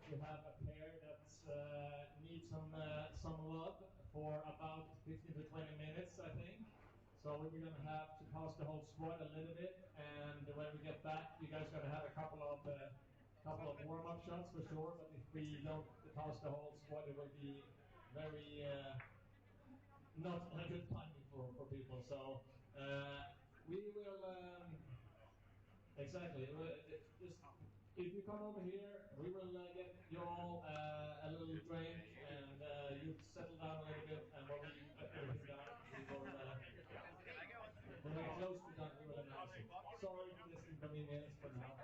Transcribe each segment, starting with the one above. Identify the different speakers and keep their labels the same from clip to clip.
Speaker 1: we have a pair that needs some love for about 15 to 20 minutes, I think. So we're going to have to pause the whole squad a little bit, and when we get back, you guys are going to have a couple of warm-up shots for sure. But if we don't pause the whole squad, it will be very not a good timing for people. So we will exactly just. If you come over here, we will get you all a little drink, and you settle down a little bit, and when we put everything down, we will, when we're close to done, we will announce it. Sorry for this inconvenience for now.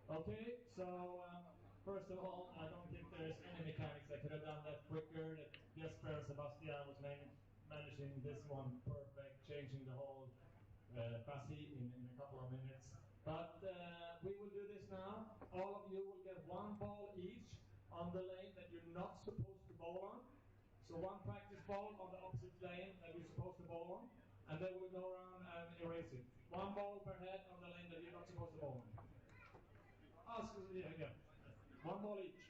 Speaker 1: Okay, so first of all, I don't think there's any mechanics that could have done that quicker. That Jesper and Sebastian year I was managing this one perfect, changing the whole chassis in a couple of minutes. But we will do this now. All of you will get one ball each on the lane that you're not supposed to bowl on. So one practice ball on the opposite lane that you're supposed to bowl on, and then we'll go around and erase it. One ball per head on the lane that you're not supposed to bowl on. Oh, so, yeah. One ball each.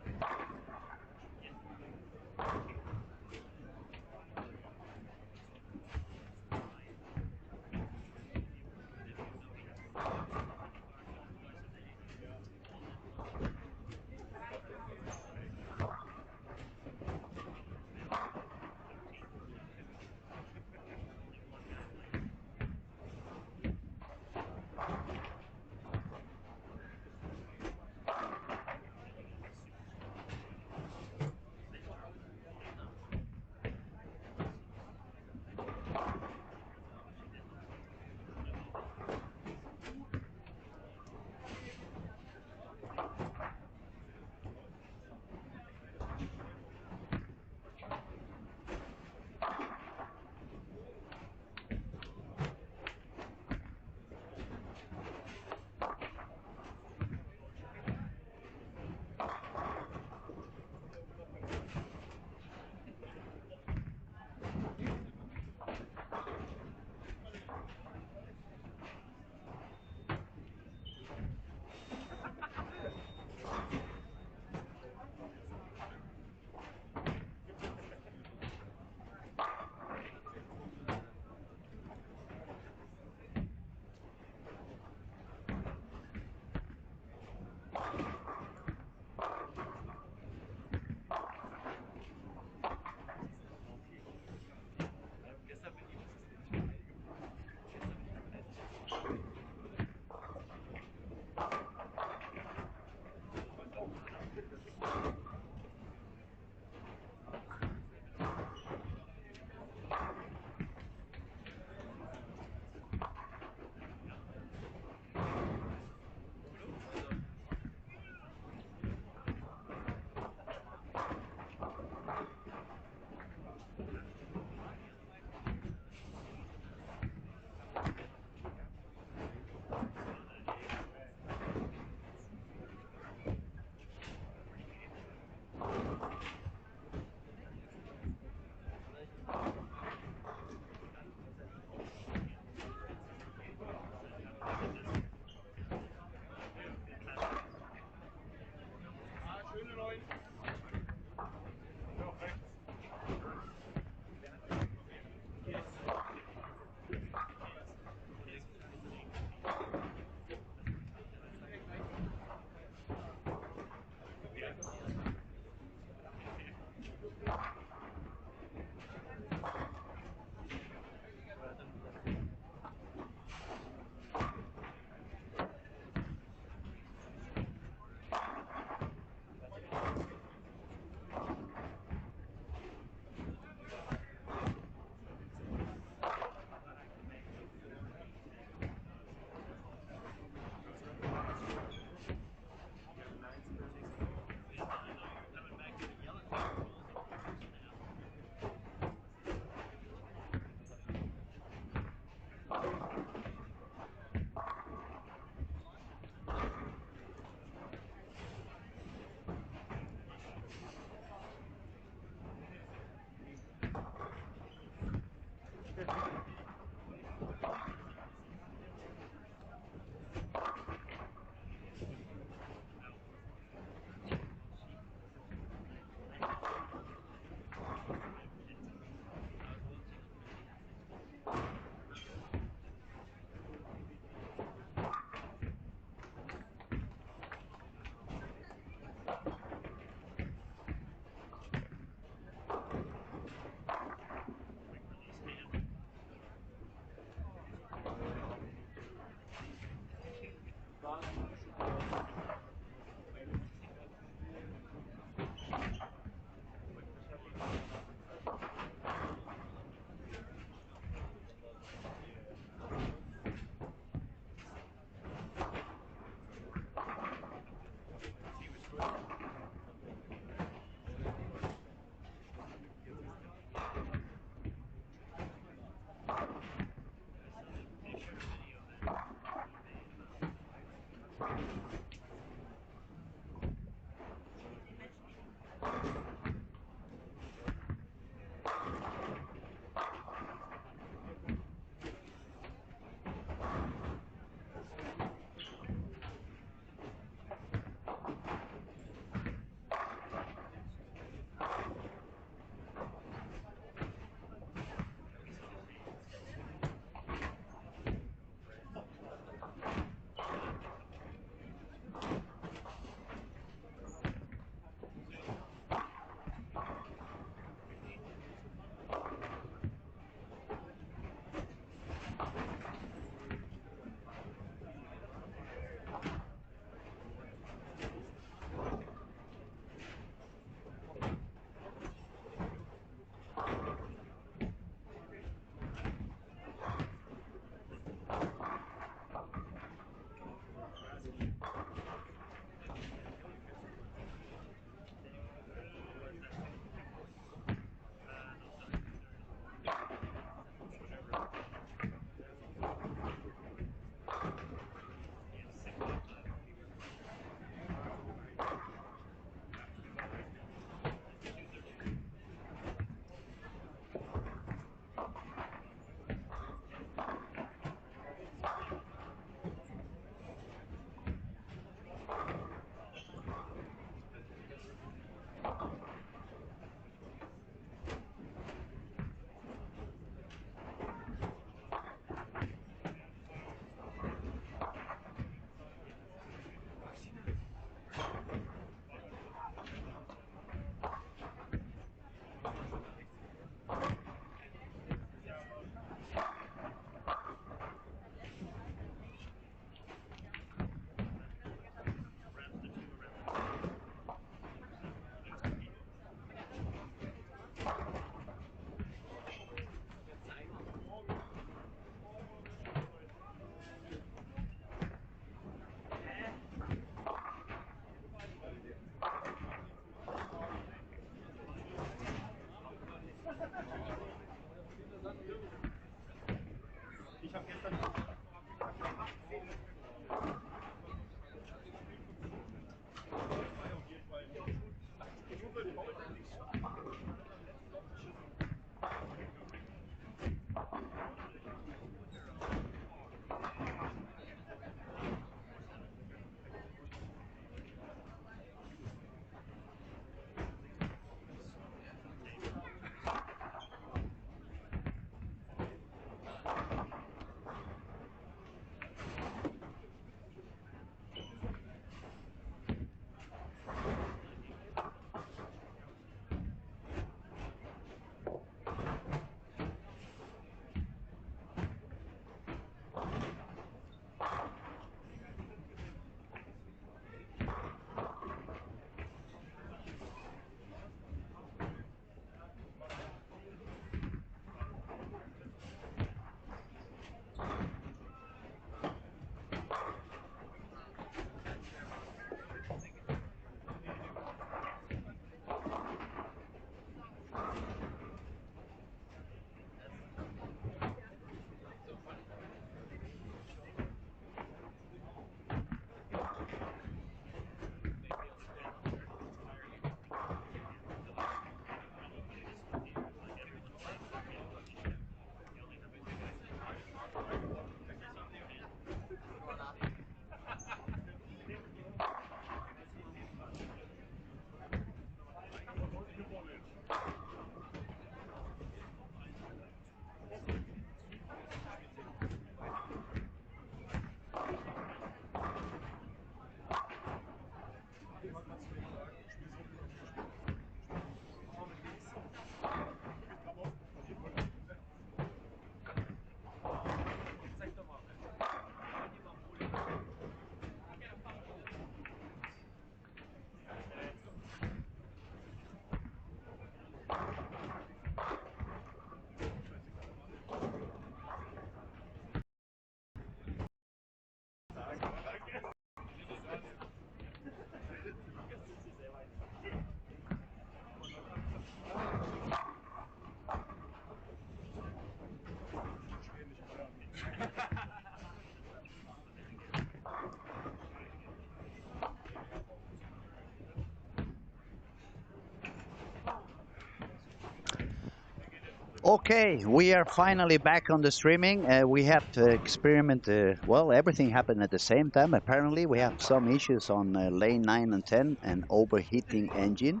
Speaker 2: Okay, we are finally back on the streaming. We have to experiment. Well, everything happened at the same time. Apparently, we have some issues on lane 9 and 10 and overheating engine.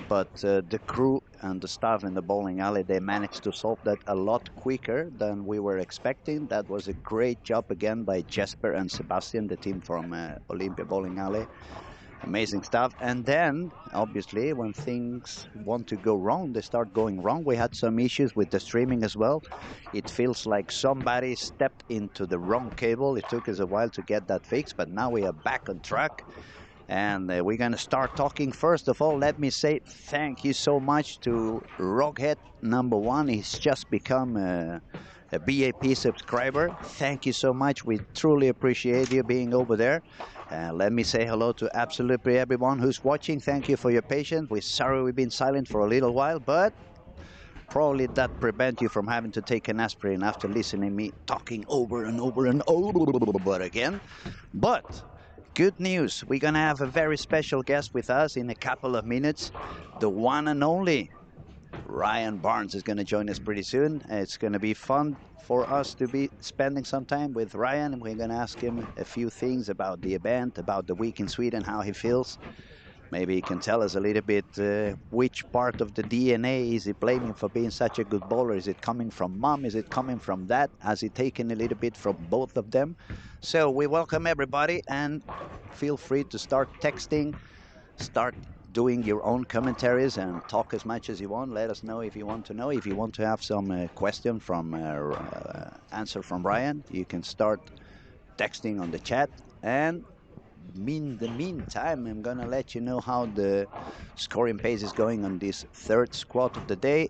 Speaker 2: But the crew and the staff in the bowling alley, they managed to solve that a lot quicker than we were expecting. That was a great job again by Jesper and Sebastian, the team from Olympia Bowling Alley. Amazing stuff. And then, obviously, when things want to go wrong, they start going wrong. We had some issues with the streaming as well. It feels like somebody stepped into the wrong cable. It took us a while to get that fixed, but now we are back on track. And we're going to start talking. First of all, let me say thank you so much to Rockhead number 1. He's just become a BAP subscriber. Thank you so much. We truly appreciate you being over there. Let me say hello to absolutely everyone who's watching. Thank you for your patience. We're sorry we've been silent for a little while, but probably that prevent you from having to take an aspirin after listening me talking over and over and over again. But good news, we're going to have a very special guest with us in a couple of minutes. The one and only Ryan Barnes is going to join us pretty soon. It's going to be fun for us to be spending some time with Ryan. We're going to ask him a few things about the event, about the week in Sweden, how he feels. Maybe he can tell us a little bit which part of the DNA is he blaming for being such a good bowler. Is it coming from mom? Is it coming from dad? Has he taken a little bit from both of them? So we welcome everybody and feel free to start texting, start doing your own commentaries and talk as much as you want. Let us know if you want to know. If you want to have some question from answer from Ryan, you can start texting on the chat. And in the meantime, I'm gonna let you know how the scoring pace is going on this third squad of the day.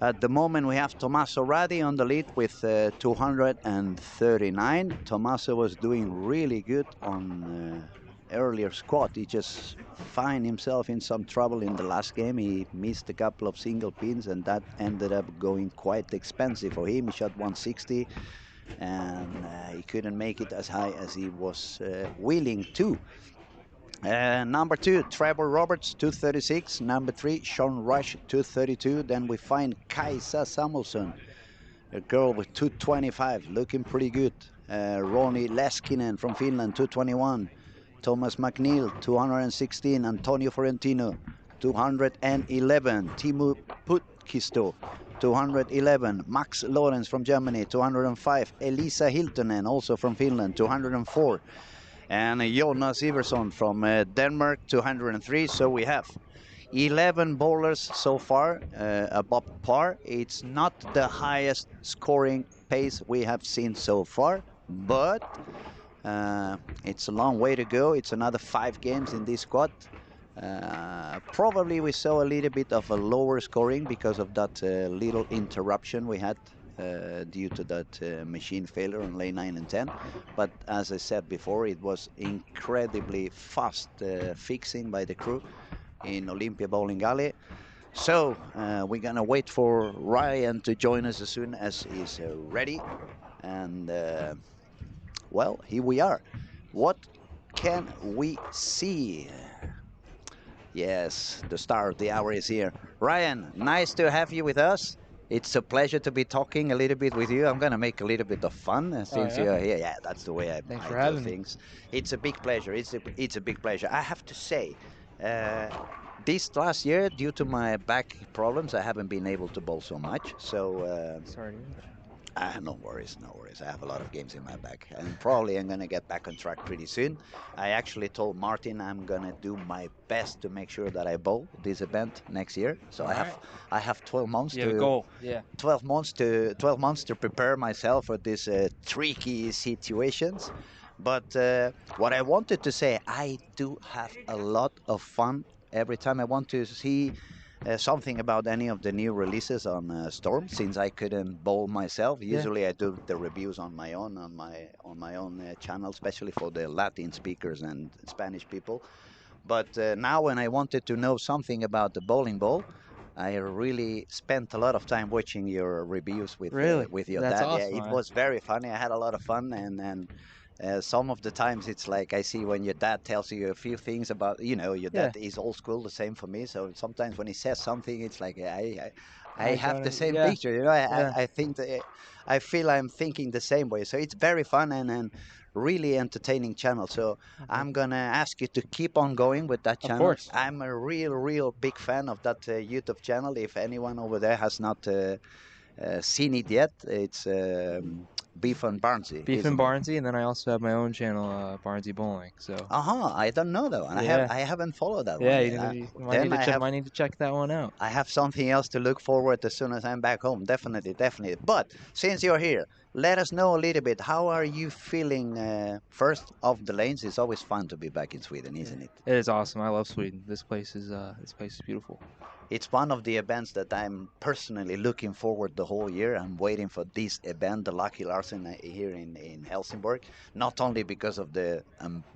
Speaker 2: At the moment, we have Tommaso Radi on the lead with 239. Tommaso was doing really good on earlier squad. He just found himself in some trouble in the last game. He missed a couple of single pins, and that ended up going quite expensive for him. He shot 160, and he couldn't make it as high as he was willing to. Number 2, Trevor Roberts, 236. Number 3, Sean Rush, 232. Then we find Kaisa Samuelsson, a girl with 225, looking pretty good. Ronnie Leskinen from Finland, 221. Thomas McNeil, 216. Antonio Fiorentino, 211. Timu Putkisto, 211. Max Lorenz from Germany, 205. Elisa Hiltonen, also from Finland, 204. And Jonas Iversson from Denmark, 203. So we have 11 bowlers so far above par. It's not the highest scoring pace we have seen so far, but it's a long way to go. It's another 5 games in this squad. Probably we saw a little bit of a lower scoring because of that little interruption we had due to that machine failure on lane 9 and 10. But as I said before, it was incredibly fast fixing by the crew in Olympia Bowling Alley. So we're gonna wait for Ryan to join us as soon as he's ready. And well, here we are. What can we see? Yes, the star of the hour is here. Ryan, nice to have you with us. It's a pleasure to be talking a little bit with you. I'm going to make a little bit of fun since you're here. Yeah, that's the way I do things. It's a big pleasure. It's a big pleasure. I have to say, this last year, due to my back problems, I haven't been able to bowl so much. So
Speaker 3: Sorry.
Speaker 2: no worries, no worries. I have a lot of games in my bag, and probably I'm gonna get back on track pretty soon. I actually told Martin I'm gonna do my best to make sure that I bowl this event next year. So I have 12 months
Speaker 3: You have a
Speaker 2: to
Speaker 3: goal. Yeah.
Speaker 2: 12 months to prepare myself for these tricky situations. But what I wanted to say, I do have a lot of fun every time I want to see something about any of the new releases on Storm, since I couldn't bowl myself. Usually I do the reviews on my own channel, especially for the Latin speakers and Spanish people. But now when I wanted to know something about the bowling ball, I really spent a lot of time watching your reviews with
Speaker 3: Really?
Speaker 2: with your
Speaker 3: That's
Speaker 2: dad.
Speaker 3: awesome,
Speaker 2: Yeah, it
Speaker 3: man.
Speaker 2: was very funny. I had a lot of fun, and Some of the times it's like I see when your dad tells you a few things about, your
Speaker 3: Yeah.
Speaker 2: dad is old school, the same for me. So sometimes when he says something, it's like I
Speaker 3: I
Speaker 2: have
Speaker 3: try
Speaker 2: the
Speaker 3: to,
Speaker 2: same
Speaker 3: yeah,
Speaker 2: picture. I,
Speaker 3: yeah.
Speaker 2: I think that I feel I'm thinking the same way. So it's very fun and really entertaining channel. So
Speaker 3: Okay.
Speaker 2: I'm gonna ask you to keep on going with that
Speaker 3: Of
Speaker 2: channel.
Speaker 3: course.
Speaker 2: I'm a real big fan of that YouTube channel. If anyone over there has not seen it yet, it's Beef and Barnsey,
Speaker 3: Beef and
Speaker 2: isn't it?
Speaker 3: Barnsey, and then I also have my own channel, Barnsey Bowling. So
Speaker 2: I don't know that one.
Speaker 3: yeah,
Speaker 2: I haven't followed that one
Speaker 3: yeah.
Speaker 2: yet.
Speaker 3: You
Speaker 2: Then
Speaker 3: might need to check that one out.
Speaker 2: I have something else to look forward as soon as I'm back home. Definitely. But since you're here, let us know a little bit. How are you feeling? First off the lanes, it's always fun to be back in Sweden,
Speaker 3: Yeah.
Speaker 2: isn't it?
Speaker 3: It is awesome. I love Sweden. This place is beautiful.
Speaker 2: It's one of the events that I'm personally looking forward the whole year. I'm waiting for this event, the Lucky Larsen here in Helsingborg. Not only because of the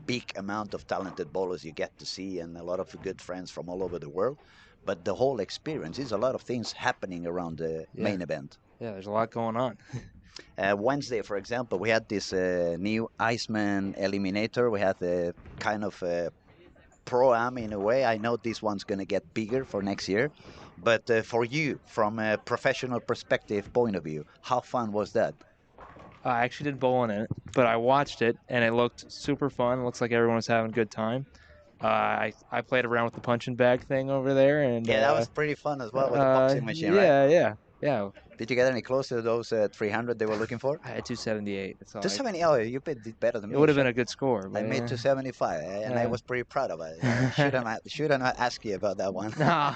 Speaker 2: big amount of talented bowlers you get to see and a lot of good friends from all over the world, but the whole experience is a lot of things happening around the
Speaker 3: Yeah,
Speaker 2: main event.
Speaker 3: yeah. There's a lot going on.
Speaker 2: Wednesday, for example, we had this new Iceman Eliminator. We had a kind of pro-am in a way. I know this one's going to get bigger for next year. But for you, from a professional perspective point of view, how fun was that?
Speaker 3: I actually didn't bowl in it, but I watched it and it looked super fun. It looks like everyone was having a good time. I played around with the punching bag thing over there, and
Speaker 2: Yeah, that was pretty fun as well with the boxing machine, right?
Speaker 3: yeah.
Speaker 2: Did you get any closer to those 300 they were looking for?
Speaker 3: I had 278. That's all.
Speaker 2: 270. Oh, you did better than
Speaker 3: It
Speaker 2: me.
Speaker 3: would have been a good score,
Speaker 2: I
Speaker 3: but
Speaker 2: made
Speaker 3: yeah.
Speaker 2: 275, and I
Speaker 3: Yeah.
Speaker 2: was pretty proud of it. I should have asked you about that one.
Speaker 3: No.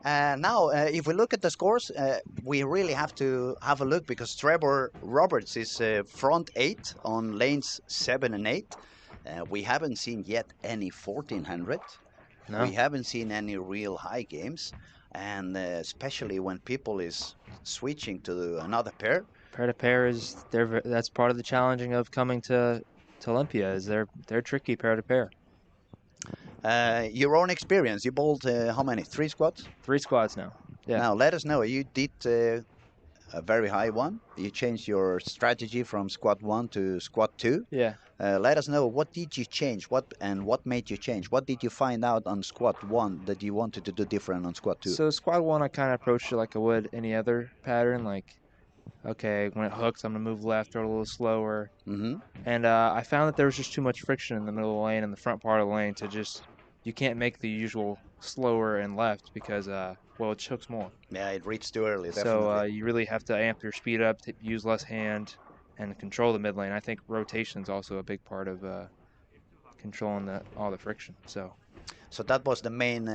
Speaker 2: Now, if we look at the scores, we really have to have a look because Trevor Roberts is front eight on lanes 7 and 8. We haven't seen yet any 1400.
Speaker 3: No.
Speaker 2: We haven't seen any real high games, and especially when people is switching to another pair.
Speaker 3: Pair to pair is that's part of the challenging of coming to Olympia is they're tricky pair to pair.
Speaker 2: Your own experience, you bowled how many? 3 squats?
Speaker 3: 3 squads now. Yeah.
Speaker 2: Now, let us know. You did a very high one. You changed your strategy from squat 1 to squat 2.
Speaker 3: Yeah.
Speaker 2: Let us know, what did you change? What made you change? What did you find out on squat 1 that you wanted to do different on squat 2?
Speaker 3: So squad one, I kind of approached it like I would any other pattern. Like, okay, when it hooks, I'm gonna move left or a little slower.
Speaker 2: Mm-hmm.
Speaker 3: And I found that there was just too much friction in the middle of the lane and the front part of the lane to just you can't make the usual slower and left because well it hooks more.
Speaker 2: Yeah, it reached too early,
Speaker 3: So
Speaker 2: definitely.
Speaker 3: you really have to amp your speed up, use less hand, and control the mid lane. I think rotation is also a big part of controlling all the friction.
Speaker 2: So that was the main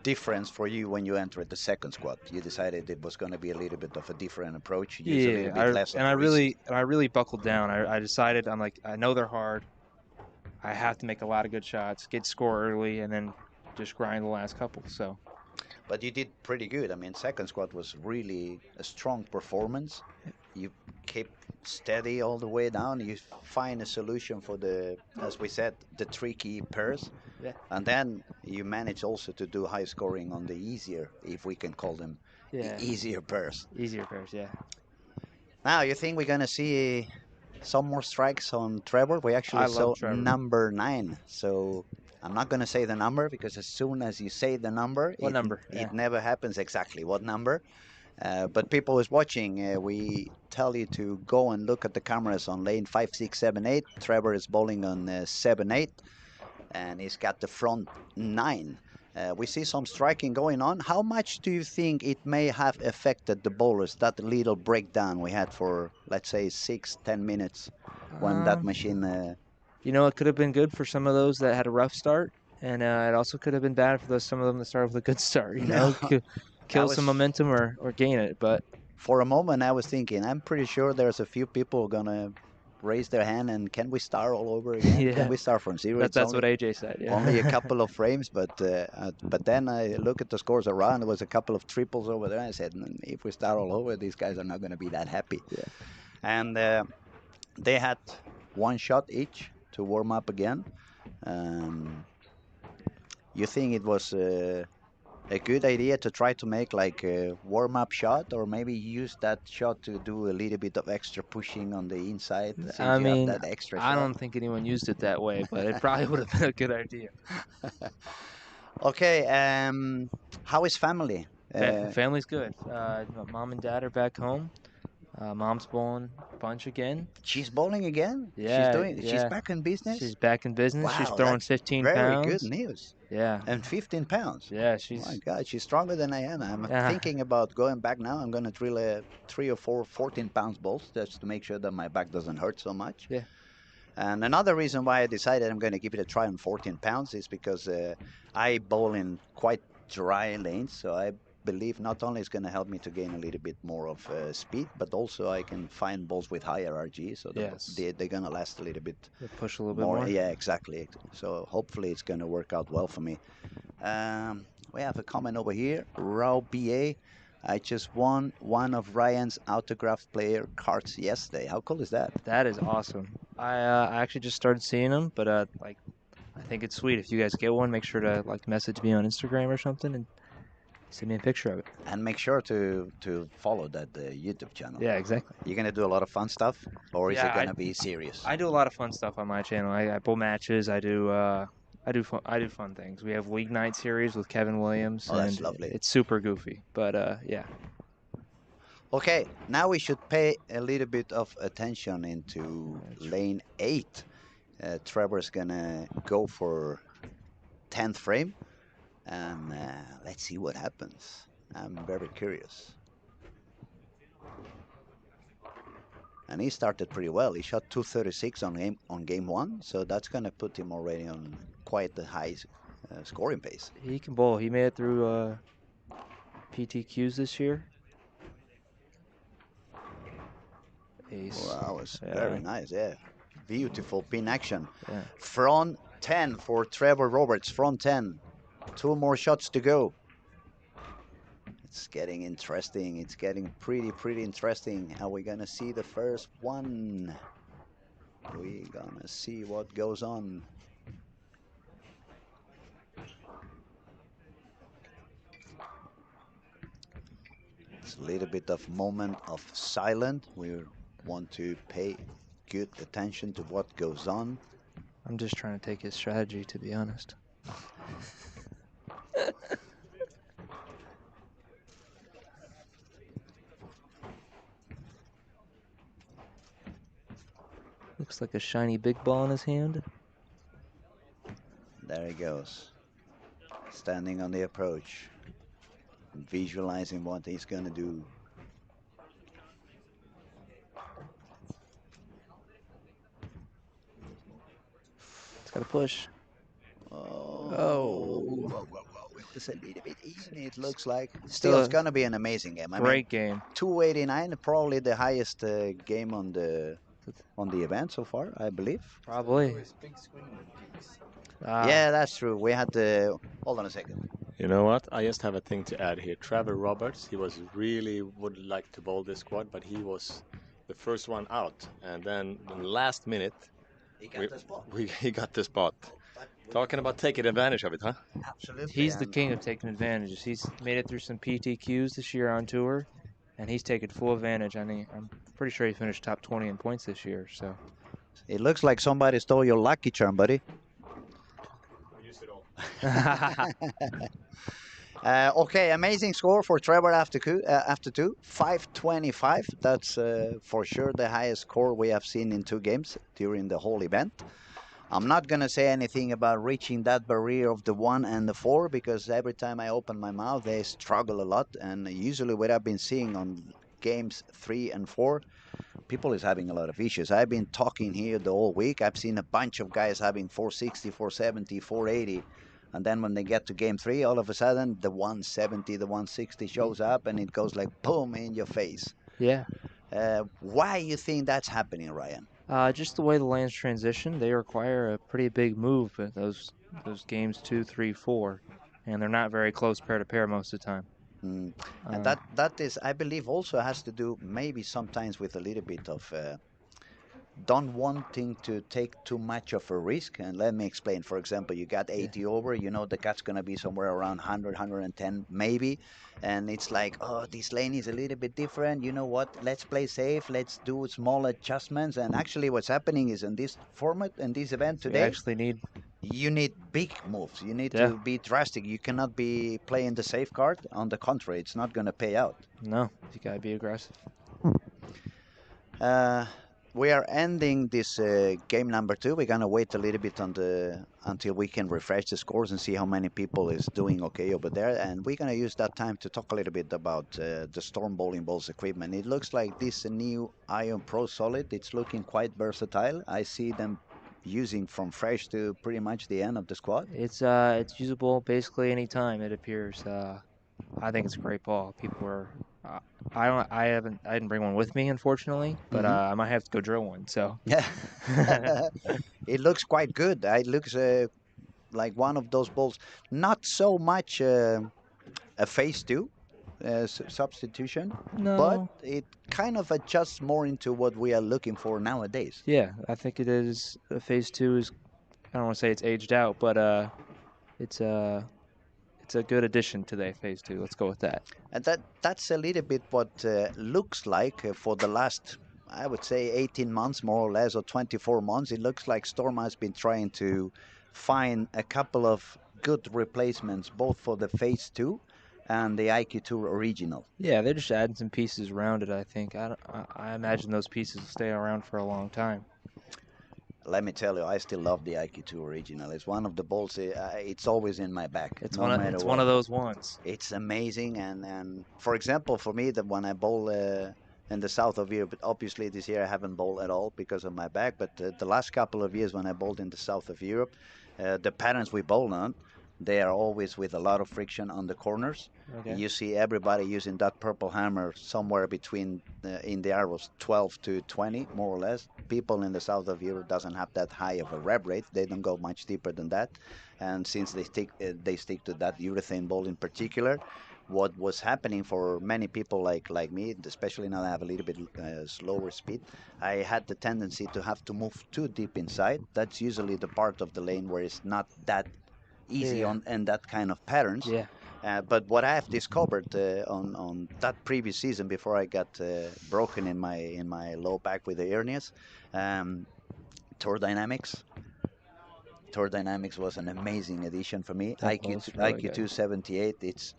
Speaker 2: difference for you when you entered the second squat. You decided it was going to be a little bit of a different approach, use a little bit less of the wrist.
Speaker 3: I really buckled down. I decided I'm like I know they're hard. I have to make a lot of good shots, get score early, and then just grind the last couple. So.
Speaker 2: But you did pretty good. I mean, second squat was really a strong performance. You kept steady all the way down. You find a solution for as we said, the tricky pairs.
Speaker 3: Yeah.
Speaker 2: And then you manage also to do high scoring on the easier, if we can call them, easier pairs.
Speaker 3: Easier pairs, yeah.
Speaker 2: Now, you think we're going to see some more strikes on Trevor? We actually saw
Speaker 3: Trevor.
Speaker 2: number 9. So I'm not going to say the number because as soon as you say the number, it never happens exactly. What number? But people who's watching, we tell you to go and look at the cameras on lane 5, 6, 7, 8. Trevor is bowling on 7, 8, and he's got the front 9. We see some striking going on. How much do you think it may have affected the bowlers, that little breakdown we had for, let's say, 6-10 minutes when that machine...
Speaker 3: it could have been good for some of those that had a rough start, and it also could have been bad for some of them that started with a good start, kill some momentum or gain it. But
Speaker 2: for a moment, I was thinking, I'm pretty sure there's a few people going to raise their hand and can we start all over again?
Speaker 3: Yeah.
Speaker 2: Can we start from zero?
Speaker 3: That's what AJ said. Yeah.
Speaker 2: Only a couple of frames, but then I look at the scores around. There was a couple of triples over there. I said, if we start all over, these guys are not going to be that happy.
Speaker 3: Yeah.
Speaker 2: And they had one shot each to warm up again. You think it was a good idea to try to make like a warm-up shot, or maybe use that shot to do a little bit of extra pushing on the inside since
Speaker 3: I
Speaker 2: you have
Speaker 3: mean,
Speaker 2: that extra
Speaker 3: I
Speaker 2: shot?
Speaker 3: don't think anyone used it that way, but it probably would have been a good idea.
Speaker 2: Okay, how is family?
Speaker 3: Family's good. Mom and dad are back home. Mom's bowling a bunch again.
Speaker 2: She's bowling again?
Speaker 3: Yeah,
Speaker 2: She's
Speaker 3: yeah.
Speaker 2: back in business?
Speaker 3: She's back in business. She's
Speaker 2: Wow,
Speaker 3: throwing
Speaker 2: that's
Speaker 3: 15
Speaker 2: very good
Speaker 3: pounds.
Speaker 2: news.
Speaker 3: Yeah.
Speaker 2: And 15 pounds.
Speaker 3: Yeah,
Speaker 2: My
Speaker 3: she's.
Speaker 2: God, she's stronger than I am. I'm
Speaker 3: Yeah.
Speaker 2: thinking about going back now. I'm going to drill a 3 or 4 14 pounds balls just to make sure that my back doesn't hurt so much.
Speaker 3: Yeah.
Speaker 2: And another reason why I decided I'm going to give it a try on 14 pounds is because I bowl in quite dry lanes. So I believe not only it's going to help me to gain a little bit more of speed, but also I can find balls with higher RG. So
Speaker 3: Yes.
Speaker 2: they're going to last a little bit
Speaker 3: They push a little
Speaker 2: more.
Speaker 3: bit more.
Speaker 2: Yeah, exactly. So hopefully it's going to work out well for me. We have a comment over here. Raw BA. I just won one of Ryan's autographed player cards yesterday. How cool is that?
Speaker 3: That is awesome. I actually just started seeing them, but like I think it's sweet. If you guys get one, make sure to like message me on Instagram or something and send me a picture of it.
Speaker 2: And make sure to follow that YouTube channel.
Speaker 3: Yeah, exactly.
Speaker 2: You're gonna do a lot of fun stuff, or is
Speaker 3: Yeah,
Speaker 2: it gonna be serious?
Speaker 3: I do a lot of fun stuff on my channel. I bowl matches. I do fun things. We have League Night series with Kevin Williams.
Speaker 2: Oh, that's
Speaker 3: and
Speaker 2: lovely.
Speaker 3: It's super goofy, but yeah.
Speaker 2: Okay, now we should pay a little bit of attention into lane 8. Trevor's gonna go for 10th frame, and let's see what happens. I'm very curious. And he started pretty well. He shot 236 on game 1, so that's gonna put him already on quite the high scoring pace.
Speaker 3: He can bowl. He made it through PTQs this year. Ace.
Speaker 2: Well, that was very nice, yeah. Beautiful pin action.
Speaker 3: Yeah.
Speaker 2: Front 10 for Trevor Roberts. Front 10. 2 more shots to go. It's getting interesting. It's getting pretty interesting. Are we gonna see the first one? We're gonna see what goes on. It's a little bit of moment of silence. We want to pay good attention to what goes on.
Speaker 3: I'm just trying to take his strategy, to be honest. Looks like a shiny big ball in his hand.
Speaker 2: There he goes. Standing on the approach. Visualizing what he's going to do.
Speaker 3: It's got to push.
Speaker 2: Oh. It was a little bit easy, it looks like. Still, it's going to be an amazing game.
Speaker 3: Great game.
Speaker 2: 289, probably the highest game on the event so far, I believe.
Speaker 3: Probably.
Speaker 2: Yeah, that's true. We had to... Hold on a second.
Speaker 4: You know what? I just have a thing to add here. Trevor Roberts, he was really would like to bowl this squad, but he was the first one out. And then in the last minute,
Speaker 2: he got the spot.
Speaker 4: He got the spot. Talking about taking advantage of it, huh?
Speaker 2: Absolutely.
Speaker 3: He's the king of taking advantages. He's made it through some PTQs this year on tour, and he's taken full advantage. I mean, I'm pretty sure he finished top 20 in points this year. So
Speaker 2: it looks like somebody stole your lucky charm, buddy.
Speaker 4: I used it all.
Speaker 2: Okay, amazing score for Trevor after two, 525. That's for sure the highest score we have seen in 2 games during the whole event. I'm not going to say anything about reaching that barrier of the 1 and the 4 because every time I open my mouth, they struggle a lot. And usually what I've been seeing on games 3 and 4, people is having a lot of issues. I've been talking here the whole week. I've seen a bunch of guys having 460, 470, 480. And then when they get to game 3, all of a sudden, the 170, the 160 shows up and it goes like boom in your face.
Speaker 3: yeah.
Speaker 2: Why you think that's happening, Ryan?
Speaker 3: Just the way the lands transition, they require a pretty big move at those games 2, 3, 4, and they're not very close pair to pair most of the time.
Speaker 2: And that is, I believe, also has to do maybe sometimes with a little bit of don't wanting to take too much of a risk. And let me explain. For example, you got 80 over, you know the cut's going to be somewhere around 100, 110 maybe. And it's like, oh, this lane is a little bit different. You know what? Let's play safe. Let's do small adjustments. And actually what's happening is in this format, in this event
Speaker 3: You
Speaker 2: today,
Speaker 3: actually need.
Speaker 2: you need big moves. You need
Speaker 3: Yeah.
Speaker 2: to be drastic. You cannot be playing the safe card. On the contrary, it's not going to pay out.
Speaker 3: No, you gotta be aggressive.
Speaker 2: We are ending this game number 2. We're gonna wait a little bit on the until we can refresh the scores and see how many people is doing okay over there. And we're gonna use that time to talk a little bit about the Storm Bowling Balls equipment. It looks like this new Ion Pro Solid. It's looking quite versatile. I see them using from fresh to pretty much the end of the squad.
Speaker 3: It's usable basically any time it appears. I think it's a great ball. People are. I didn't bring one with me unfortunately, but I might have to go drill one. So
Speaker 2: Yeah, it looks quite good. It looks like one of those balls. Not so much a phase 2 substitution, but
Speaker 3: no.
Speaker 2: it kind of adjusts more into what we are looking for nowadays.
Speaker 3: Yeah, I think it is. Phase 2 is. I don't want to say it's aged out, but it's a good addition to the phase 2. Let's go with that.
Speaker 2: And that's a little bit what looks like for the last, I would say, 18 months, more or less, or 24 months. It looks like Storm has been trying to find a couple of good replacements, both for the phase 2 and the IQ2 original.
Speaker 3: Yeah, they're just adding some pieces around it, I think. I imagine those pieces will stay around for a long time.
Speaker 2: Let me tell you, I still love the IQ2 original. It's one of the balls. It's always in my bag.
Speaker 3: It's
Speaker 2: no
Speaker 3: one.
Speaker 2: matter
Speaker 3: It's
Speaker 2: what.
Speaker 3: one of those ones.
Speaker 2: It's amazing, and for example, for me, that when I bowl in the south of Europe, obviously this year I haven't bowled at all because of my back. But the last couple of years when I bowled in the south of Europe, the patterns we bowl on, they are always with a lot of friction on the corners.
Speaker 3: Okay.
Speaker 2: You see everybody using that purple hammer somewhere between in the arrows 12 to 20, more or less. People in the south of Europe doesn't have that high of a rev rate. They don't go much deeper than that. And since they stick to that urethane ball in particular, what was happening for many people like me, especially now I have a little bit slower speed, I had the tendency to have to move too deep inside. That's usually the part of the lane where it's not that easy on and that kind of patterns.
Speaker 3: Yeah.
Speaker 2: But what I have discovered on that previous season before I got broken in my low back with the hernias, Tour Dynamics. Tour Dynamics was an amazing addition for me.
Speaker 3: That
Speaker 2: IQ
Speaker 3: was really good.
Speaker 2: 278. It's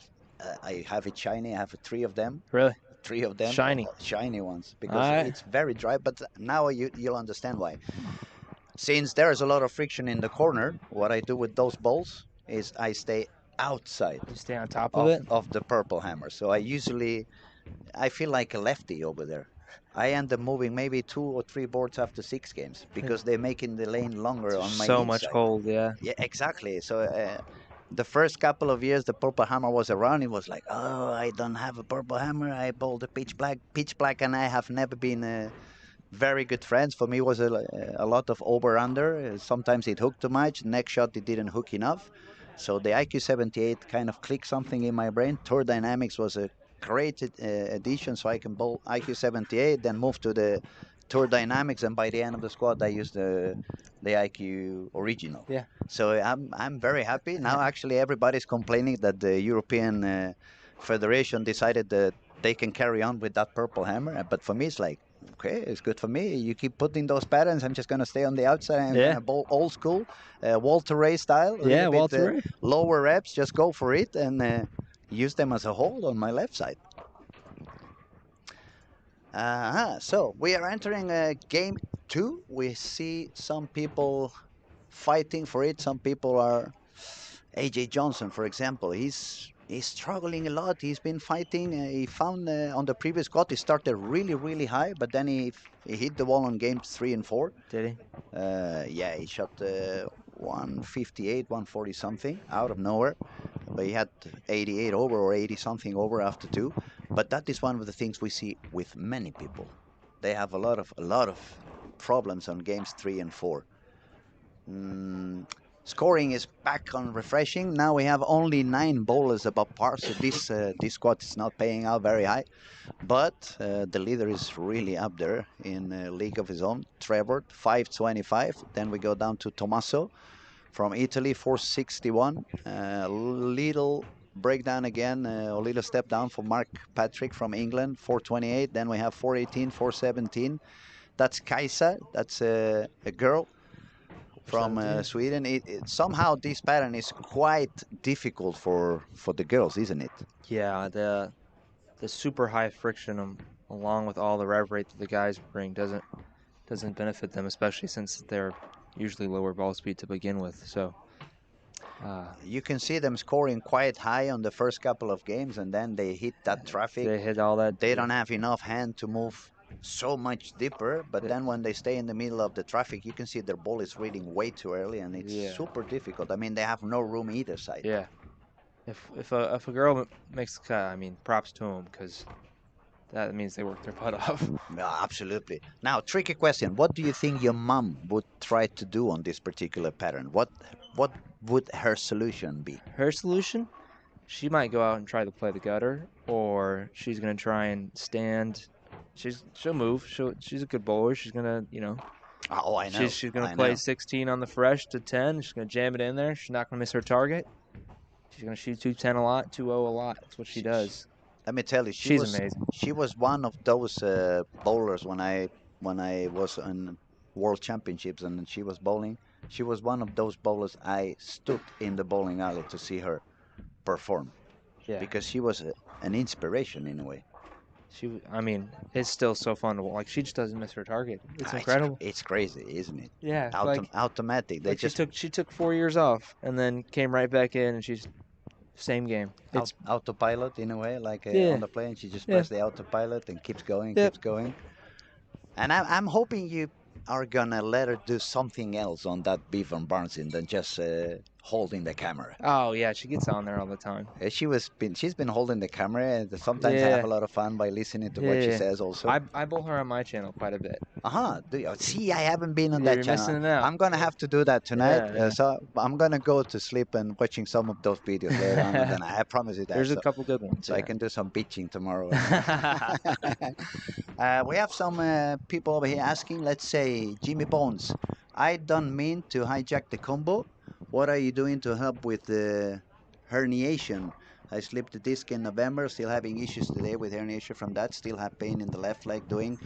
Speaker 2: I have it shiny. I have 3 of them.
Speaker 3: Really?
Speaker 2: 3 of them.
Speaker 3: Shiny.
Speaker 2: Shiny ones because
Speaker 3: Alright.
Speaker 2: it's very dry. But now you'll understand why. Since there is a lot of friction in the corner, what I do with those balls is I stay outside
Speaker 3: You stay on top of it.
Speaker 2: of the purple hammer. So I feel like a lefty over there. I end up moving maybe 2 or 3 boards after 6 games because they're making the lane longer on my
Speaker 3: So
Speaker 2: inside.
Speaker 3: much hold, yeah.
Speaker 2: Yeah, exactly. So the first couple of years the purple hammer was around, it was like, oh, I don't have a purple hammer. I bowl the pitch black. Pitch black and I have never been very good friends. For me, it was a lot of over-under. Sometimes it hooked too much. Next shot, it didn't hook enough. So the IQ 78 kind of clicked something in my brain. Tour Dynamics was a great addition, so I can bowl IQ 78, then move to the Tour Dynamics, and by the end of the squad, I used the IQ original.
Speaker 3: Yeah.
Speaker 2: So I'm very happy. Now, actually, everybody's complaining that the European Federation decided that they can carry on with that purple hammer. But for me, it's like, okay, it's good for me. You keep putting those patterns. I'm just going to stay on the outside and
Speaker 3: Yeah.
Speaker 2: going to bowl old school, Walter Ray style. A
Speaker 3: Yeah,
Speaker 2: little bit,
Speaker 3: Walter Ray.
Speaker 2: lower reps, just go for it and use them as a hold on my left side. So we are entering game 2. We see some people fighting for it. Some people are. AJ Johnson, for example, he's struggling a lot. He's been fighting. He found on the previous squad he started really high, but then he hit the wall on games 3 and 4.
Speaker 3: Did he?
Speaker 2: Yeah, he shot 158, 140 something out of nowhere, but he had 88 over or 80 something over after 2. But that is one of the things we see with many people. They have a lot of problems on games 3 and 4. Scoring is back on refreshing. Now we have only 9 bowlers above par, so this squad is not paying out very high. But the leader is really up there in a league of his own. Trevor, 525. Then we go down to Tommaso from Italy, 461. Little breakdown again, a little step down for Mark Patrick from England, 428. Then we have 418, 417. That's Kaisa. That's a girl from Sweden. Somehow this pattern is quite difficult for the girls, isn't it?
Speaker 3: Yeah, the super high friction along with all the rev rate that the guys bring doesn't benefit them, especially since they're usually lower ball speed to begin with. So
Speaker 2: you can see them scoring quite high on the first couple of games, and then they hit that traffic.
Speaker 3: They hit all that.
Speaker 2: They don't have enough hand to move so much deeper, but then when they stay in the middle of the traffic, you can see their ball is reading way too early, and it's super difficult. I mean, they have no room either side.
Speaker 3: Yeah. If a girl makes the cut, I mean, props to them, because that means they work their butt off.
Speaker 2: Yeah, absolutely. Now, tricky question. What do you think your mom would try to do on this particular pattern? What would her solution be?
Speaker 3: Her solution? She might go out and try to play the gutter, or she's going to try and stand. She'll move. She's a good bowler. She's going to, you know.
Speaker 2: Oh, I know.
Speaker 3: She's going to play 16 on the fresh to 10. She's going to jam it in there. She's not going to miss her target. She's going to shoot 210 a lot, 2-0 a lot. That's what she does.
Speaker 2: Let me tell you,
Speaker 3: she's amazing.
Speaker 2: She was one of those bowlers when I was in World Championships and she was bowling. She was one of those bowlers I stood in the bowling alley to see her perform.
Speaker 3: Yeah.
Speaker 2: Because she was an inspiration in a way.
Speaker 3: I mean, it's still so fun to watch. Like, she just doesn't miss her target. It's incredible.
Speaker 2: It's crazy, isn't it?
Speaker 3: Yeah.
Speaker 2: Automatic. They just
Speaker 3: she took 4 years off and then came right back in, and she's same game. It's
Speaker 2: autopilot in a way, like on the plane. She just presses the autopilot and keeps going, keeps going. And I'm hoping you are gonna let her do something else on that Bevan Barnson than just holding the camera.
Speaker 3: Oh yeah, she gets on there all the time.
Speaker 2: She's been holding the camera, and sometimes I have a lot of fun by listening to what she says. Also,
Speaker 3: I bowl her on my channel quite a bit.
Speaker 2: See, I haven't been on that
Speaker 3: you're
Speaker 2: channel.
Speaker 3: missing out.
Speaker 2: I'm gonna have to do that tonight. So I'm gonna go to sleep and watching some of those videos later on. And then I promise you that.
Speaker 3: There's a couple good ones.
Speaker 2: So I can do some bitching tomorrow. We have some people over here asking. Let's say Jimmy Bones. I don't mean to hijack the combo. What are you doing to help with the herniation? I slipped the disc in November, still having issues today with herniation from that, still have pain in the left leg doing.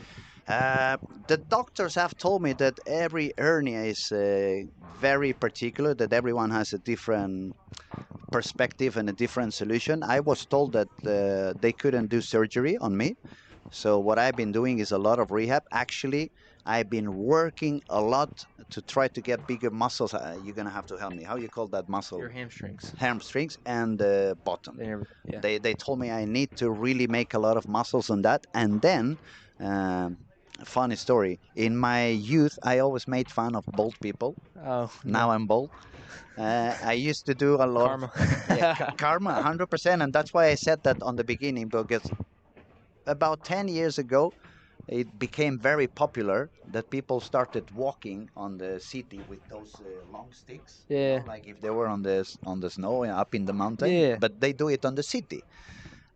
Speaker 2: The doctors have told me that every hernia is very particular, that everyone has a different perspective and a different solution. I was told that they couldn't do surgery on me. So what I've been doing is a lot of rehab. Actually, I've been working a lot to try to get bigger muscles. You're going to have to help me. How you call that muscle?
Speaker 3: Your hamstrings.
Speaker 2: Hamstrings and the bottom. They told me I need to really make a lot of muscles on that. And then, funny story, in my youth, I always made fun of bald people.
Speaker 3: Oh.
Speaker 2: Now I'm bald. I used to do a lot
Speaker 3: karma.
Speaker 2: Karma, 100%. And that's why I said that on the beginning, because about 10 years ago, it became very popular that people started walking on the city with those long sticks.
Speaker 3: Yeah.
Speaker 2: You know, like if they were on the snow up in the mountain.
Speaker 3: Yeah.
Speaker 2: But they do it on the city.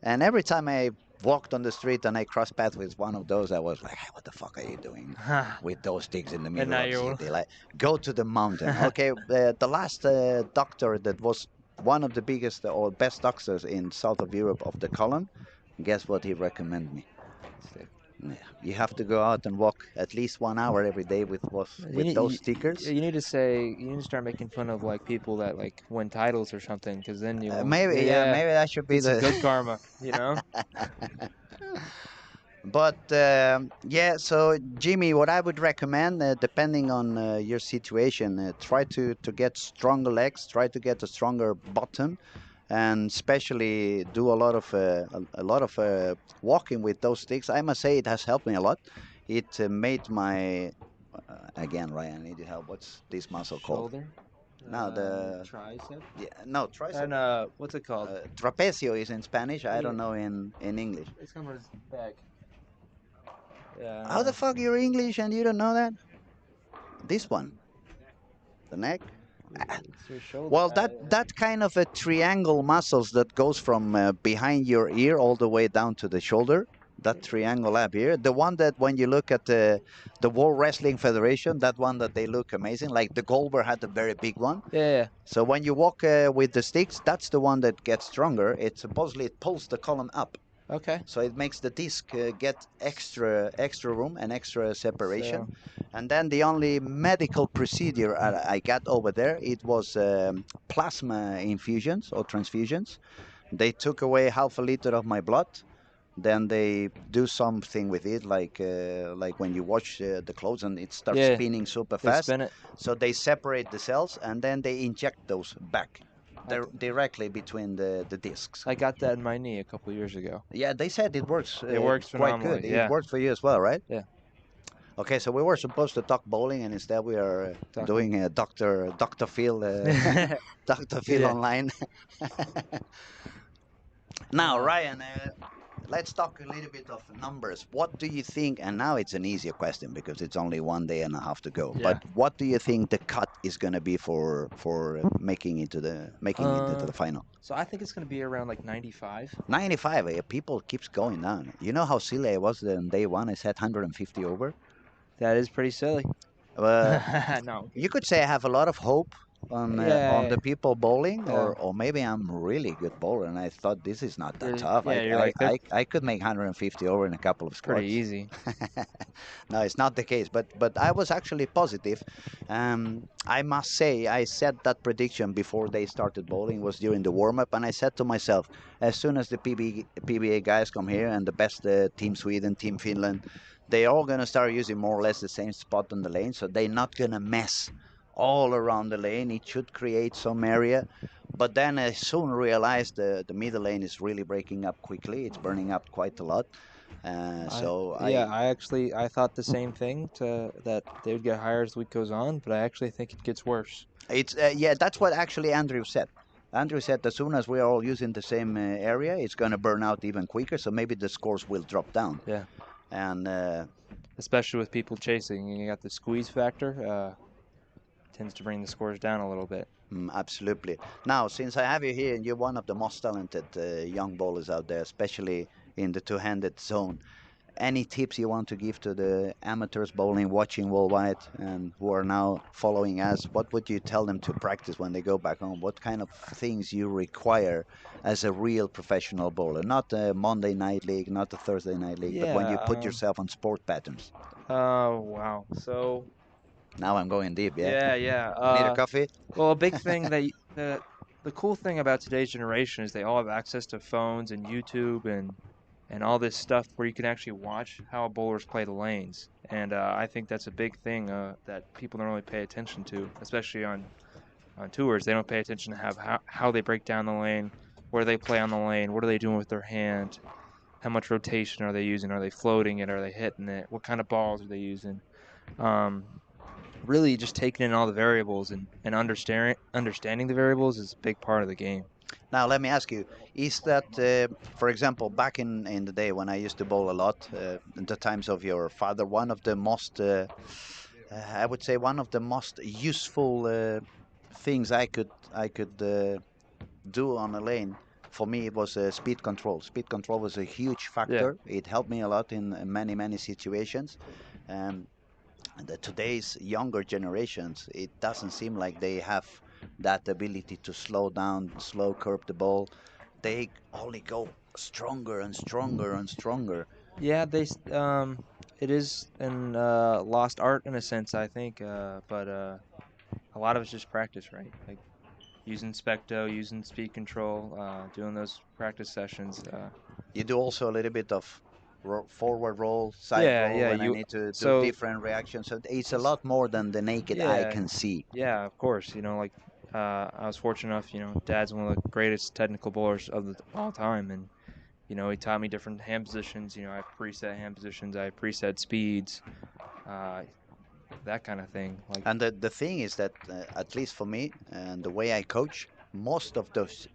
Speaker 2: And every time I walked on the street and I crossed paths with one of those, I was like, hey, what the fuck are you doing with those sticks in the middle of the city? Like, go to the mountain. Okay, the last doctor that was one of the biggest or best doctors in south of Europe of the column, guess what he recommended me? Yeah, you have to go out and walk at least 1 hour every day with those stickers.
Speaker 3: You need to start making fun of like people that like win titles or something, because then you
Speaker 2: maybe that should be the
Speaker 3: good karma, you know.
Speaker 2: But so Jimmy, what I would recommend, depending on your situation, try to get stronger legs, try to get a stronger bottom. And especially do a lot of walking with those sticks. I must say it has helped me a lot. It made my again, Ryan, I need your help. What's this muscle called?
Speaker 3: Shoulder.
Speaker 2: No, the
Speaker 3: tricep.
Speaker 2: Yeah, no tricep.
Speaker 3: And what's it called?
Speaker 2: Trapecio is in Spanish. I don't know in English.
Speaker 3: It's coming back. Yeah.
Speaker 2: How the fuck you're English and you don't know that? This one, the neck.
Speaker 3: It's your shoulder.
Speaker 2: Well, that kind of a triangle muscles that goes from behind your ear all the way down to the shoulder. That triangle up here, the one that when you look at the World Wrestling Federation, that one that they look amazing. Like the Goldberg had a very big one.
Speaker 3: Yeah.
Speaker 2: So when you walk with the sticks, that's the one that gets stronger. It supposedly it pulls the column up.
Speaker 3: Okay.
Speaker 2: So it makes the disc get extra room and extra separation. And then the only medical procedure I got over there, it was plasma infusions or transfusions. They took away half a liter of my blood. Then they do something with it, like when you wash the clothes and it starts spinning super
Speaker 3: They
Speaker 2: fast.
Speaker 3: spin it.
Speaker 2: So they separate the cells and then they inject those back directly between the discs.
Speaker 3: I got that in my knee a couple years ago.
Speaker 2: Yeah, they said it works.
Speaker 3: It works
Speaker 2: quite
Speaker 3: phenomenally.
Speaker 2: good.
Speaker 3: Yeah.
Speaker 2: It works for you as well, right?
Speaker 3: Yeah.
Speaker 2: Okay, so we were supposed to talk bowling, and instead we are doing a Dr. Phil Dr. Phil online. Now, Ryan, let's talk a little bit of numbers. What do you think? And now it's an easier question because it's only 1 day and a half to go.
Speaker 3: Yeah.
Speaker 2: But what do you think the cut is going to be for making it to the final?
Speaker 3: So I think it's going to be around like 95.
Speaker 2: 95. People keeps going down. You know how silly I was on day one? I said 150 over.
Speaker 3: That is pretty silly. No.
Speaker 2: You could say I have a lot of hope on the people bowling, or maybe I'm really good bowler, and I thought this is not that tough. I could make 150 over in a couple of squats.
Speaker 3: Pretty easy.
Speaker 2: No, it's not the case, but I was actually positive. I must say, I said that prediction before they started bowling, was during the warm-up, and I said to myself, as soon as the PBA guys come here and the best Team Sweden, Team Finland, they're all going to start using more or less the same spot on the lane, so they're not going to mess all around the lane. It should create some area. But then I soon realized the middle lane is really breaking up quickly. It's burning up quite a lot.
Speaker 3: I thought the same thing, that they would get higher as the week goes on, but I actually think it gets worse.
Speaker 2: It's that's what actually Andrew said. Andrew said as soon as we are all using the same area, it's going to burn out even quicker, so maybe the scores will drop down.
Speaker 3: Yeah.
Speaker 2: And
Speaker 3: especially with people chasing, you got the squeeze factor, tends to bring the scores down a little bit.
Speaker 2: Absolutely. Now, since I have you here, and you're one of the most talented young bowlers out there, especially in the two-handed zone, any tips you want to give to the amateurs bowling watching worldwide and who are now following us? What would you tell them to practice when they go back home? What kind of things you require as a real professional bowler? Not a Monday night league, not a Thursday night league, but when you put yourself on sport patterns.
Speaker 3: Oh, wow. So
Speaker 2: now I'm going deep, yeah?
Speaker 3: Yeah.
Speaker 2: Need a coffee?
Speaker 3: Well, a big thing the cool thing about today's generation is they all have access to phones and YouTube and all this stuff where you can actually watch how bowlers play the lanes. And I think that's a big thing that people don't really pay attention to, especially on tours. They don't pay attention to how they break down the lane, where they play on the lane, what are they doing with their hand, how much rotation are they using, are they floating it, are they hitting it, what kind of balls are they using. Really just taking in all the variables and understanding the variables is a big part of the game.
Speaker 2: Now, let me ask you, is that, for example, back in the day when I used to bowl a lot, in the times of your father, one of the most, I would say one of the most useful things I could do on a lane, for me, it was speed control. Speed control was a huge factor. Yeah. It helped me a lot in many, many situations. Today's younger generations, it doesn't seem like they have that ability to slow down, slow curve the ball. They only go stronger and stronger and stronger.
Speaker 3: Yeah, it is an lost art in a sense, I think. But a lot of it's just practice, right? Like using Specto, using speed control, doing those practice sessions.
Speaker 2: You do also a little bit of forward roll, side roll, and I need to do different reactions. So it's a lot more than the naked eye can see.
Speaker 3: Yeah, of course. Like I was fortunate enough, Dad's one of the greatest technical bowlers of all time, and he taught me different hand positions. I have preset hand positions, I have preset speeds, that kind of thing.
Speaker 2: And the thing is that, at least for me, and the way I coach, most of those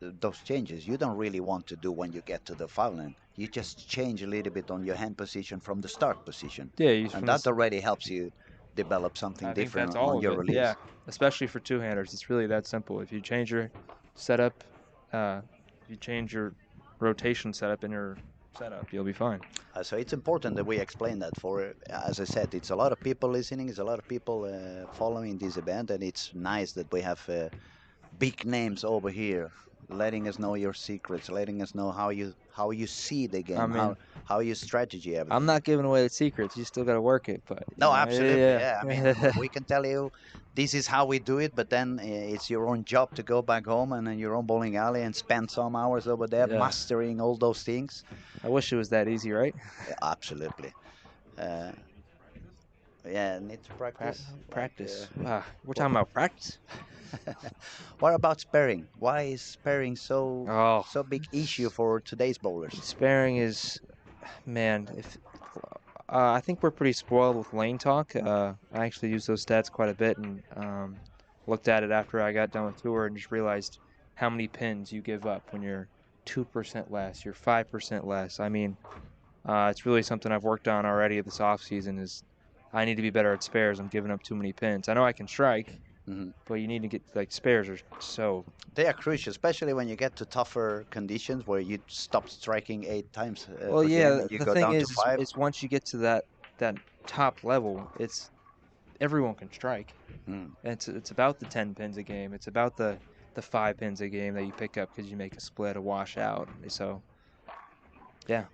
Speaker 2: changes you don't really want to do when you get to the foul line. You just change a little bit on your hand position from the start position.
Speaker 3: Yeah,
Speaker 2: and that already helps you develop something
Speaker 3: I think
Speaker 2: different
Speaker 3: that's all
Speaker 2: on
Speaker 3: of
Speaker 2: your
Speaker 3: it.
Speaker 2: release.
Speaker 3: Yeah, especially for two-handers, it's really that simple. If you change your setup, if you change your rotation setup in your setup, you'll be fine.
Speaker 2: So it's important that we explain that for, as I said, it's a lot of people listening, it's a lot of people following this event, and it's nice that we have big names over here letting us know your secrets, letting us know how you see the game,
Speaker 3: mean,
Speaker 2: how you strategy everything.
Speaker 3: I'm not giving away the secrets. You still got to work it, but you
Speaker 2: No,
Speaker 3: know,
Speaker 2: absolutely. Yeah, I mean,
Speaker 3: yeah.
Speaker 2: we can tell you this is how we do it, but then it's your own job to go back home and in your own bowling alley and spend some hours over there
Speaker 3: Yeah.
Speaker 2: mastering all those things.
Speaker 3: I wish it was that easy, right?
Speaker 2: Yeah, absolutely. Uh, yeah, need to practice.
Speaker 3: Practice. We're
Speaker 2: what-
Speaker 3: talking about practice.
Speaker 2: what about sparring? Why is sparring so
Speaker 3: Oh,
Speaker 2: so big issue for today's bowlers?
Speaker 3: sparing is, man. If I think we're pretty spoiled with lane talk. I actually use those stats quite a bit, and looked at it after I got done with tour, and just realized how many pins you give up when you're 2% less, you're 5% less. I mean, it's really something I've worked on already this off season. Is I need to be better at spares. I'm giving up too many pins. I know I can strike, but you need to get like spares are so.
Speaker 2: They are crucial, especially when you get to tougher conditions where you stop striking 8 times
Speaker 3: Well,
Speaker 2: per
Speaker 3: yeah.
Speaker 2: game and you
Speaker 3: The
Speaker 2: go
Speaker 3: thing
Speaker 2: down to
Speaker 3: is,
Speaker 2: 5.
Speaker 3: it's once you get to that top level, it's everyone can strike.
Speaker 2: Mm.
Speaker 3: And it's about the 10 pins a game. It's about the 5 pins a game that you pick up because you make a split, a washout. So, yeah.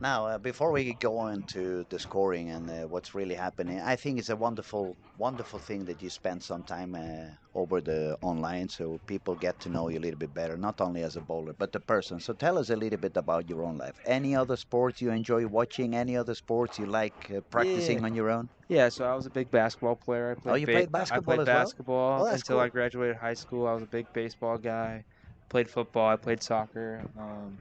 Speaker 2: Now, before we go into the scoring and what's really happening, I think it's a wonderful, wonderful thing that you spend some time over the online so people get to know you a little bit better, not only as a bowler, but the person. So tell us a little bit about your own life. Any other sports you enjoy watching? Any other sports you like practicing on your own?
Speaker 3: Yeah, so I was a big basketball player.
Speaker 2: You played basketball as well?
Speaker 3: basketball
Speaker 2: Oh, that's
Speaker 3: until
Speaker 2: cool.
Speaker 3: I graduated high school. I was a big baseball guy. Played football. I played soccer.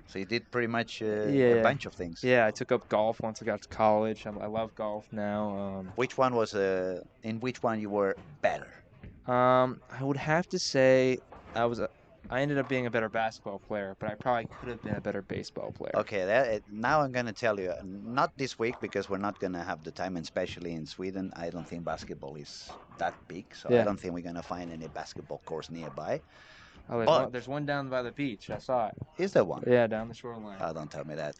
Speaker 2: So you did pretty much a
Speaker 3: Yeah.
Speaker 2: bunch of things.
Speaker 3: Yeah, I took up golf once I got to college. I love golf now.
Speaker 2: Which one was, in which one you were better?
Speaker 3: I would have to say I ended up being a better basketball player, but I probably could have been a better baseball player.
Speaker 2: Okay, now I'm going to tell you, not this week because we're not going to have the time, and especially in Sweden, I don't think basketball is that big, so I
Speaker 3: Yeah.
Speaker 2: don't think we're going to find any basketball course nearby.
Speaker 3: Oh, there's one down by the beach. I saw it.
Speaker 2: Is there one?
Speaker 3: Yeah, down the shoreline.
Speaker 2: Oh, don't tell me that.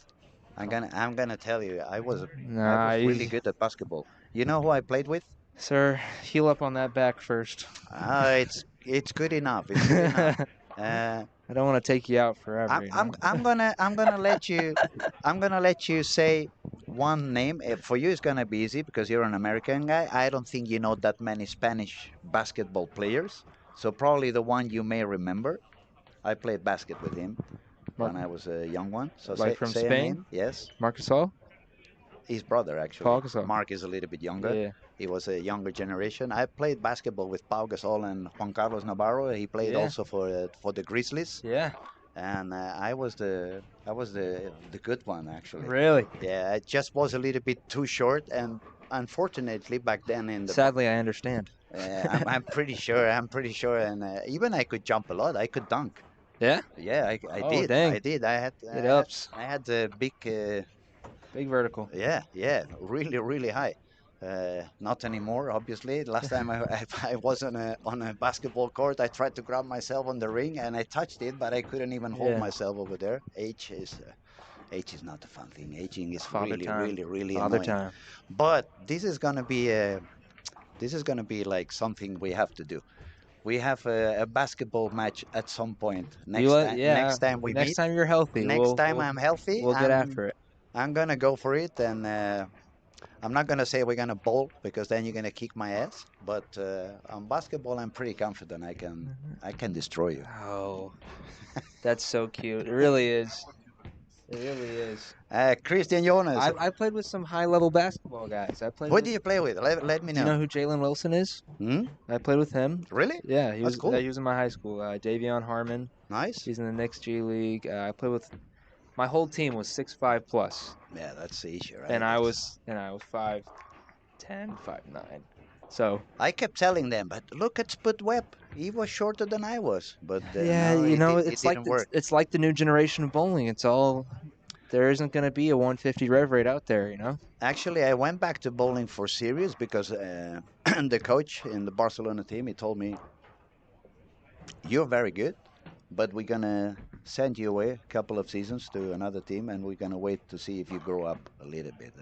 Speaker 2: I'm gonna tell you, I was
Speaker 3: Nah,
Speaker 2: really good at basketball. You know who I played with?
Speaker 3: Sir, heal up on that back first.
Speaker 2: It's good enough. It's good enough.
Speaker 3: I don't want to take you out forever.
Speaker 2: I'm gonna let you say one name. For you, it's gonna be easy because you're an American guy. I don't think you know that many Spanish basketball players, so probably the one you may remember. I played basket with him when I was a young one. So
Speaker 3: Like from
Speaker 2: say a
Speaker 3: Spain?
Speaker 2: name. Yes,
Speaker 3: Marcus Hall?
Speaker 2: his brother actually.
Speaker 3: Paul Gasol.
Speaker 2: Mark is a little bit younger.
Speaker 3: Yeah.
Speaker 2: He was a younger generation. I played basketball with Pau Gasol and Juan Carlos Navarro. He played also for the Grizzlies.
Speaker 3: Yeah.
Speaker 2: And I was the good one actually.
Speaker 3: Really?
Speaker 2: Yeah, I just was a little bit too short, and unfortunately back then in the
Speaker 3: Sadly, I understand.
Speaker 2: I'm pretty sure. And even I could jump a lot. I could dunk.
Speaker 3: Yeah?
Speaker 2: Yeah, I
Speaker 3: Oh,
Speaker 2: did.
Speaker 3: dang.
Speaker 2: I did. I had.
Speaker 3: It helps.
Speaker 2: I had a big.
Speaker 3: Big vertical.
Speaker 2: Yeah, really, really high. Not anymore, obviously. Last time I was on a basketball court, I tried to grab myself on the ring and I touched it, but I couldn't even hold myself over there. Age is not a fun thing. Aging is really
Speaker 3: Father
Speaker 2: annoying.
Speaker 3: time.
Speaker 2: But this is gonna be like something we have to do. We have a basketball match at some point next time we meet.
Speaker 3: Next time you're healthy.
Speaker 2: Next time I'm healthy,
Speaker 3: We'll get after it.
Speaker 2: I'm gonna go for it, and I'm not gonna say we're gonna bowl because then you're gonna kick my ass. But on basketball, I'm pretty confident I can destroy you.
Speaker 3: Oh, that's so cute. It really is. It really is.
Speaker 2: Christian Jonas.
Speaker 3: I played with some high-level basketball guys.
Speaker 2: Who do you play with? Let me know.
Speaker 3: Do you know who Jalen Wilson is?
Speaker 2: Hmm?
Speaker 3: I played with him.
Speaker 2: Really?
Speaker 3: Yeah,
Speaker 2: That's cool.
Speaker 3: He was in my high school. Davion Harmon.
Speaker 2: Nice.
Speaker 3: He's in the Knicks G League. I played with. My whole team was 6'5" plus.
Speaker 2: Yeah, that's the issue, right?
Speaker 3: And I was 5'10", 5'9". So
Speaker 2: I kept telling them, but look at Spud Webb. He was shorter than I was. But
Speaker 3: yeah,
Speaker 2: no,
Speaker 3: you know,
Speaker 2: it didn't work.
Speaker 3: it's like the new generation of bowling. It's all there isn't going to be a 150 rev rate out there, you know?
Speaker 2: Actually, I went back to bowling for serious because the coach in the Barcelona team, he told me, "You're very good, but we're gonna send you away a couple of seasons to another team, and we're gonna wait to see if you grow up a little bit."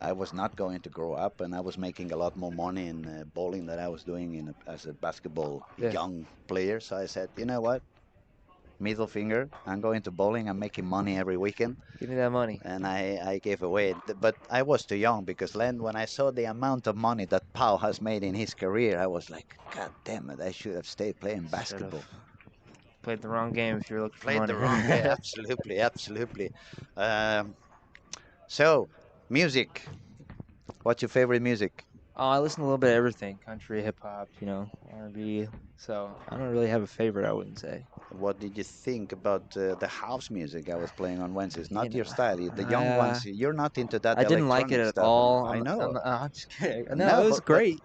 Speaker 2: I was not going to grow up, and I was making a lot more money in bowling than I was doing as a basketball
Speaker 3: Yeah.
Speaker 2: young player. So I said, you know what? Middle finger. I'm going to bowling. I'm making money every weekend,
Speaker 3: Give me that money.
Speaker 2: and I gave away. But I was too young because then when I saw the amount of money that Pau has made in his career, I was like, God damn it! I should have stayed playing basketball.
Speaker 3: Played the wrong game if you're looking for
Speaker 2: Played
Speaker 3: money.
Speaker 2: the wrong game. Absolutely, absolutely. Um, so, music. What's your favorite music?
Speaker 3: Oh, I listen to a little bit of everything, country, hip hop, you know, R&B. So I don't really have a favorite, I wouldn't say.
Speaker 2: What did you think about the house music I was playing on Wednesdays?
Speaker 3: You
Speaker 2: Not
Speaker 3: know,
Speaker 2: your style. The young
Speaker 3: I,
Speaker 2: ones, you're not into that
Speaker 3: I didn't like it
Speaker 2: electronic
Speaker 3: at
Speaker 2: stuff.
Speaker 3: all.
Speaker 2: I know.
Speaker 3: I'm just kidding. No,
Speaker 2: No,
Speaker 3: it was
Speaker 2: but
Speaker 3: great.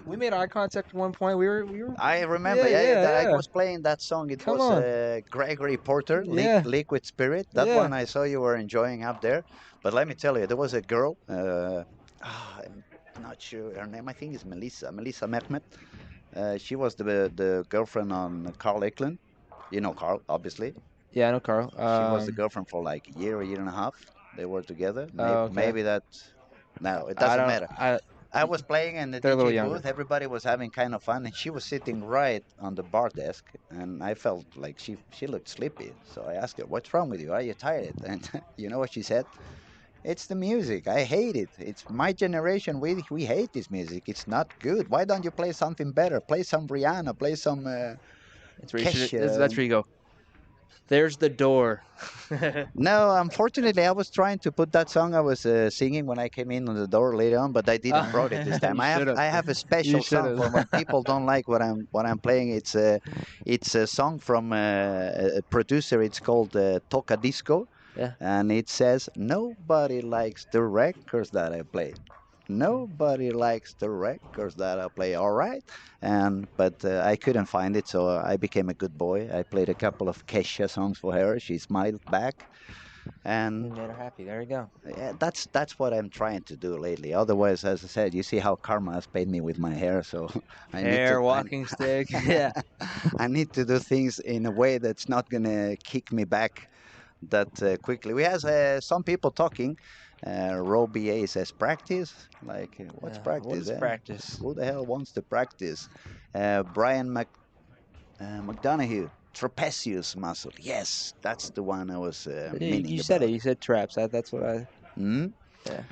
Speaker 3: We made eye contact at one point. We were.
Speaker 2: I remember,
Speaker 3: Yeah,
Speaker 2: yeah,
Speaker 3: yeah,
Speaker 2: that I
Speaker 3: yeah.
Speaker 2: was playing that song. It
Speaker 3: Come
Speaker 2: was
Speaker 3: on.
Speaker 2: Gregory Porter,
Speaker 3: Yeah,
Speaker 2: Liquid Spirit. That
Speaker 3: yeah.
Speaker 2: one I saw you were enjoying up there. But let me tell you, there was a girl. I'm not sure her name. I think it's Melissa Mehmet. She was the girlfriend on Carl Eklund. You know Carl, obviously.
Speaker 3: Yeah, I know Carl.
Speaker 2: She was the girlfriend for like a year and a half. They were together. Maybe,
Speaker 3: Oh, okay.
Speaker 2: maybe that. No, it
Speaker 3: I
Speaker 2: doesn't
Speaker 3: don't.
Speaker 2: matter. I was playing in the
Speaker 3: They're a little
Speaker 2: DJ
Speaker 3: younger.
Speaker 2: booth. Everybody was having kind of fun, and she was sitting right on the bar desk. And I felt like she looked sleepy. So I asked her, "What's wrong with you? Are you tired?" And you know what she said? It's the music. I hate it. It's my generation. We hate this music. It's not good. Why don't you play something better? Play some Rihanna. Play some
Speaker 3: That's where you should. That's
Speaker 2: Kesha.
Speaker 3: where you go. There's the door.
Speaker 2: No, unfortunately, I was trying to put that song I was singing when I came in on the door later on, but I didn't brought it this time.
Speaker 3: You should have.
Speaker 2: I have a
Speaker 3: You
Speaker 2: special
Speaker 3: should
Speaker 2: song for when
Speaker 3: have.
Speaker 2: people don't like what I'm playing. It's a song from a producer. It's called Toca Disco,
Speaker 3: Yeah.
Speaker 2: and it says nobody likes the records that I play. Nobody likes the records that I play. All right, but I couldn't find it, so I became a good boy. I played a couple of Kesha songs for her. She smiled back,
Speaker 3: You
Speaker 2: and
Speaker 3: made her happy. There you go.
Speaker 2: yeah, that's what I'm trying to do lately. Otherwise, as I said, you see how karma has paid me with my hair, so I need
Speaker 3: Hair,
Speaker 2: to
Speaker 3: walking stick. Yeah.
Speaker 2: I need to do things in a way that's not gonna kick me back that quickly. We have some people talking. Robbie A says practice. Like, what's
Speaker 3: What
Speaker 2: practice?
Speaker 3: is practice?
Speaker 2: Who the hell wants to practice? Brian McDonough, trapezius muscle. Yes, that's the one I was meaning
Speaker 3: You said
Speaker 2: about.
Speaker 3: it. You said traps. That's what I.
Speaker 2: Hmm?
Speaker 3: Yeah.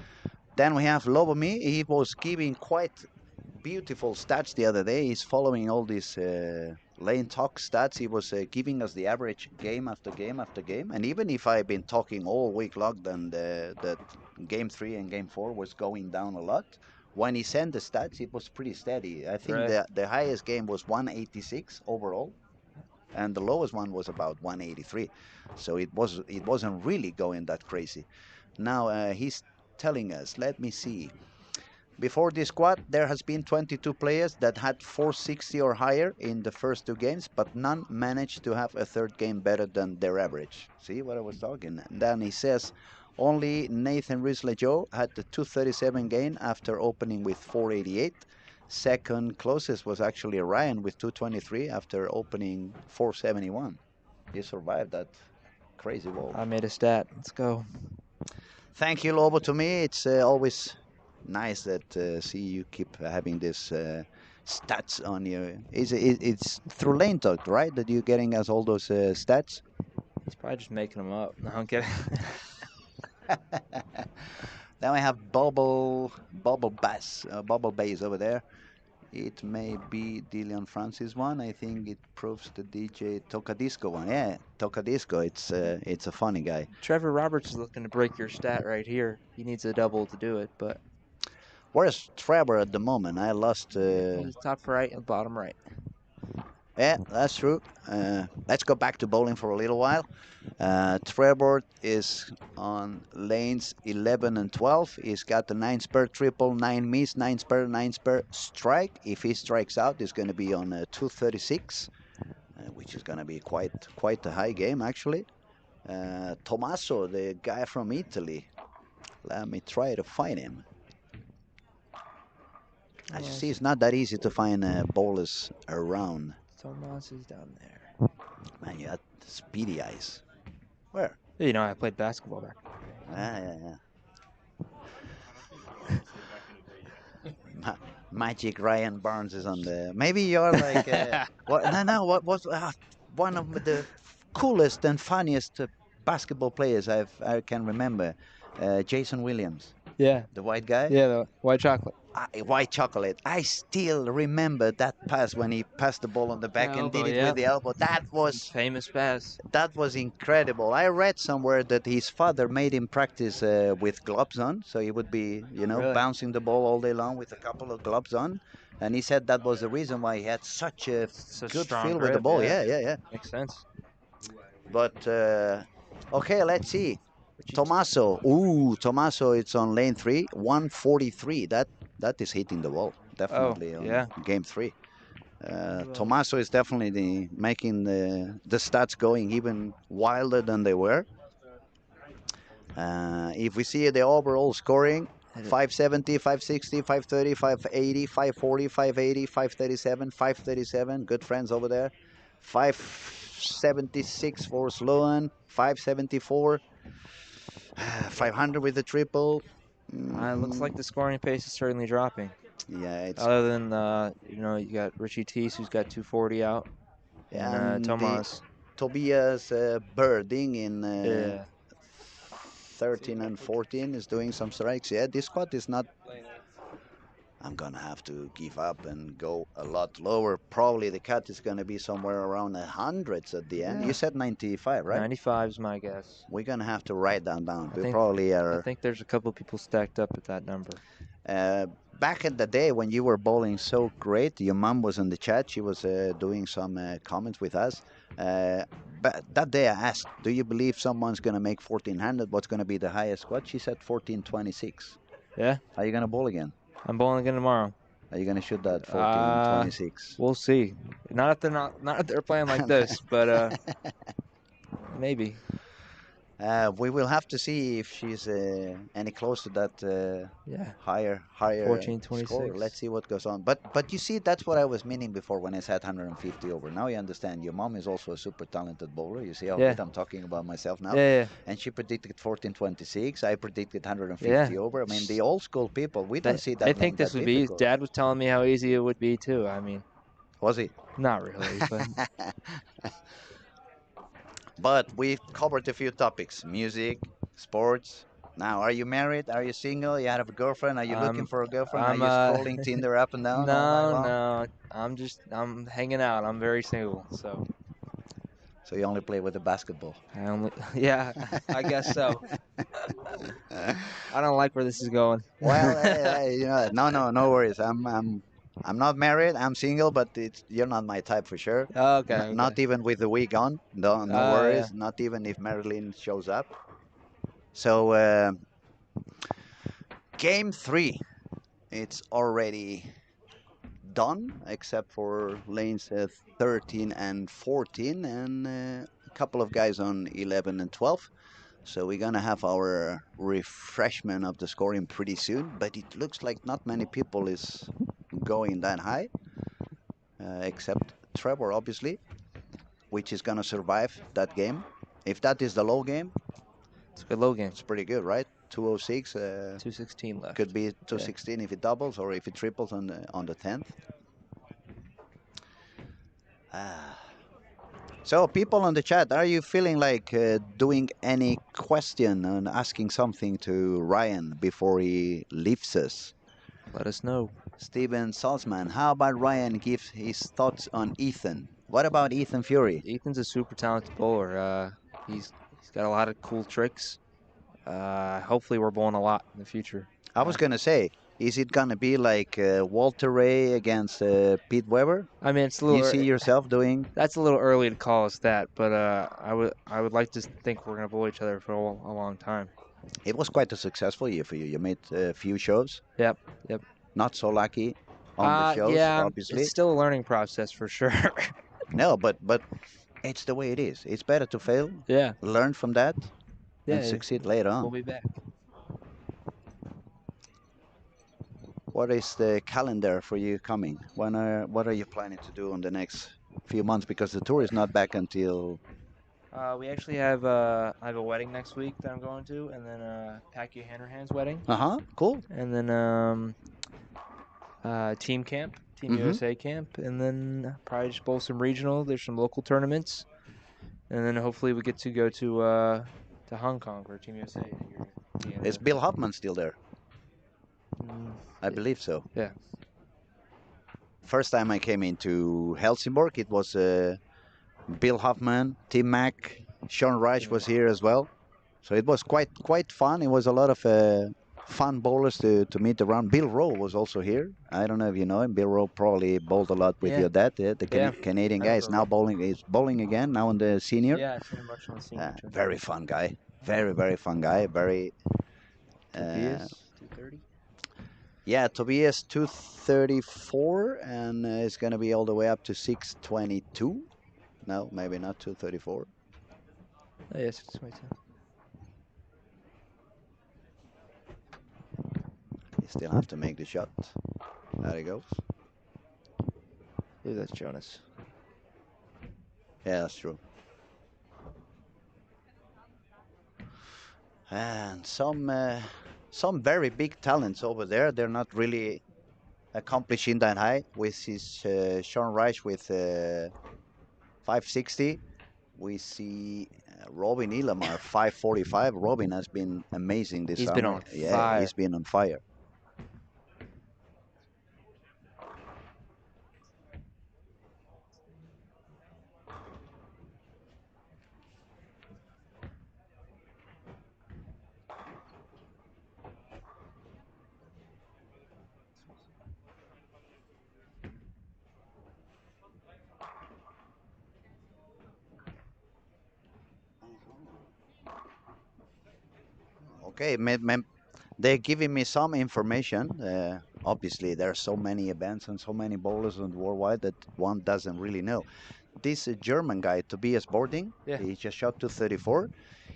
Speaker 2: Then we have Lobomi. He was giving quite beautiful stats the other day. He's following all these lane talk stats. He was giving us the average game after game after game. And even if I've been talking all week long, then that game 3 and game 4 was going down a lot. When he sent the stats, it was pretty steady. I think
Speaker 3: Right.
Speaker 2: the highest game was 186 overall, and the lowest one was about 183. So it wasn't really going that crazy. Now he's telling us. Let me see. Before this squad, there has been 22 players that had 460 or higher in the first 2 games, but none managed to have a third game better than their average. See what I was talking? And then he says only Nathan Joe had the 237 gain after opening with 488. Second closest was actually Ryan with 223 after opening 471. He survived that crazy wall.
Speaker 3: I made a stat. Let's go.
Speaker 2: Thank you, Lobo. To me, it's always nice that see you keep having this stats on you. It's through Lane Talk, right? That you're getting us all those stats.
Speaker 3: He's probably just making them up. No, I'm kidding.
Speaker 2: Then we have Bubble Bass over there. It may be Dillian Francis one. I think it proves the DJ Tocadisco one. Yeah, Tocadisco. It's a funny guy.
Speaker 3: Trevor Roberts is looking to break your stat right here. He needs a double to do it, but
Speaker 2: Where's Trevor at the moment? I lost.
Speaker 3: he's top right and bottom right.
Speaker 2: Yeah, that's true. Let's go back to bowling for a little while. Trevor is on lanes 11 and 12. He's got the 9 spare triple, 9 miss, 9 spare strike. If he strikes out, it's going to be on 236, which is going to be quite a high game actually. Tommaso, the guy from Italy. Let me try to find him. As you see, it's not that easy to find bowlers around.
Speaker 3: Tomas is down there.
Speaker 2: Man, you had speedy eyes. Where?
Speaker 3: You know, I played basketball there.
Speaker 2: Yeah. Magic Ryan Barnes is on the. Maybe you're like. What? No. What was one of the coolest and funniest basketball players I can remember? Jason Williams,
Speaker 3: Yeah.
Speaker 2: the white guy.
Speaker 3: Yeah, the white chocolate.
Speaker 2: White chocolate. I still remember that pass when he passed the ball on the back and did it with the elbow. That was
Speaker 3: famous pass.
Speaker 2: That was incredible. I read somewhere that his father made him practice with gloves on, so he would be,
Speaker 3: Really?
Speaker 2: bouncing the ball all day long with a couple of gloves on. And he said that was the reason why he had such a good
Speaker 3: strong
Speaker 2: feel with the
Speaker 3: grip,
Speaker 2: ball.
Speaker 3: yeah.
Speaker 2: Yeah.
Speaker 3: Makes sense.
Speaker 2: But okay, let's see. Tommaso. Ooh, Tommaso. It's on lane 3, 143. That is hitting the wall definitely on game 3. Tommaso is definitely making the stats going even wilder than they were. If we see the overall scoring, 570, 560, 530, 580, 540, 580, 537, 537. Good friends over there. 576 for Sloan, 574, 500 with the triple.
Speaker 3: It looks like the scoring pace is certainly dropping.
Speaker 2: Yeah, it's
Speaker 3: other than you got Richie Teese who's got 240 out, and Tomas.
Speaker 2: Tobias Birding in 13 and 14 is doing some strikes. Yeah, this squad is not. I'm gonna have to give up and go a lot lower. Probably the cut is gonna be somewhere around the hundreds at the end. You said 95, right?
Speaker 3: 95 is my guess.
Speaker 2: We're gonna have to write that down.
Speaker 3: I think there's a couple of people stacked up at that number.
Speaker 2: Back in the day when you were bowling so great, your mom was in the chat. She was doing some comments with us. But that day I asked, do you believe someone's going to make 1400? What's going to be the highest squad? She said 1426.
Speaker 3: Yeah.
Speaker 2: Are you going to bowl again?
Speaker 3: I'm bowling again tomorrow.
Speaker 2: Are you going to shoot that 1426?
Speaker 3: We'll see. Not if they're playing like this, but maybe.
Speaker 2: We will have to see if she's any close to that higher
Speaker 3: 1426
Speaker 2: score. Let's see what goes on. But you see, that's what I was meaning before when I said 150 over. Now you understand. Your mom is also a super talented bowler. You see how good I'm talking about myself now.
Speaker 3: Yeah.
Speaker 2: And she predicted 1426. I predicted 150 over. I mean, the old school people, we don't see that.
Speaker 3: I think this would be. Dad was telling me how easy it would be too. I mean,
Speaker 2: was he?
Speaker 3: Not really, but.
Speaker 2: But we've covered a few topics: music, sports. Now, are you married? Are you single? You have a girlfriend? Are you looking for a girlfriend? Are you scrolling Tinder up and down?
Speaker 3: No. I'm hanging out. I'm very single, so.
Speaker 2: So you only play with the basketball?
Speaker 3: Yeah, I guess so. I don't like where this is going.
Speaker 2: Well, no worries. I'm not married. I'm single, but you're not my type for sure.
Speaker 3: Okay.
Speaker 2: Not even with the week on. No worries. Yeah. Not even if Marilyn shows up. So, game 3, it's already done, except for lanes 13 and 14, and a couple of guys on 11 and 12. So we're gonna have our refreshment of the scoring pretty soon. But it looks like not many people is going that high, except Trevor, obviously, which is gonna survive that game. If that is the low game,
Speaker 3: it's a good low game.
Speaker 2: It's pretty good, right? 206.
Speaker 3: 216 left.
Speaker 2: Could be 216 if it doubles or if it triples on the 10th. So people on the chat, are you feeling like doing any question and asking something to Ryan before he leaves us?
Speaker 3: Let us know.
Speaker 2: Steven Salzman, how about Ryan gives his thoughts on Ethan? What about Ethan Fury?
Speaker 3: Ethan's a super talented bowler. He's got a lot of cool tricks. Hopefully we're bowling a lot in the future.
Speaker 2: I was going to say, is it going to be like Walter Ray against Pete Weber?
Speaker 3: I mean, it's a little.
Speaker 2: You see yourself doing?
Speaker 3: That's a little early to call us that, but I would like to think we're going to bowl each other for a long time.
Speaker 2: It was quite a successful year for you. You made a few shows.
Speaker 3: Yep.
Speaker 2: Not so lucky on the shows, obviously.
Speaker 3: It's still a learning process for sure.
Speaker 2: No, but It's the way it is. It's better to fail,
Speaker 3: Yeah.
Speaker 2: learn from that, and
Speaker 3: Yeah.
Speaker 2: succeed later
Speaker 3: We'll
Speaker 2: on.
Speaker 3: be back.
Speaker 2: What is the calendar for you coming? What are you planning to do in the next few months? Because the tour is not back until.
Speaker 3: We actually have I have a wedding next week that I'm going to, and then Pacquiao Hanrahan's wedding,
Speaker 2: Cool.
Speaker 3: and then team camp, Team
Speaker 2: Mm-hmm.
Speaker 3: USA camp, and then probably just bowl some regional. There's some local tournaments, and then hopefully we get to go to Hong Kong for Team USA.
Speaker 2: Is Bill Hoffman still there? I believe so.
Speaker 3: Yeah.
Speaker 2: First time I came into Helsingborg, it was Bill Hoffman, Tim Mack, Sean Reich was here as well. So it was quite fun. It was a lot of fun bowlers to meet around. Bill Rowe was also here. I don't know if you know him. Bill Rowe probably bowled a lot with your dad. The Canadian guy is now bowling. He's bowling again now in the senior.
Speaker 3: Yeah, I've seen him much on the senior.
Speaker 2: Very fun guy. Very fun guy. Very.
Speaker 3: Tobias, 230.
Speaker 2: Yeah, Tobias 234, and it's going to be all the way up to 622. No, maybe not 234.
Speaker 3: Oh, yeah, 622.
Speaker 2: You still have to make the shot. There he goes.
Speaker 3: I believe that's Jonas.
Speaker 2: Yeah, that's true. And some very big talents over there. They're not really accomplishing that high. With his Sean Reich with 560. We see Robin Ilamar 545. Robin has been amazing this summer.
Speaker 3: He's been on fire.
Speaker 2: Yeah, he's been on fire. Okay, they're giving me some information. Obviously, there are so many events and so many bowlers on worldwide that one doesn't really know. This German guy, Tobias Bording, he just shot 234.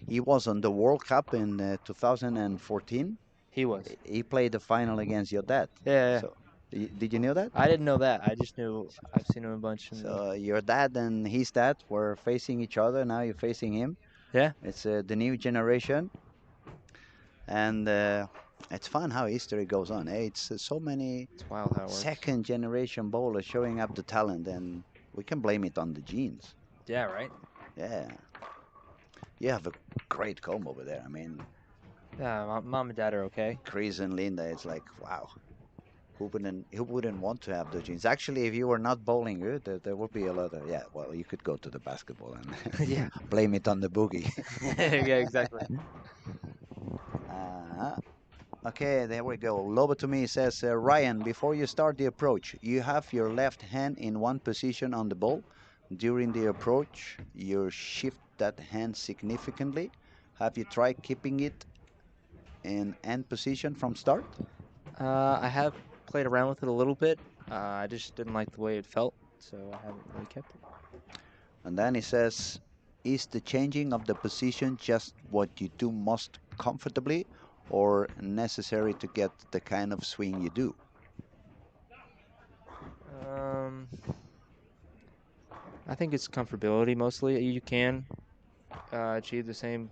Speaker 2: He was on the World Cup in 2014.
Speaker 3: He was.
Speaker 2: He played the final against your dad.
Speaker 3: Yeah.
Speaker 2: So, did you know that?
Speaker 3: I didn't know that. I just knew I've seen him a bunch.
Speaker 2: So your dad and his dad were facing each other. Now you're facing him.
Speaker 3: Yeah.
Speaker 2: It's the new generation. And it's fun how history goes on. It's so many second generation bowlers showing up the talent, and we can blame it on the genes.
Speaker 3: Yeah, right?
Speaker 2: Yeah. You have a great comb over there. I mean,
Speaker 3: yeah, mom and dad are okay.
Speaker 2: Chris and Linda, it's like, wow. Who wouldn't want to have those genes? Actually, if you were not bowling good, there would be a lot of, well, you could go to the basketball and blame it on the boogie.
Speaker 3: Yeah, exactly.
Speaker 2: Okay, there we go. Lobotomy says, Ryan, before you start the approach, you have your left hand in one position on the ball. During the approach, you shift that hand significantly. Have you tried keeping it in end position from start?
Speaker 3: I have played around with it a little bit. I just didn't like the way it felt, so I haven't really kept it.
Speaker 2: And then he says, is the changing of the position just what you do most comfortably or necessary to get the kind of swing you do?
Speaker 3: I think it's comfortability mostly. You can achieve the same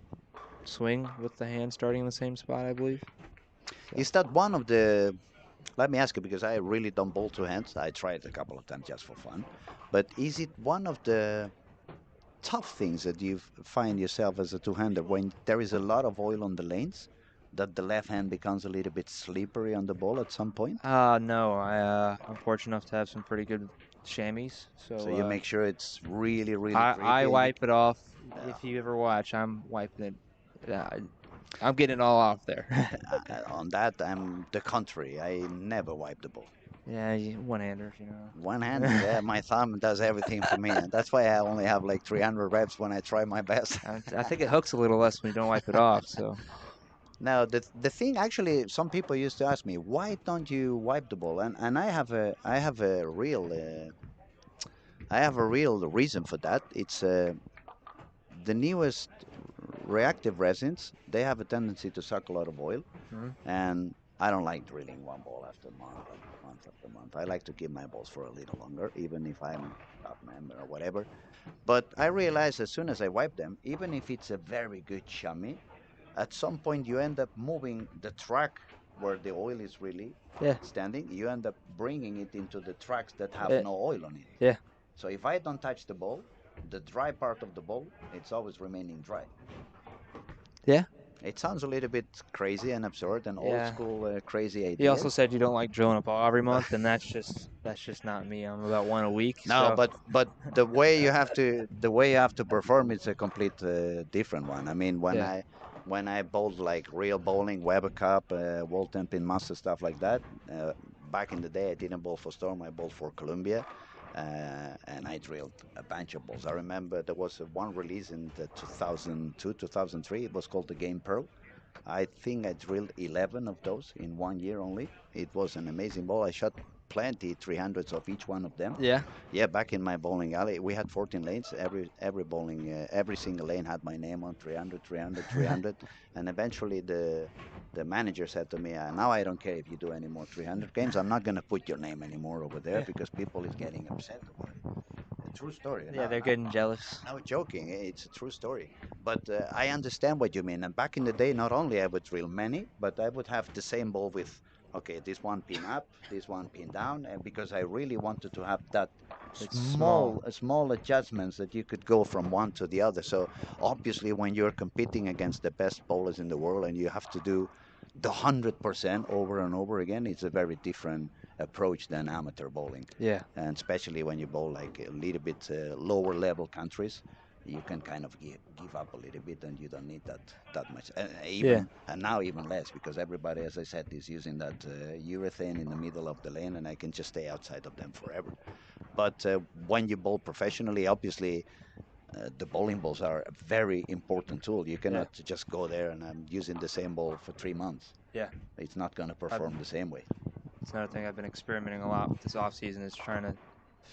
Speaker 3: swing with the hand starting in the same spot, I believe. So.
Speaker 2: Is that one of the... Let me ask you, because I really don't bowl two hands. I tried a couple of times just for fun. But is it one of the tough things that you find yourself as a two-hander when there is a lot of oil on the lanes, that the left hand becomes a little bit slippery on the ball at some point?
Speaker 3: No. I'm fortunate enough to have some pretty good chamois. So
Speaker 2: you make sure it's really, really
Speaker 3: I wipe it off. Yeah. If you ever watch, I'm wiping it. I'm getting it all off there.
Speaker 2: On that, I'm the contrary. I never wipe the ball.
Speaker 3: Yeah, one-hander, you know.
Speaker 2: One-hander, yeah. My thumb does everything for me. And that's why I only have like 300 reps when I try my best.
Speaker 3: I think it hooks a little less when you don't wipe it off, so...
Speaker 2: Now, the thing, actually, some people used to ask me, why don't you wipe the ball? And I have a real I have a real reason for that. It's the newest reactive resins. They have a tendency to suck a lot of oil, and I don't like drilling one ball after month and month after month. I like to keep my balls for a little longer, even if I'm a top member or whatever. But I realize as soon as I wipe them, even if it's a very good chamois, at some point you end up moving the track where the oil is really
Speaker 3: Yeah.
Speaker 2: standing. You end up bringing it into the tracks that have
Speaker 3: Yeah.
Speaker 2: no oil on it.
Speaker 3: Yeah.
Speaker 2: So if I don't touch the ball, the dry part of the ball, it's always remaining dry.
Speaker 3: Yeah.
Speaker 2: It sounds a little bit crazy and absurd and old
Speaker 3: Yeah.
Speaker 2: school crazy idea.
Speaker 3: He also said you don't like drilling a ball every month, and that's just not me. I'm about one a week.
Speaker 2: No,
Speaker 3: So.
Speaker 2: but the way you have to perform is a complete different one. I mean,
Speaker 3: Yeah.
Speaker 2: when I bowled like real bowling, Weber Cup, Walton Pin Master stuff like that. Back in the day, I didn't bowl for Storm. I bowled for Columbia, and I drilled a bunch of balls. I remember there was one release in the 2002, 2003. It was called the Game Pearl. I think I drilled 11 of those in 1 year only. It was an amazing ball. I shot plenty 300s of each one of them.
Speaker 3: Yeah.
Speaker 2: Yeah, back in my bowling alley, we had 14 lanes. Every single lane had my name on 300, 300, 300. And eventually the manager said to me, now I don't care if you do any more 300 games. I'm not going to put your name anymore over there because people is getting upset about it. A true story.
Speaker 3: Yeah, they're getting jealous.
Speaker 2: No joking, it's a true story. But I understand what you mean. And back in the day, not only I would drill many, but I would have the same ball with, okay, this one pin up, this one pin down, and because I really wanted to have that
Speaker 3: It's small.
Speaker 2: small adjustments that you could go from one to the other. So obviously, when you're competing against the best bowlers in the world and you have to do the 100% over and over again, it's a very different approach than amateur bowling.
Speaker 3: Yeah.
Speaker 2: And especially when you bowl like a little bit lower level countries, you can kind of give up a little bit, and you don't need that much. And now even less, because everybody, as I said, is using that urethane in the middle of the lane, and I can just stay outside of them forever. But when you bowl professionally, obviously. The bowling balls are a very important tool. You cannot just go there and I'm using the same ball for 3 months.
Speaker 3: Yeah.
Speaker 2: It's not going to perform the same way.
Speaker 3: It's another thing I've been experimenting a lot with this off season is trying to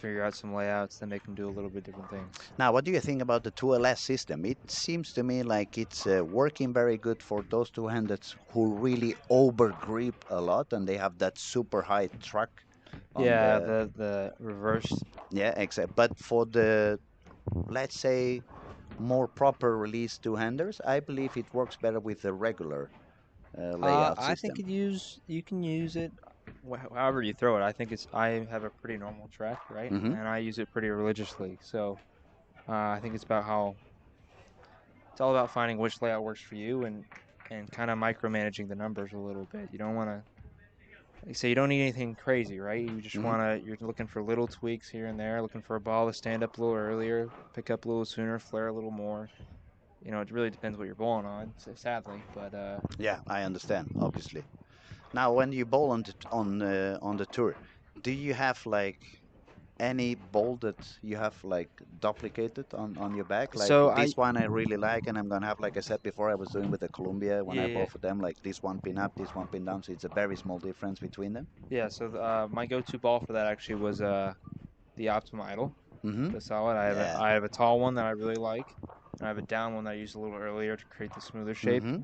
Speaker 3: figure out some layouts that make them do a little bit different things.
Speaker 2: Now, what do you think about the 2LS system? It seems to me like it's working very good for those two-handeds who really over-grip a lot and they have that super high track.
Speaker 3: Yeah, the reverse.
Speaker 2: Yeah, exactly. But for the, let's say, more proper release two-handers, I believe it works better with the regular layout
Speaker 3: I
Speaker 2: system.
Speaker 3: think you can use it however you throw it. I have a pretty normal track, right?
Speaker 2: Mhm.
Speaker 3: And I use it pretty religiously. So I think it's all about finding which layout works for you and kind of micromanaging the numbers a little bit. You don't want to. You don't need anything crazy, right? You just you're looking for little tweaks here and there, looking for a ball to stand up a little earlier, pick up a little sooner, flare a little more. It really depends what you're bowling on, sadly. But
Speaker 2: yeah, I understand, obviously. Now, when you bowl on the tour, do you have like any ball that you have like duplicated on your back? Like
Speaker 3: So
Speaker 2: this one I really like, and I'm gonna have, like I said before, I was doing with the Columbia when I bowl
Speaker 3: Yeah.
Speaker 2: for them, like this one pin up, this one pin down. So it's a very small difference between them.
Speaker 3: Yeah, so my go-to ball for that actually was the Optimum Idol,
Speaker 2: Mm-hmm.
Speaker 3: the solid. I have a tall one that I really like, and I have a down one that I used a little earlier to create the smoother shape.
Speaker 2: Mhm.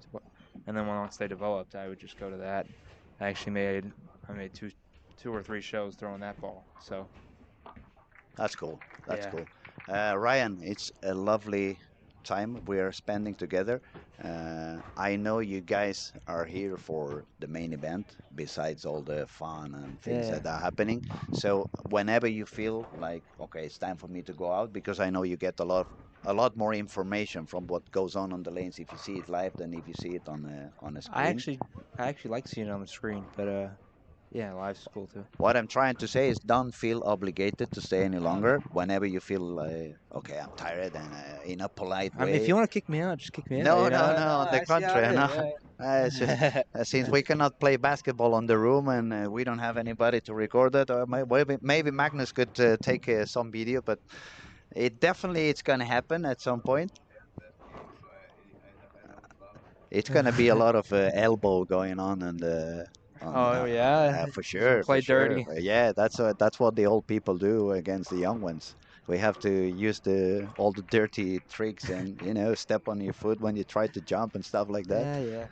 Speaker 3: And then once they developed, I would just go to that. I made two or three shows throwing that ball. So
Speaker 2: That's cool. That's
Speaker 3: Yeah.
Speaker 2: cool. Ryan, it's a lovely time we are spending together. I know you guys are here for the main event, besides all the fun and things
Speaker 3: Yeah.
Speaker 2: that are happening. So whenever you feel like, okay, it's time for me to go out, because I know you get a lot more information from what goes on the lanes if you see it live than if you see it on a screen.
Speaker 3: I actually like seeing it on the screen, but yeah, live's cool too.
Speaker 2: What I'm trying to say is don't feel obligated to stay any longer. Whenever you feel like, okay, I'm tired, and in a polite way.
Speaker 3: I mean, if you want to kick me out, just kick me out.
Speaker 2: No,
Speaker 3: you know?
Speaker 2: no, on the contrary. No. Since we cannot play basketball on the room and we don't have anybody to record it, or maybe Magnus could take some video, but it's going to happen at some point. It's going to be a lot of elbow going on and.
Speaker 3: Yeah.
Speaker 2: For sure.
Speaker 3: Play
Speaker 2: for sure.
Speaker 3: dirty.
Speaker 2: Yeah, that's what the old people do against the young ones. We have to use all the dirty tricks and step on your foot when you try to jump and stuff like that.
Speaker 3: Yeah,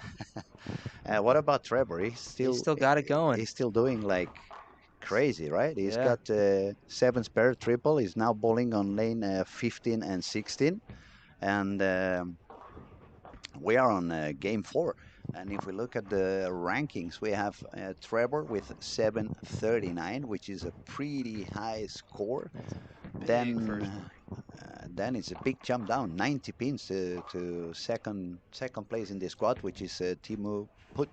Speaker 3: yeah.
Speaker 2: What about Trevor?
Speaker 3: He's still got it going.
Speaker 2: He's still doing like crazy, right? He's
Speaker 3: Yeah.
Speaker 2: got 7 spare triple. He's now bowling on lane 15 and 16, and we are on game 4. And if we look at the rankings, we have Trevor with 739, which is a pretty high score. Then it's a big jump down, 90 pins to second place in the squad, which is Timu Put.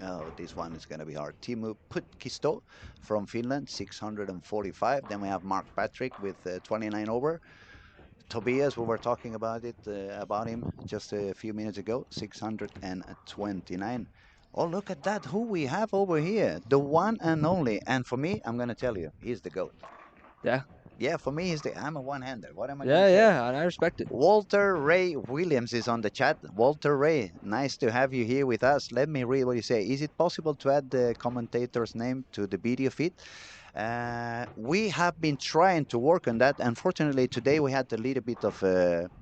Speaker 2: Oh, this one is going to be hard. Timu Putkisto from Finland, 645. Then we have Mark Patrick with 29 over. Tobias, we were talking about him just a few minutes ago, 629. Oh, look at that, who we have over here. The one and only. And for me, I'm going to tell you, he's the GOAT.
Speaker 3: Yeah.
Speaker 2: Yeah, for me, I'm a one-hander. What am I
Speaker 3: Yeah,
Speaker 2: going to say?
Speaker 3: yeah, and I respect it.
Speaker 2: Walter Ray Williams is on the chat. Walter Ray, nice to have you here with us. Let me read what you say. Is it possible to add the commentator's name to the video feed? We have been trying to work on that. Unfortunately, today we had a little bit of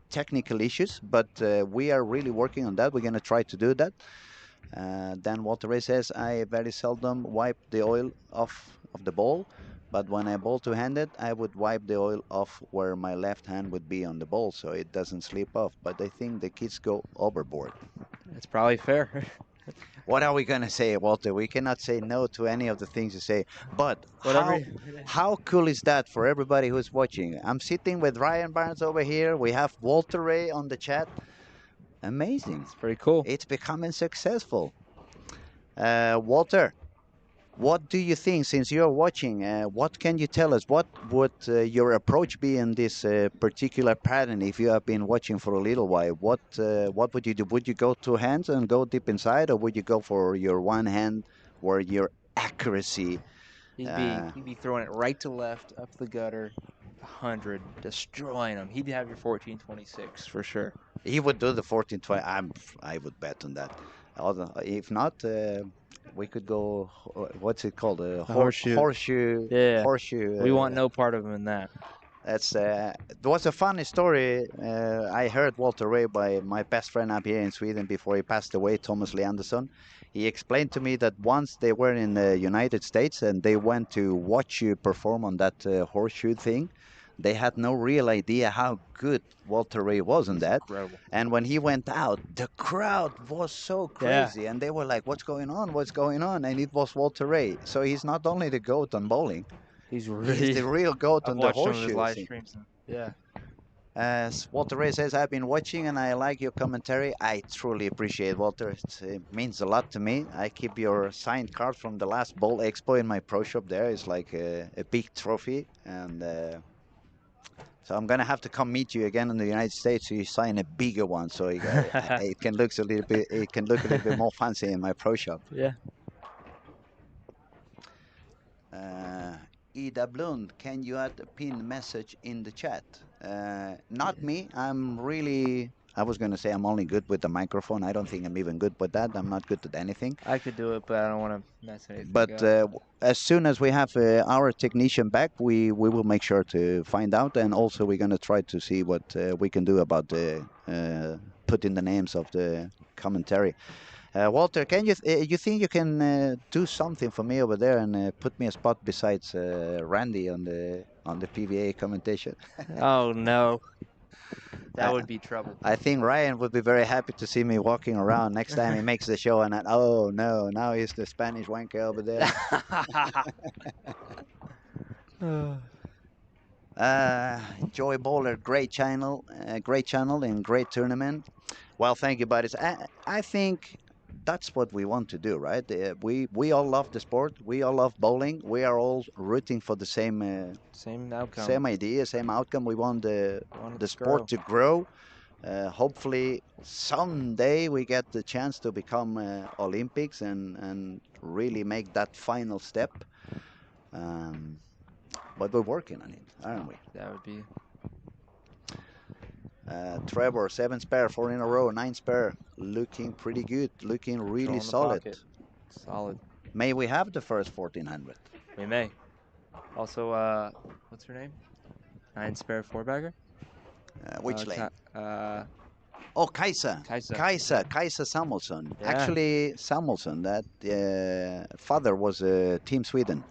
Speaker 2: technical issues, but we are really working on that. We're going to try to do that. Then Walter Ray says, I very seldom wipe the oil off of the ball, but when I bowl two-handed, I would wipe the oil off where my left hand would be on the ball so it doesn't slip off. But I think the kids go overboard.
Speaker 3: It's probably fair.
Speaker 2: What are we going to say, Walter? We cannot say no to any of the things you say. But how cool is that for everybody who's watching? I'm sitting with Ryan Barnes over here. We have Walter Ray on the chat. Amazing.
Speaker 3: It's pretty cool.
Speaker 2: It's becoming successful. Walter, what do you think, since you're watching, what can you tell us? What would your approach be in this particular pattern if you have been watching for a little while? What would you do? Would you go two hands and go deep inside, or would you go for your one hand where your accuracy?
Speaker 3: He'd be throwing it right to left, up the gutter, 100, destroying them. He'd have your 1426 for sure.
Speaker 2: He would do the 1420. I would bet on that. If not, we could go. What's it called?
Speaker 3: Horseshoe.
Speaker 2: Horseshoe.
Speaker 3: Yeah.
Speaker 2: Horseshoe.
Speaker 3: We want no part of him in that.
Speaker 2: There was a funny story. I heard Walter Ray by my best friend up here in Sweden before he passed away, Thomas Leandersson. He explained to me that once they were in the United States and they went to watch you perform on that horseshoe thing. They had no real idea how good Walter Ray was on that.
Speaker 3: Incredible.
Speaker 2: And when he went out, the crowd was so crazy. Yeah. And they were like, what's going on? What's going on? And it was Walter Ray. So he's not only the GOAT on bowling.
Speaker 3: He's
Speaker 2: the real GOAT on the horseshoe.
Speaker 3: Live streams. Yeah.
Speaker 2: As Walter Ray says, I've been watching and I like your commentary. I truly appreciate Walter. It means a lot to me. I keep your signed card from the last Bowl Expo in my pro shop there. It's like a big trophy. And so I'm gonna have to come meet you again in the United States so you sign a bigger one, so it can look a little bit. It can look a little bit more fancy in my pro shop.
Speaker 3: Yeah.
Speaker 2: Ida Blund, can you add a pin message in the chat? Not me. I was going to say I'm only good with the microphone. I don't think I'm even good with that. I'm not good at anything.
Speaker 3: I could do it, but I don't want to mess anything
Speaker 2: But
Speaker 3: up.
Speaker 2: As soon as we have our technician back, we will make sure to find out. And also we're going to try to see what we can do about putting the names of the commentary. Walter, can you think you can do something for me over there and put me a spot besides Randy on the PVA commentation?
Speaker 3: Oh, no. That would be trouble.
Speaker 2: I think Ryan would be very happy to see me walking around next time he makes the show and oh no, now he's the Spanish wanker over there. Joy Bowler, great channel and great tournament. Well, thank you, buddies. I think that's what we want to do, right? We all love the sport. We all love bowling. We are all rooting for the same
Speaker 3: outcome,
Speaker 2: same idea, same outcome. We want the sport to grow. Hopefully, someday we get the chance to become Olympics and really make that final step. But we're working on it, aren't we?
Speaker 3: That would be.
Speaker 2: Trevor, 7 spare, 4 in a row, 9 spare, looking pretty good, looking really solid.
Speaker 3: Solid.
Speaker 2: May we have the first 1400?
Speaker 3: We may. Also, what's her name? 9 spare 4-bagger.
Speaker 2: Which lane?
Speaker 3: Uh,
Speaker 2: Oh, Kajsa.
Speaker 3: Kajsa.
Speaker 2: Kajsa Samuelsson.
Speaker 3: Yeah.
Speaker 2: Actually, Samuelsson, that father was Team Sweden.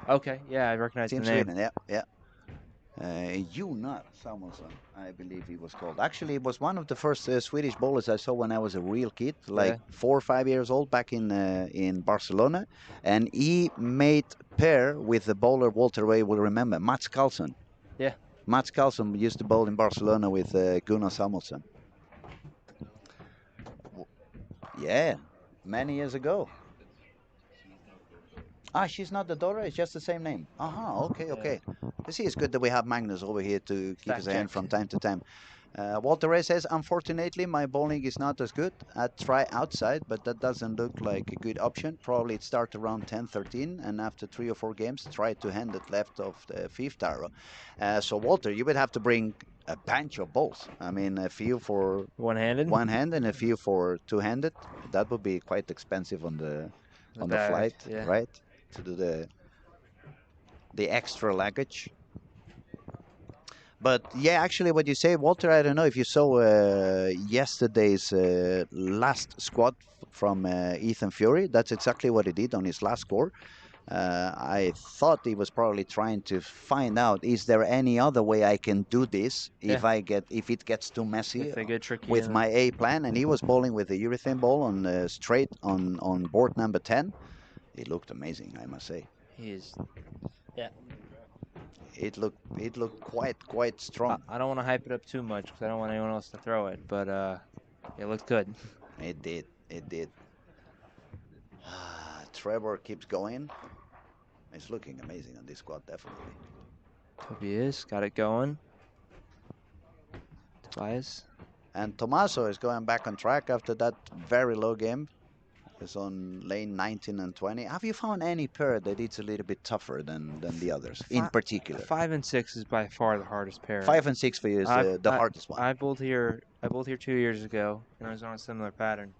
Speaker 3: Okay, yeah, I recognize
Speaker 2: Team
Speaker 3: the name.
Speaker 2: Sweden, yeah. Jonas Samuelsson, I believe he was called. Actually, it was one of the first Swedish bowlers I saw when I was a real kid, like 4 or 5 years old, back in Barcelona. And he made pair with the bowler Walter Ray will remember, Mats Karlsson.
Speaker 3: Yeah.
Speaker 2: Mats Karlsson used to bowl in Barcelona with Gunnar Samuelsson. Yeah, many years ago. Ah, she's not the daughter, it's just the same name. Okay. You see, it's good that we have Magnus over here to give us a hand from time to time. Walter Ray says, unfortunately, my bowling is not as good. I try outside, but that doesn't look like a good option. Probably it starts around 10, 13, and after 3 or 4 games, try to hand it left of the 5th arrow. So, Walter, you would have to bring a bunch of balls. I mean, a few for
Speaker 3: one-handed
Speaker 2: and a few for two-handed. That would be quite expensive on the flight, right? To do the extra luggage. But yeah, actually, what you say, Walter, I don't know if you saw yesterday's last squad from Ethan Fury. That's exactly what he did on his last score. I thought he was probably trying to find out, is there any other way I can do this if it gets too messy with my A plan? And he was bowling with the urethane ball on straight on board number 10. It looked amazing, I must say.
Speaker 3: He is. Yeah.
Speaker 2: It looked quite strong.
Speaker 3: I don't want to hype it up too much because I don't want anyone else to throw it, but it looked good.
Speaker 2: It did. Trevor keeps going. It's looking amazing on this squad, definitely.
Speaker 3: Tobias got it going. Tobias.
Speaker 2: And Tommaso is going back on track after that very low game. It's on lane 19 and 20. Have you found any pair that it's a little bit tougher than the others, in particular?
Speaker 3: 5 and 6 is by far the hardest pair.
Speaker 2: 5 and 6 for you is the hardest one.
Speaker 3: I bowled here 2 years ago, and I was on a similar pattern.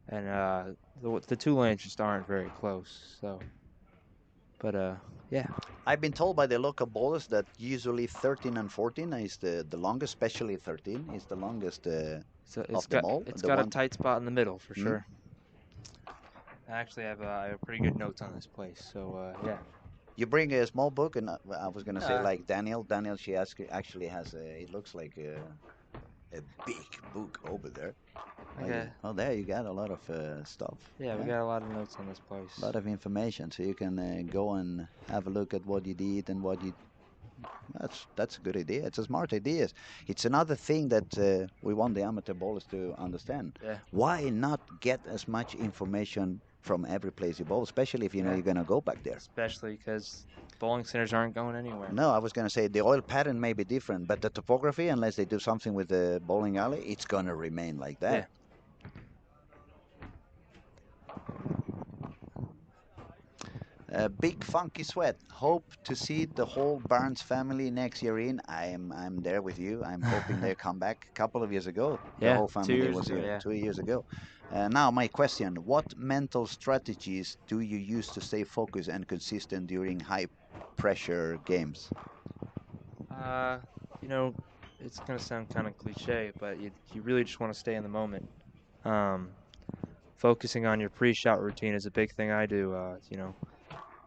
Speaker 3: And the 2 lanes just aren't very close. So, but yeah.
Speaker 2: I've been told by the local bowlers that usually 13 and 14 is the longest, especially 13 is the longest of them all.
Speaker 3: It's got a tight spot in the middle for sure. I actually have pretty good notes on this place, so yeah.
Speaker 2: You bring a small book, and I was gonna say like Daniel. Daniel, she actually has it looks like a big book over there.
Speaker 3: Okay.
Speaker 2: Oh, there you got a lot of stuff.
Speaker 3: Yeah, we got a lot of notes on this place.
Speaker 2: A lot of information, so you can go and have a look at what you did and what you. That's a good idea. It's a smart idea. It's another thing that we want the amateur bowlers to understand.
Speaker 3: Yeah.
Speaker 2: Why not get as much information from every place you bowl, especially if you know you're going to go back there?
Speaker 3: Especially because bowling centers aren't going anywhere.
Speaker 2: No, I was going to say the oil pattern may be different, but the topography, unless they do something with the bowling alley, it's going to remain like that.
Speaker 3: Yeah.
Speaker 2: Big Funky Sweat. Hope to see the whole Barnes family next year in. I'm there with you. I'm hoping they come back. A couple of years ago, the whole family was here. 2 years ago. Now my question: what mental strategies do you use to stay focused and consistent during high pressure games?
Speaker 3: You know, it's gonna sound kind of cliche, but you really just want to stay in the moment. Focusing on your pre-shot routine is a big thing I do. You know,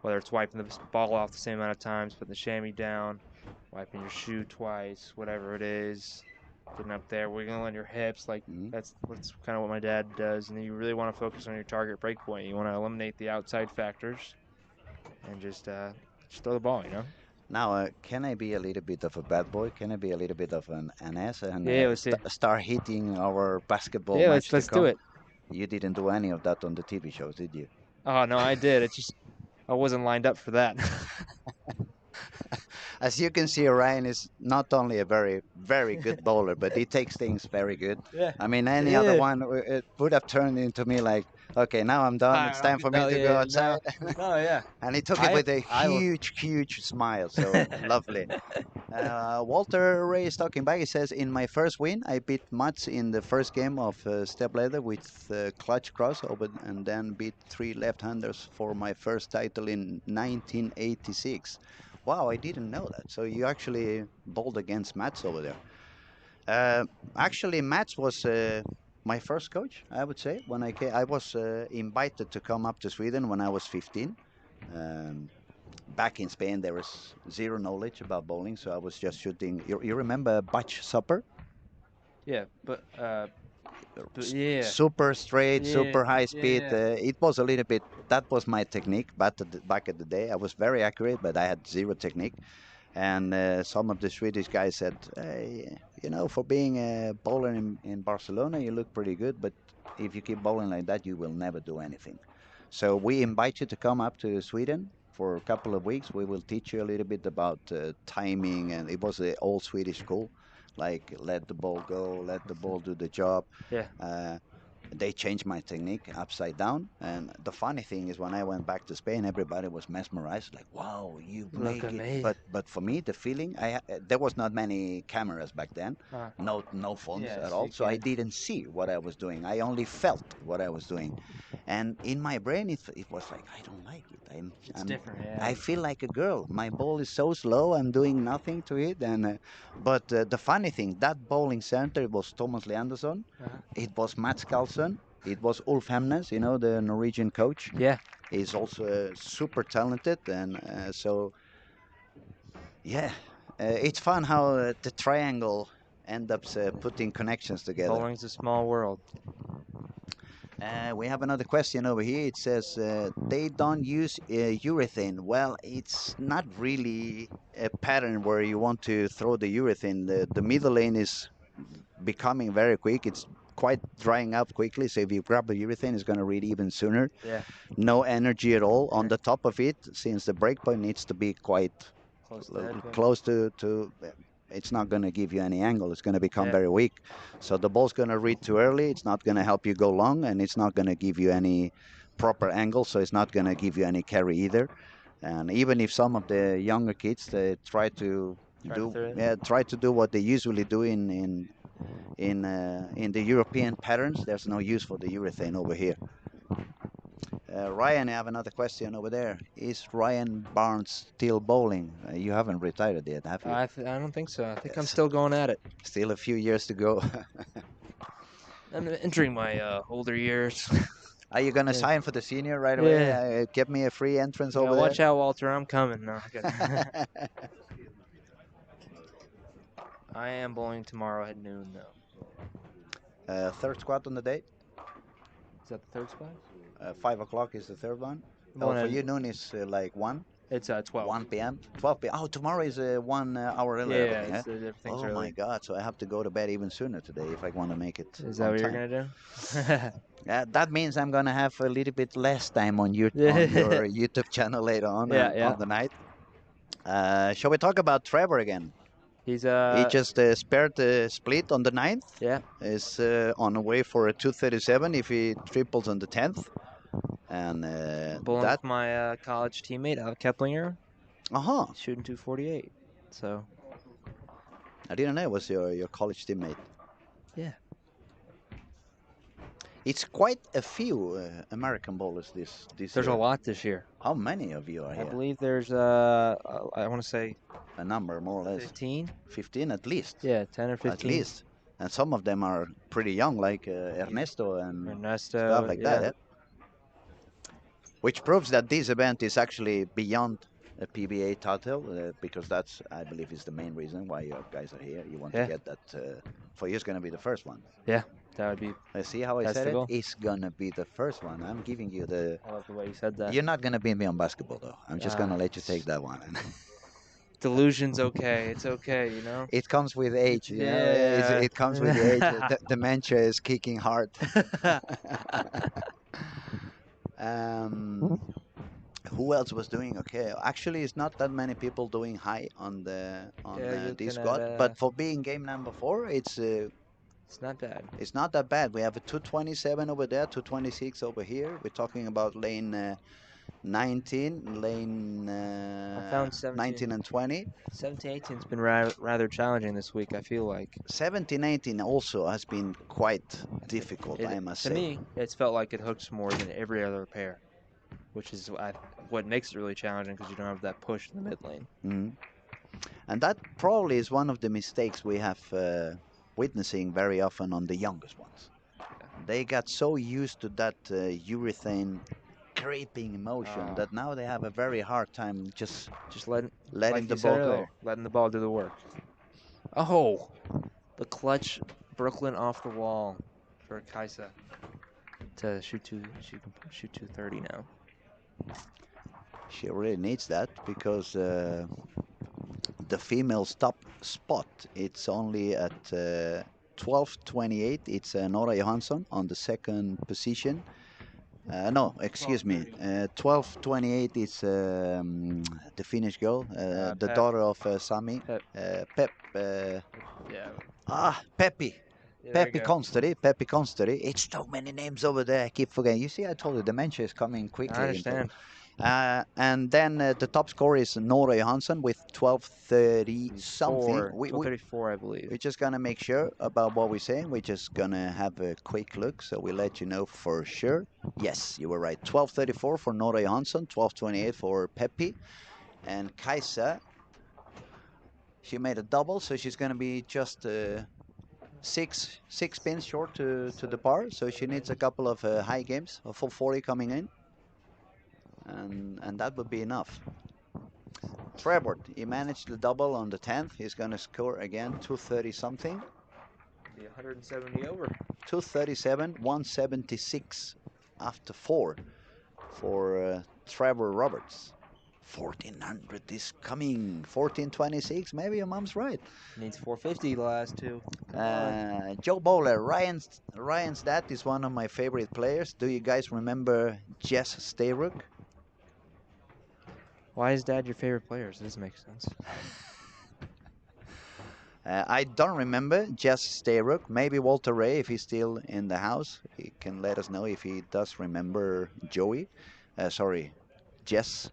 Speaker 3: whether it's wiping the ball off the same amount of times, putting the chamois down, wiping your shoe twice, whatever it is, getting up there, wiggling on your hips, like that's kind of what my dad does. And you really want to focus on your target break point. You want to eliminate the outside factors and just throw the ball, you know?
Speaker 2: Now, can I be a little bit of a bad boy? Can I be a little bit of an ass and start hitting our basketball match?
Speaker 3: Let's do it.
Speaker 2: You didn't do any of that on the TV shows, did you?
Speaker 3: Oh, no, I did. It's just I wasn't lined up for that.
Speaker 2: As you can see, Ryan is not only a very, very good bowler, but he takes things very good.
Speaker 3: Yeah.
Speaker 2: I mean, any other one, it would have turned into me like, okay, now I'm done. It's time for me to go outside.
Speaker 3: No, yeah.
Speaker 2: And he took it with a huge smile. So lovely. Walter Ray is talking back. He says, in my first win, I beat Mats in the first game of step ladder with clutch crossover, and then beat 3 left-handers for my first title in 1986. Wow, I didn't know that. So you actually bowled against Mats over there. Actually, Mats was my first coach, I would say. When I came, I was invited to come up to Sweden when I was 15. Um, Back in Spain, there was zero knowledge about bowling, so I was just shooting. You remember Butch Supper?
Speaker 3: Yeah, but yeah,
Speaker 2: Super straight,
Speaker 3: yeah,
Speaker 2: super high
Speaker 3: yeah,
Speaker 2: speed.
Speaker 3: yeah.
Speaker 2: It was a little bit. That was my technique. But back at the day, I was very accurate, but I had zero technique. And some of the Swedish guys said, hey, for being a bowler in Barcelona, you look pretty good, but if you keep bowling like that, you will never do anything. So we invite you to come up to Sweden for a couple of weeks. We will teach you a little bit about timing, and it was an old Swedish school, like let the ball go, let the ball do the job.
Speaker 3: Yeah.
Speaker 2: Uh, they changed my technique upside down. And the funny thing is, when I went back to Spain, everybody was mesmerized, like, "Wow, you
Speaker 3: Look
Speaker 2: make it!"
Speaker 3: amazing.
Speaker 2: But for me, the feeling, there was not many cameras back then, no phones
Speaker 3: Yeah,
Speaker 2: at
Speaker 3: so
Speaker 2: all,
Speaker 3: you
Speaker 2: so I
Speaker 3: can't.
Speaker 2: didn't see what I was doing. I only felt what I was doing, and in my brain, it was like, I don't like it.
Speaker 3: It's different, yeah.
Speaker 2: I feel like a girl. My ball is so slow. I'm doing nothing to it, and but the funny thing, that bowling center, it was Thomas Leandersson, it was Mats Carlsen. It was Ulf Hemnes, the Norwegian coach.
Speaker 3: Yeah.
Speaker 2: He's also super talented, and so yeah, it's fun how the triangle ends up putting connections together.
Speaker 3: Bowling's a small world.
Speaker 2: We have another question over here. It says they don't use urethane. Well, it's not really a pattern where you want to throw the urethane. The middle lane is becoming very quick. It's quite drying up quickly. So if you grab the urethane, it's going to read even sooner.
Speaker 3: Yeah.
Speaker 2: No energy at all on the top of it, since the break point needs to be quite close to it's not going to give you any angle. It's going to become very weak. So the ball's going to read too early. It's not going to help you go long, and it's not going to give you any proper angle. So it's not going to give you any carry either. And even if some of the younger kids they try to do what they usually do in the European patterns, there's no use for the urethane over here. Ryan, I have another question over there. Is Ryan Barnes still bowling? You haven't retired yet, have you?
Speaker 3: I don't think so. I think I'm still going at it.
Speaker 2: Still a few years to go.
Speaker 3: I'm entering my older years.
Speaker 2: Are you going to sign for the senior right away? Get me a free entrance over there?
Speaker 3: Watch out, Walter. I'm coming. No, I am bowling tomorrow at noon, though.
Speaker 2: Third squad on the day?
Speaker 3: Is that the third squad?
Speaker 2: 5 o'clock is the third one. For you, noon is like 1?
Speaker 3: It's 12.
Speaker 2: 1 p.m.? 12 p.m. Oh, tomorrow is 1 hour earlier.
Speaker 3: Yeah, everything's early.
Speaker 2: My God. So I have to go to bed even sooner today if I want to make it.
Speaker 3: Is that what you're going to do?
Speaker 2: That means I'm going to have a little bit less time on your YouTube channel later on the night. Shall we talk about Trevor again? He just spared the split on the 9th.
Speaker 3: Yeah.
Speaker 2: Is on the way for a 237 if he triples on the 10th. And
Speaker 3: bowling with my college teammate, Keplinger.
Speaker 2: Shooting
Speaker 3: 248. So.
Speaker 2: I didn't know it was your college teammate.
Speaker 3: Yeah.
Speaker 2: It's quite a few American bowlers this
Speaker 3: There's
Speaker 2: year.
Speaker 3: A lot this year.
Speaker 2: How many of you are here?
Speaker 3: I believe there's, I want to say...
Speaker 2: a number, more or less.
Speaker 3: 15?
Speaker 2: 15 at least.
Speaker 3: Yeah, 10 or 15.
Speaker 2: At least. And some of them are pretty young, like Ernesto and stuff like that. Yeah? Which proves that this event is actually beyond a PBA title, because that's, I believe, is the main reason why you guys are here. You want to get that, for you it's going to be the first one.
Speaker 3: Yeah, that would be.
Speaker 2: See how I said it? It's going to be the first one. I'm giving you the...
Speaker 3: I love the way you said that.
Speaker 2: You're not going to beat me on basketball, though. I'm just going to let you take that one.
Speaker 3: Delusion's okay. It's okay,
Speaker 2: It comes with age. It comes with the age. Dementia is kicking hard. Who else was doing okay? Actually, it's not that many people doing high on this squad. But for being game number 4, it's
Speaker 3: not bad.
Speaker 2: It's not that bad. We have a 227 over there, 226 over here. We're talking about lane 19, lane
Speaker 3: I found
Speaker 2: 19 and 20.
Speaker 3: 17, 18's been rather challenging this week, I feel like.
Speaker 2: 17, 18 also has been quite difficult, I must say.
Speaker 3: To me, it's felt like it hooks more than every other pair. which is what makes it really challenging because you don't have that push in the mid lane.
Speaker 2: Mhm. And that probably is one of the mistakes we have witnessing very often on the youngest ones. They got so used to that urethane creeping motion that now they have a very hard time just
Speaker 3: letting
Speaker 2: letting
Speaker 3: like
Speaker 2: the
Speaker 3: you said
Speaker 2: ball go.
Speaker 3: earlier, letting the ball do the work. Oh, the clutch Brooklyn off the wall for Kaisa to shoot she can shoot 230 now.
Speaker 2: She really needs that because the female's top spot, it's only at 12:28. It's Nora Johansson on the second position. No, excuse me. 12:28 is the Finnish girl, the
Speaker 3: Pep.
Speaker 2: daughter of Sami.
Speaker 3: Pep.
Speaker 2: Pep.
Speaker 3: Yeah.
Speaker 2: Pepi.
Speaker 3: Yeah, there you
Speaker 2: Pepi
Speaker 3: go.
Speaker 2: Konsteri. Pepi Konsteri. It's so many names over there. I keep forgetting. You see, I told you dementia is coming quickly.
Speaker 3: I understand.
Speaker 2: And then the top score is Nora Johansson with 12:30 something.
Speaker 3: 12:34, I believe.
Speaker 2: We're just gonna make sure about what we're saying. We're just gonna have a quick look, so we let you know for sure. Yes, you were right. 12:34 for Nora Johansson, 12:28 for Pepi, and Kaisa. She made a double, so she's gonna be just six pins short to the par. So she needs a couple of high games, a full 40 coming in, and that would be enough. Trevor, he managed the double on the 10th. He's going to score again 230 something.
Speaker 3: Be 170 over.
Speaker 2: 237, 176 after 4 for Trevor Roberts. 1400 is coming. 1426, maybe your mom's right.
Speaker 3: Needs 450 the last two.
Speaker 2: Joe Bowler, Ryan's dad is one of my favorite players. Do you guys remember Jess Stayrook?
Speaker 3: Why is Dad your favorite player? It doesn't make sense.
Speaker 2: I don't remember Jess Stayrook. Maybe Walter Ray, if he's still in the house, he can let us know if he does remember Joey. Jess.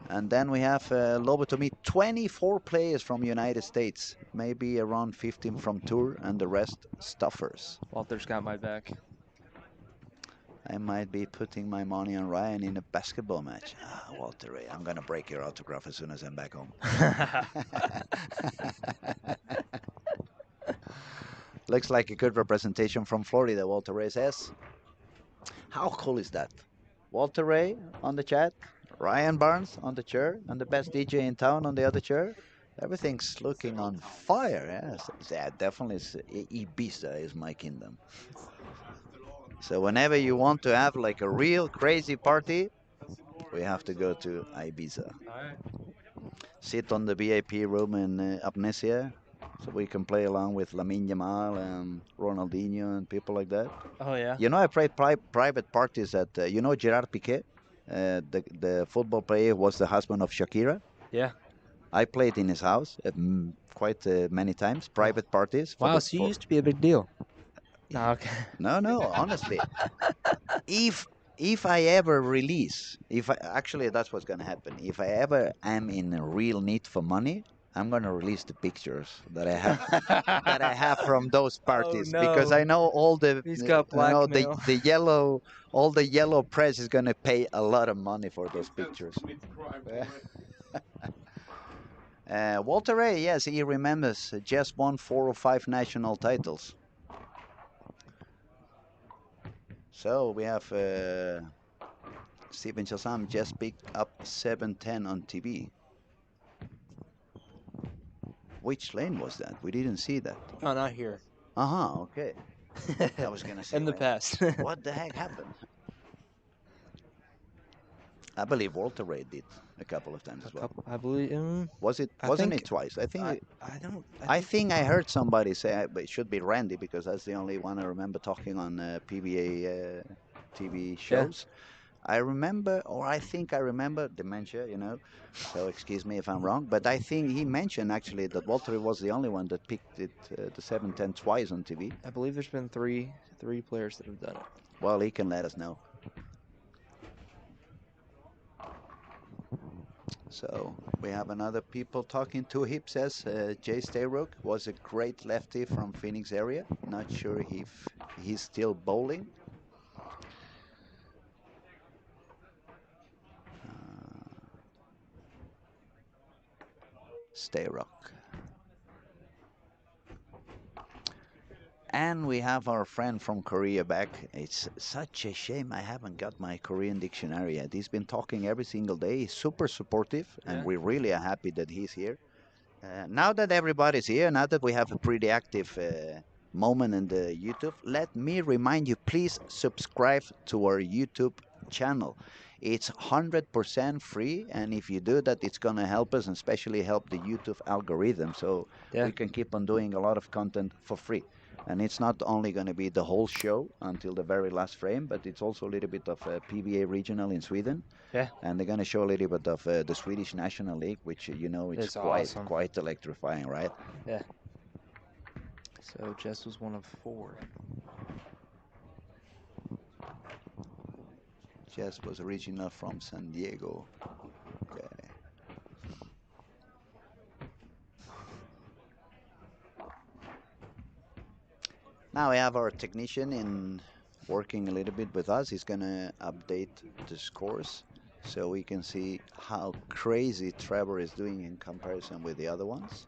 Speaker 2: And then we have Lobotomy, 24 players from United States, maybe around 15 from Tour, and the rest stuffers.
Speaker 3: Walter's got my back.
Speaker 2: I might be putting my money on Ryan in a basketball match. Walter Ray, I'm going to break your autograph as soon as I'm back home. Looks like a good representation from Florida, Walter Ray says. How cool is that? Walter Ray on the chat, Ryan Barnes on the chair, and the best DJ in town on the other chair. Everything's looking on fire. Yes, yeah, definitely. Ibiza is my kingdom. So whenever you want to have like a real crazy party, we have to go to Ibiza. Sit on the VIP room in Amnesia, so we can play along with Lamine Yamal and Ronaldinho and people like that.
Speaker 3: Oh yeah.
Speaker 2: You know, I played private parties at you know Gerard Piqué, the football player was the husband of Shakira.
Speaker 3: Yeah.
Speaker 2: I played in his house quite many times, private parties.
Speaker 3: Wow, so you used to be a big deal. No, okay.
Speaker 2: No, honestly. If I ever release, actually that's what's gonna happen. If I ever am in a real need for money, I'm gonna release the pictures that I have from those parties because I know all the
Speaker 3: He's got blackmail.
Speaker 2: all the yellow press is gonna pay a lot of money for those pictures. Walter Ray, yes, he remembers. Just won 4 or 5 national titles. So we have Steven Shazam just picked up 710 on TV. Which lane was that? We didn't see that.
Speaker 3: Oh, not here.
Speaker 2: Okay. I was gonna say
Speaker 3: in the past.
Speaker 2: what the heck happened? I believe Walter Ray did a couple of times as well.
Speaker 3: I believe.
Speaker 2: Wasn't it twice? I think. I think I heard somebody say, but it should be Randy because that's the only one I remember talking on PBA TV shows. Yeah. I remember, or I think I remember dementia, you know. So excuse me if I'm wrong, but I think he mentioned actually that Walter was the only one that picked it the 710 twice on TV.
Speaker 3: I believe there's been three players that have done it.
Speaker 2: Well, he can let us know. So we have another people talking. Two Hip says Jay Stayrook was a great lefty from Phoenix area. Not sure if he's still bowling. Stay rock. And we have our friend from Korea back. It's such a shame I haven't got my Korean dictionary yet. He's been talking every single day. He's super supportive, and
Speaker 3: Yeah.
Speaker 2: we really are happy that he's here. Now that everybody's here, now that we have a pretty active moment in the YouTube, let me remind you, please subscribe to our YouTube channel. It's 100% free, and if you do that, it's going to help us, and especially help the YouTube algorithm, so
Speaker 3: Yeah.
Speaker 2: we can keep on doing a lot of content for free. And it's not only going to be the whole show until the very last frame, but it's also a little bit of PBA regional in Sweden.
Speaker 3: Yeah.
Speaker 2: And they're going to show a little bit of the Swedish National League, which it's
Speaker 3: It's
Speaker 2: quite
Speaker 3: awesome.
Speaker 2: quite electrifying, right?
Speaker 3: Yeah. So Jess was one of 4.
Speaker 2: Jess was original from San Diego. Okay. Now we have our technician in working a little bit with us. He's going to update the scores so we can see how crazy Trevor is doing in comparison with the other ones.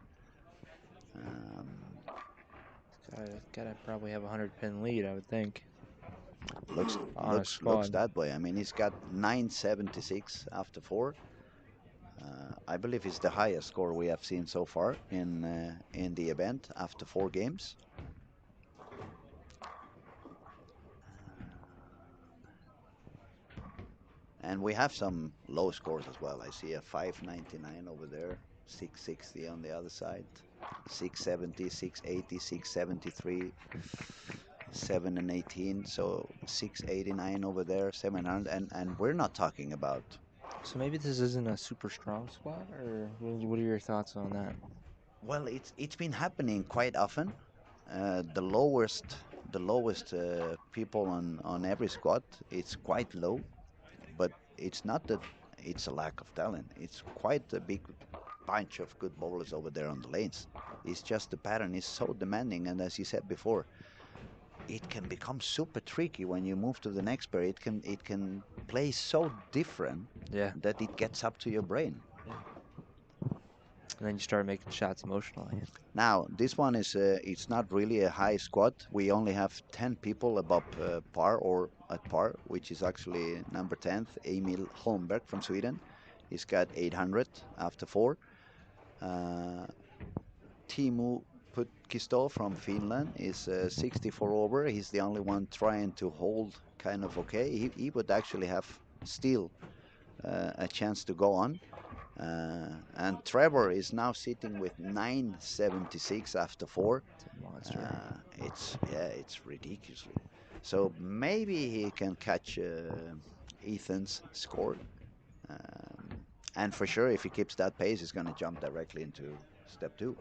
Speaker 3: Gotta probably have a 100-pin lead, I would think.
Speaker 2: Looks that way. I mean, he's got 976 after 4. I believe it's the highest score we have seen so far in the event after 4 games. And we have some low scores as well. I see a 599 over there, 660 on the other side, 670, 680, 673, 7 and 18. So 689 over there, 700, and we're not talking about.
Speaker 3: So maybe this isn't a super strong squad, or what are your thoughts on that?
Speaker 2: Well, it's been happening quite often. The lowest people on every squad, it's quite low. But it's not that it's a lack of talent. It's quite a big bunch of good bowlers over there on the lanes. It's just the pattern is so demanding, and as you said before, it can become super tricky when you move to the next pair. It can play so different that it gets up to your brain.
Speaker 3: Yeah. And then you start making shots emotionally.
Speaker 2: Now, this one is it's not really a high squad. We only have 10 people above par or at par, which is actually number 10th, Emil Holmberg from Sweden. He's got 800 after 4. Teemu Putkisto from Finland is 64 over. He's the only one trying to hold kind of okay. He would actually have still a chance to go on. And Trevor is now sitting with 976 after 4. It's ridiculously. So maybe he can catch Ethan's score. And for sure, if he keeps that pace, he's going to jump directly into step 2.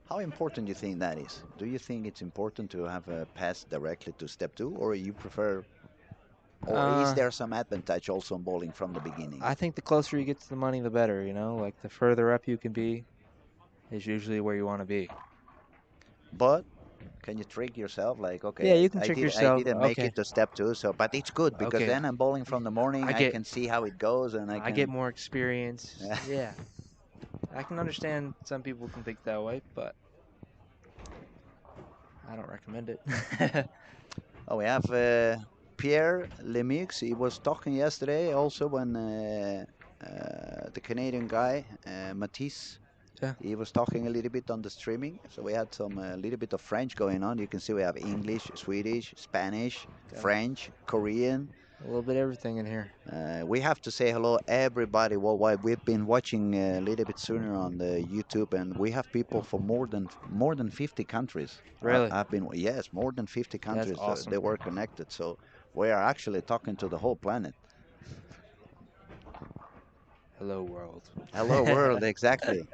Speaker 2: How important do you think that is? Do you think it's important to have a pass directly to step 2, or you prefer? Or is there some advantage also in bowling from the beginning?
Speaker 3: I think the closer you get to the money, the better, you know? Like, the further up you can be is usually where you want to be.
Speaker 2: But can you trick yourself? Like, okay,
Speaker 3: yeah, you can trick yourself.
Speaker 2: I didn't make it to step 2, so but it's good because then I'm bowling from the morning. I can see how it goes, and I
Speaker 3: get more experience. Yeah. I can understand some people can think that way, but I don't recommend it.
Speaker 2: Oh, we have Pierre Lemieux. He was talking yesterday also when the Canadian guy, Matisse, he was talking a little bit on the streaming. So we had some a little bit of French going on. You can see we have English, Swedish, Spanish, French, Korean.
Speaker 3: A little bit of everything in here.
Speaker 2: We have to say hello everybody worldwide. We've been watching a little bit sooner on the YouTube, and we have people from more than 50 countries.
Speaker 3: Really?
Speaker 2: Yes, more than 50 countries.
Speaker 3: That's awesome.
Speaker 2: They were connected, so we are actually talking to the whole planet.
Speaker 3: Hello world.
Speaker 2: Hello world, exactly.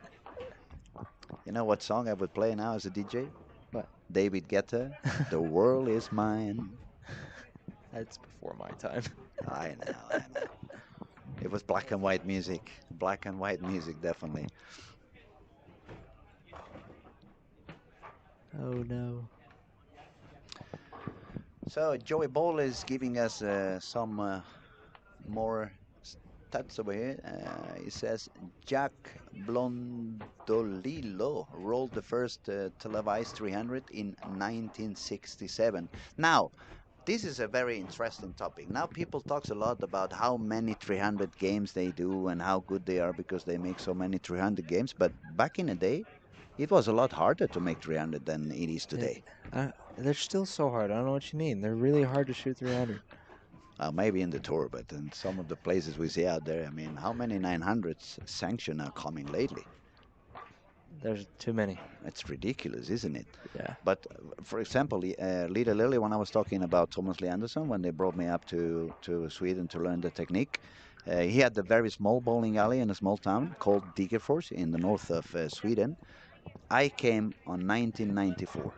Speaker 2: You know what song I would play now as a DJ?
Speaker 3: What?
Speaker 2: David Guetta, The World Is Mine.
Speaker 3: That's before my time.
Speaker 2: I know. It was black and white music. Black and white music, definitely.
Speaker 3: Oh, no.
Speaker 2: So Joey Bowl is giving us some more tats over here. It says Jack Blondolillo rolled the first televised 300 in 1967. Now, this is a very interesting topic. Now people talks a lot about how many 300 games they do and how good they are because they make so many 300 games. But back in the day, it was a lot harder to make 300 than it is today.
Speaker 3: They're still so hard. I don't know what you mean. They're really hard to shoot 300.
Speaker 2: Maybe in the tour, but in some of the places we see out there, I mean, how many 900s sanction are coming lately?
Speaker 3: There's too many.
Speaker 2: It's ridiculous, isn't it?
Speaker 3: Yeah.
Speaker 2: But for example, Little Lily, when I was talking about Thomas Lee Anderson, when they brought me up to Sweden to learn the technique, he had a very small bowling alley in a small town called Degerfors in the north of Sweden. I came on 1994.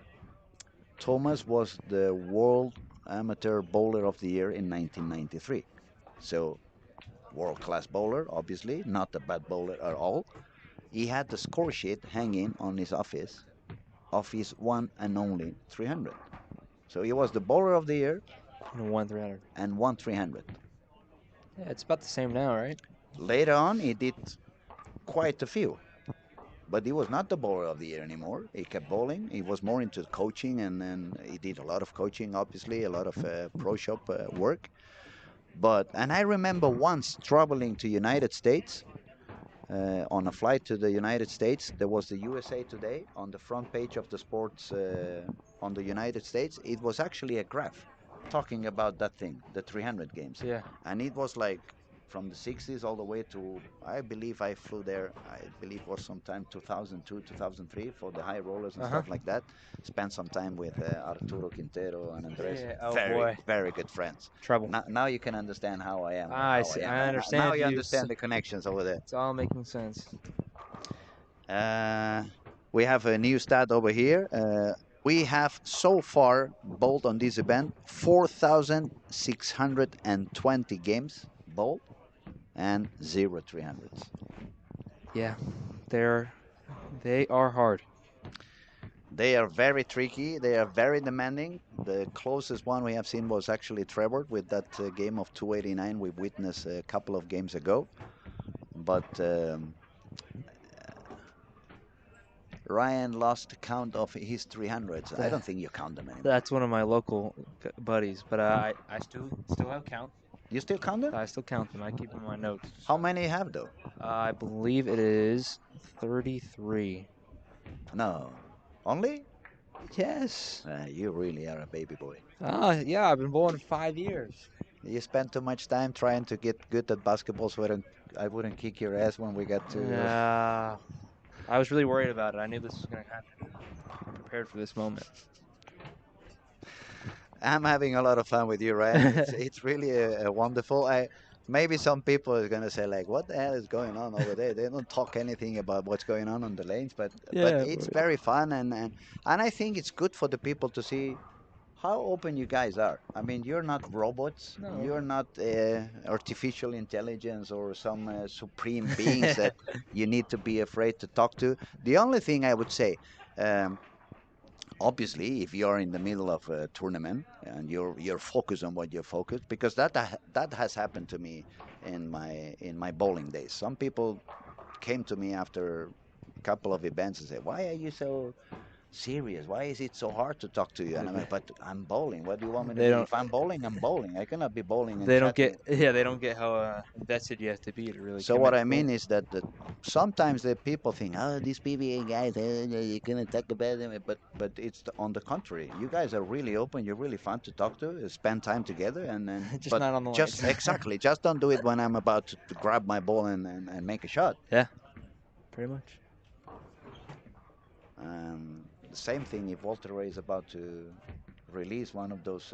Speaker 2: Thomas was the World Amateur Bowler of the Year in 1993. So, world-class bowler, obviously, not a bad bowler at all. He had the score sheet hanging on his office of his one and only 300. So he was the bowler of the year
Speaker 3: And won 300.
Speaker 2: and won 300.
Speaker 3: Yeah, it's about the same now, right?
Speaker 2: Later on, he did quite a few. But he was not the bowler of the year anymore. He kept bowling. He was more into coaching, and he did a lot of coaching, obviously, a lot of pro shop work. And I remember once traveling to United States on a flight to the United States. There was the USA Today on the front page of the sports on the United States. It was actually a graph talking about that thing, the 300 games.
Speaker 3: Yeah.
Speaker 2: And it was like from the 60s all the way to, I believe I flew there, I believe it was sometime 2002, 2003 for the high rollers and stuff like that. Spent some time with Arturo Quintero and Andres.
Speaker 3: Yeah, oh
Speaker 2: very,
Speaker 3: boy.
Speaker 2: very good friends.
Speaker 3: Trouble.
Speaker 2: Now you can understand how I am.
Speaker 3: I
Speaker 2: how
Speaker 3: see.
Speaker 2: am.
Speaker 3: I understand
Speaker 2: Now you
Speaker 3: you.
Speaker 2: understand the connections over there.
Speaker 3: It's all making sense.
Speaker 2: We have a new stat over here. We have so far bowled on this event 4,620 games bowled and 0 300s.
Speaker 3: Yeah, they are hard.
Speaker 2: They are very tricky. They are very demanding. The closest one we have seen was actually Trevor with that game of 289 we witnessed a couple of games ago. But Ryan lost count of his 300s. I don't think you count them anymore.
Speaker 3: That's one of my local buddies, but I still have count.
Speaker 2: You still count them?
Speaker 3: I still count them. I keep them in my notes.
Speaker 2: How many you have though?
Speaker 3: I believe it is 33.
Speaker 2: No. Only?
Speaker 3: Yes.
Speaker 2: You really are a baby boy.
Speaker 3: Yeah, I've been bowling 5 years.
Speaker 2: You spend too much time trying to get good at basketball so I wouldn't kick your ass when we got to...
Speaker 3: Yeah. I was really worried about it. I knew this was going to happen. I'm prepared for this moment.
Speaker 2: I'm having a lot of fun with you, Ryan. It's really a wonderful. Maybe some people are gonna say like, "What the hell is going on over there?" They don't talk anything about what's going on the lanes, but it's very fun, and I think it's good for the people to see how open you guys are. I mean, you're not robots.
Speaker 3: No.
Speaker 2: You're not artificial intelligence or some supreme beings that you need to be afraid to talk to. The only thing I would say. Obviously, if you're in the middle of a tournament and you're focused on what you're focused, because that has happened to me in my bowling days. Some people came to me after a couple of events and said, "Why are you so serious? Why is it so hard to talk to you?" And I'm like, "But I'm bowling. What do you want me to do? If I'm bowling, I'm bowling. I cannot be bowling." And
Speaker 3: they don't
Speaker 2: chatting."
Speaker 3: get how invested you have to be to really.
Speaker 2: So what I mean is that sometimes the people think, "Oh, these PBA guys, you're gonna talk about them," but it's on the contrary. You guys are really open. You're really fun to talk to. Spend time together, and
Speaker 3: just not on the
Speaker 2: just exactly. Just don't do it when I'm about to grab my ball and make a shot.
Speaker 3: Yeah, pretty much.
Speaker 2: The same thing if Walter Ray is about to release one of those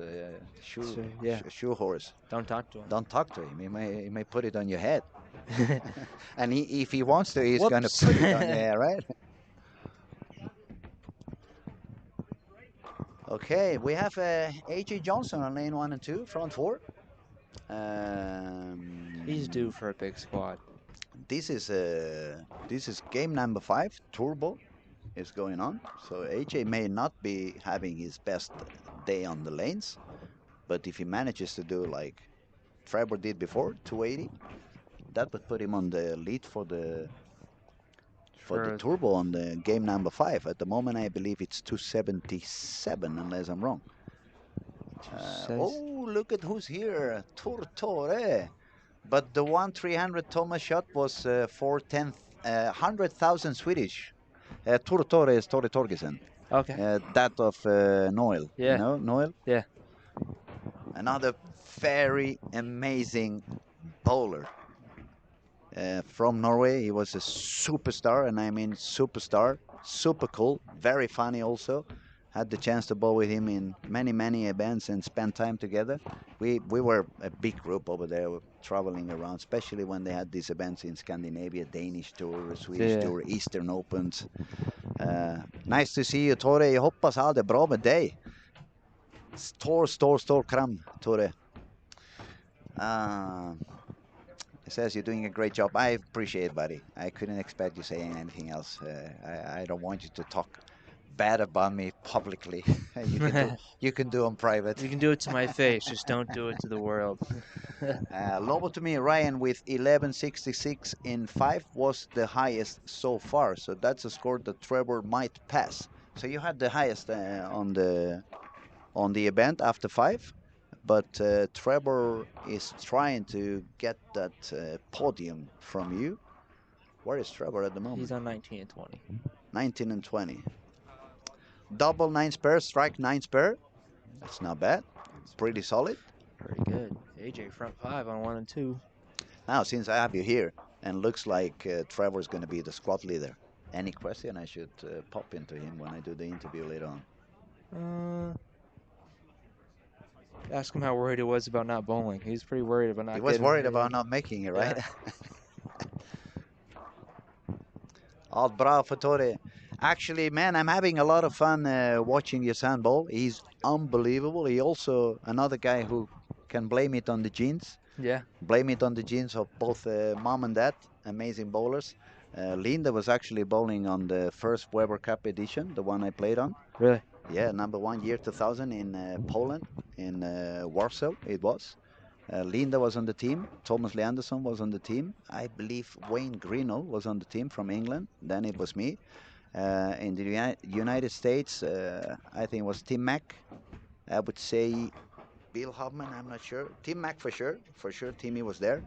Speaker 2: shoe horse.
Speaker 3: Don't talk to him.
Speaker 2: Don't talk to him. He may put it on your head. And if he wants to, he's going to put it on your head, right? Okay, we have AJ Johnson on lane 1 and 2, front 4.
Speaker 3: He's due for a big squad.
Speaker 2: This is game number 5, Turbo is going on. So AJ may not be having his best day on the lanes, but if he manages to do like Trevor did before, 280, that would put him on the lead for the
Speaker 3: For
Speaker 2: turbo on the game number 5. At the moment, I believe it's 277, unless I'm wrong. Oh, look at who's here, Tortore. But the 1/300 Thomas shot was for 100,000 Swedish. Tortore is Tore Torgersen.
Speaker 3: Okay.
Speaker 2: That of Noel.
Speaker 3: Yeah.
Speaker 2: You know, Noel?
Speaker 3: Yeah.
Speaker 2: Another very amazing bowler. From Norway, he was a superstar, and I mean superstar, super cool, very funny also. Had the chance to bowl with him in many events and spend time together. We were a big group over there traveling around, especially when they had these events in Scandinavia, Danish Tour, Swedish Tour, Eastern Opens. Nice to see you, Tore. Jag hoppas allt är bra med dig. Stor kram, Tore. It says you're doing a great job. I appreciate it, buddy. I couldn't expect you saying anything else. I don't want you to talk bad about me publicly. You can do on private.
Speaker 3: You can do it to my face. Just don't do it to the world.
Speaker 2: Lobotomy Ryan with 1166 in 5 was the highest so far. So that's a score that Trevor might pass. So you had the highest on the event after 5. But Trevor is trying to get that podium from you. Where is Trevor at the moment?
Speaker 3: He's on 19 and 20.
Speaker 2: 19 and 20. Double 9 spare, strike 9 spare. That's not bad. Pretty solid.
Speaker 3: Very good. AJ front 5 on 1 and 2.
Speaker 2: Now, since I have you here, and looks like Trevor's going to be the squad leader, any question I should pop into him when I do the interview later on?
Speaker 3: Ask him how worried he was about not bowling. He's pretty worried about not.
Speaker 2: He was worried about not making it, right? Allt bra för Tore. Actually, man, I'm having a lot of fun watching your son bowl. He's unbelievable. He also another guy who can blame it on the genes.
Speaker 3: Yeah.
Speaker 2: Blame it on the genes of both mom and dad. Amazing bowlers. Linda was actually bowling on the first Weber Cup edition, the one I played on.
Speaker 3: Really?
Speaker 2: Yeah, number 1 year 2000 in Poland, in Warsaw it was. Linda was on the team. Thomas Leandersson was on the team. I believe Wayne Greenall was on the team from England. Then it was me. In the United States, I think it was Tim Mack. I would say Bill Hubman, I'm not sure. Tim Mack for sure. For sure, Timmy was there.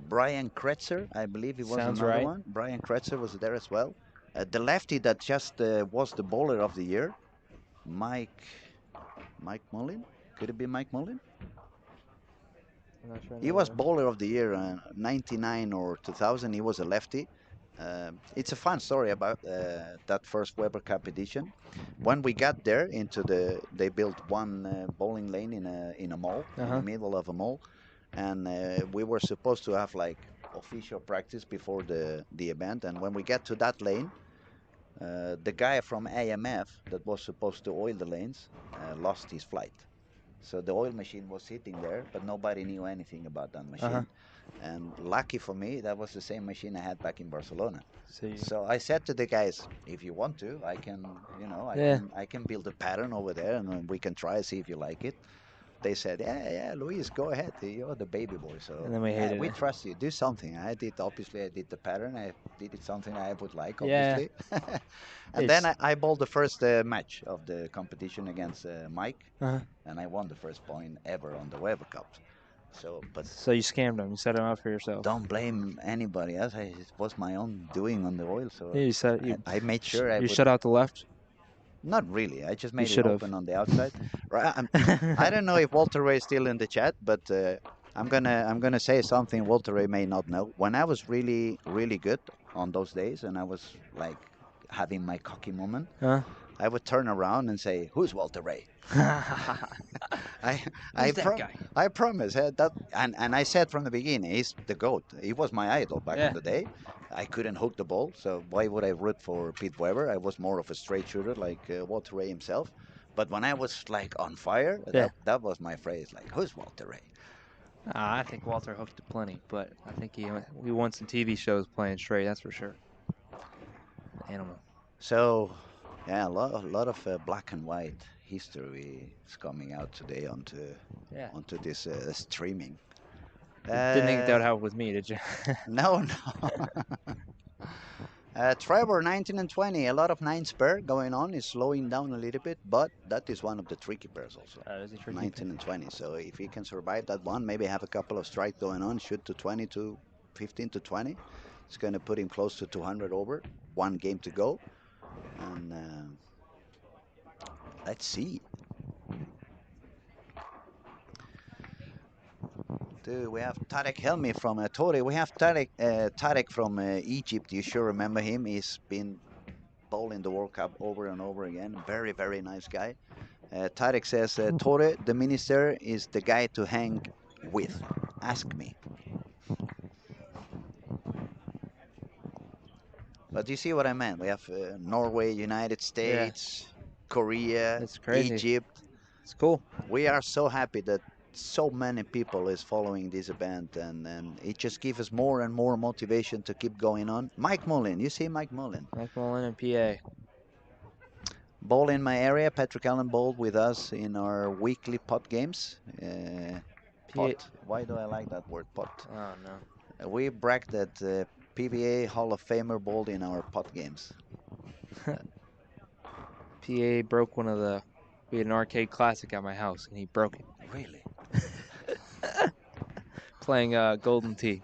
Speaker 2: Brian Kretzer, I believe he was another one. Brian Kretzer was there as well. The lefty that just was the bowler of the year, Mike Mullin? Could it be Mike Mullin?
Speaker 3: I'm not sure.
Speaker 2: He was bowler of the year 99 or 2000. He was a lefty. It's a fun story about that first Weber Cup edition. When we got there they built one bowling lane in a mall, in the middle of a mall, and we were supposed to have like official practice before the event. And when we get to that lane, the guy from AMF that was supposed to oil the lanes lost his flight. So the oil machine was sitting there, but nobody knew anything about that machine. And lucky for me, that was the same machine I had back in Barcelona. So I said to the guys, if you want to, I can, I can build a pattern over there, and we can try see if you like it. They said, yeah, Luis, go ahead. You're the baby boy. So
Speaker 3: and then we
Speaker 2: trust you. Do something. I did the pattern. I did it something I would like, obviously. And then I bowled the first match of the competition against Mike, and I won the first point ever on the Weber Cup. So
Speaker 3: you scammed him. You set him up for yourself.
Speaker 2: Don't blame anybody else. It was my own doing on the oil. So I made sure
Speaker 3: you shut out the left.
Speaker 2: Not really. I just made it open on the outside. Right. I don't know if Walter Ray is still in the chat, but I'm gonna say something Walter Ray may not know. When I was really good on those days, and I was like having my cocky moment, I would turn around and say, "Who's Walter Ray?" I promise that, and I said from the beginning, he's the GOAT. He was my idol back in the day. I couldn't hook the ball, so why would I root for Pete Weber? I was more of a straight shooter like Walter Ray himself. But when I was like on fire, that was my phrase, like, who's Walter Ray?
Speaker 3: I think Walter hooked it plenty, but I think we won some TV shows playing straight, that's for sure. Animal.
Speaker 2: So, yeah, a lot of black and white history is coming out today onto this streaming.
Speaker 3: Didn't think that would help with me, did you?
Speaker 2: No, no. Trevor, 19 and 20. A lot of 9 spare going on. Is slowing down a little bit, but that is one of the tricky pairs also.
Speaker 3: That is a tricky
Speaker 2: 19 and 20. So if he can survive that one, maybe have a couple of strikes going on, shoot to 20 to 15 to 20. It's going to put him close to 200 over. 1 game to go. And let's see. We have Tarek Helmi from Tori. We have Tarek from Egypt. You sure remember him? He's been bowling the World Cup over and over again. Very, very nice guy. Tarek says, Tore, the minister, is the guy to hang with. Ask me. But you see what I meant? We have Norway, United States, Korea,
Speaker 3: That's crazy.
Speaker 2: Egypt.
Speaker 3: It's cool.
Speaker 2: We are so happy that so many people is following this event, and it just gives us more and more motivation to keep going on. Mike Mullin, you see Mike Mullin.
Speaker 3: Mike Mullin and PA.
Speaker 2: Bowl in my area. Patrick Allen bowled with us in our weekly pot games. Pot. Why do I like that word, pot?
Speaker 3: Oh, no.
Speaker 2: We bragged that PBA Hall of Famer bowled in our pot games.
Speaker 3: PA broke one of the... We had an arcade classic at my house, and he broke it.
Speaker 2: Really?
Speaker 3: Playing Golden Tee.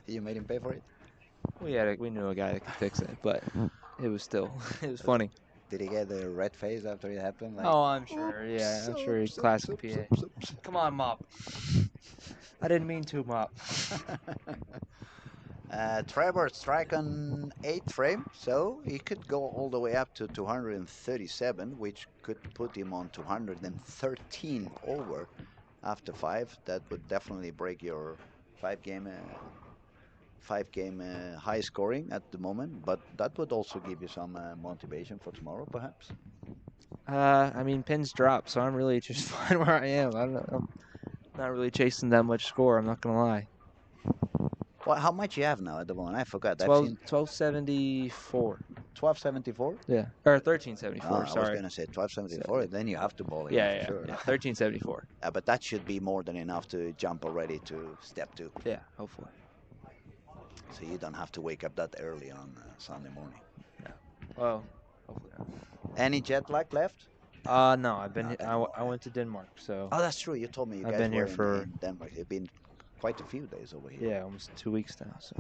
Speaker 2: You made him pay for it?
Speaker 3: We knew a guy that could fix it, but it was still... It was funny.
Speaker 2: Did he get a red face after it happened? Like,
Speaker 3: Oh, I'm sure. Yeah, I'm sure he's classic PA. Come on, Mop. I didn't mean to, Mop.
Speaker 2: Trevor strike on 8th frame, so he could go all the way up to 237, which could put him on 213 over after 5. That would definitely break your 5-game high scoring at the moment, but that would also give you some motivation for tomorrow, perhaps.
Speaker 3: I mean, pins drop, so I'm really just fine where I am. I'm not really chasing that much score, I'm not going to lie.
Speaker 2: Well, how much you have now at the moment? I forgot.
Speaker 3: 1274.
Speaker 2: 1274?
Speaker 3: Yeah. Or 1374,
Speaker 2: I
Speaker 3: sorry.
Speaker 2: was going to say 1274. Then you have to bowl again,
Speaker 3: Yeah,
Speaker 2: for sure.
Speaker 3: yeah. 1374.
Speaker 2: But that should be more than enough to jump already to step 2.
Speaker 3: Yeah, hopefully.
Speaker 2: So you don't have to wake up that early on Sunday morning.
Speaker 3: No. Well, hopefully not.
Speaker 2: Any jet lag left?
Speaker 3: No, I've been. I went to Denmark, so.
Speaker 2: Oh, that's true. You told me you
Speaker 3: I've
Speaker 2: guys
Speaker 3: been
Speaker 2: were
Speaker 3: here for
Speaker 2: in Denmark. You've been quite a few days over here.
Speaker 3: Yeah, almost 2 weeks now. So.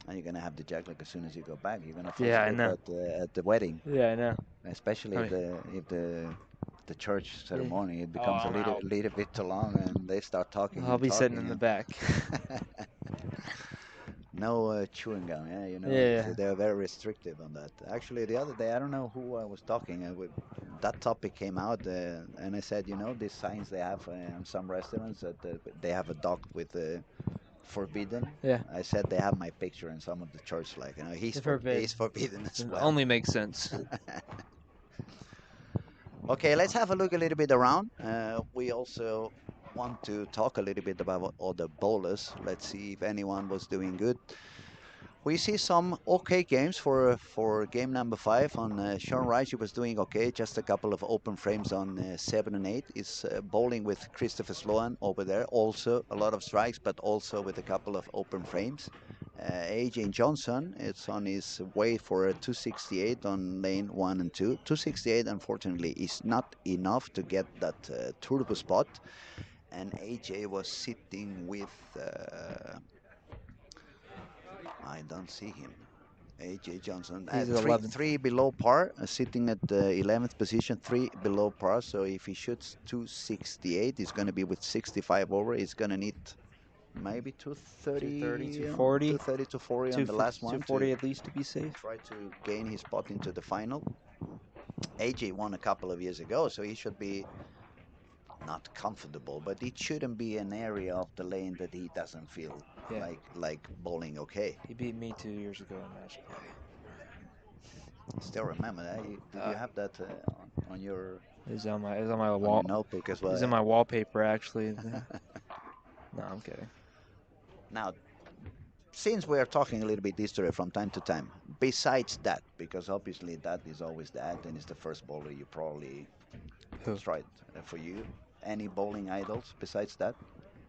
Speaker 2: And you're gonna have the jet lag as soon as you go back. You're gonna fall
Speaker 3: I
Speaker 2: asleep
Speaker 3: know.
Speaker 2: at the wedding.
Speaker 3: Yeah, I know.
Speaker 2: Especially if the church ceremony it becomes a little bit too long and they start talking.
Speaker 3: I'll be sitting in the back.
Speaker 2: No chewing gum, yeah, you know.
Speaker 3: Yeah.
Speaker 2: They're very restrictive on that. Actually, the other day, I don't know who I was talking with. That topic came out, and I said, you know, these signs they have in some restaurants that they have a dog with forbidden.
Speaker 3: Yeah.
Speaker 2: I said they have my picture in some of the church, like, you know, he's forbidden as well.
Speaker 3: Only makes sense.
Speaker 2: Okay, let's have a look a little bit around. We also want to talk a little bit about other bowlers. Let's see if anyone was doing good. We see some okay games for game number 5 on Sean Rice. He was doing okay, just a couple of open frames on 7 and 8. Is bowling with Christopher Sloan over there. Also a lot of strikes, but also with a couple of open frames. AJ Johnson, it's on his way for a 268 on lane 1 and 2. 268, unfortunately, is not enough to get that turbo spot. And AJ was sitting with... I don't see him. AJ Johnson. Three below par, sitting at the 11th position, 3 below par. So if he shoots 268, he's going to be with 65 over. He's going to need maybe 230,
Speaker 3: 240.
Speaker 2: 230 to 40 on the last one.
Speaker 3: 240 at least to be safe.
Speaker 2: Try to gain his spot into the final. AJ won a couple of years ago, so he should be not comfortable, but it shouldn't be an area of the lane that he doesn't feel like bowling okay.
Speaker 3: He beat me 2 years ago in match play.
Speaker 2: Still remember that? Did you have that on your?
Speaker 3: It's on my wall
Speaker 2: notebook as well.
Speaker 3: It's in my wallpaper actually. No, I'm kidding.
Speaker 2: Now, since we are talking a little bit history from time to time, besides that, because obviously that is always that, and it's the first bowler you probably tried for you. any bowling idols besides that?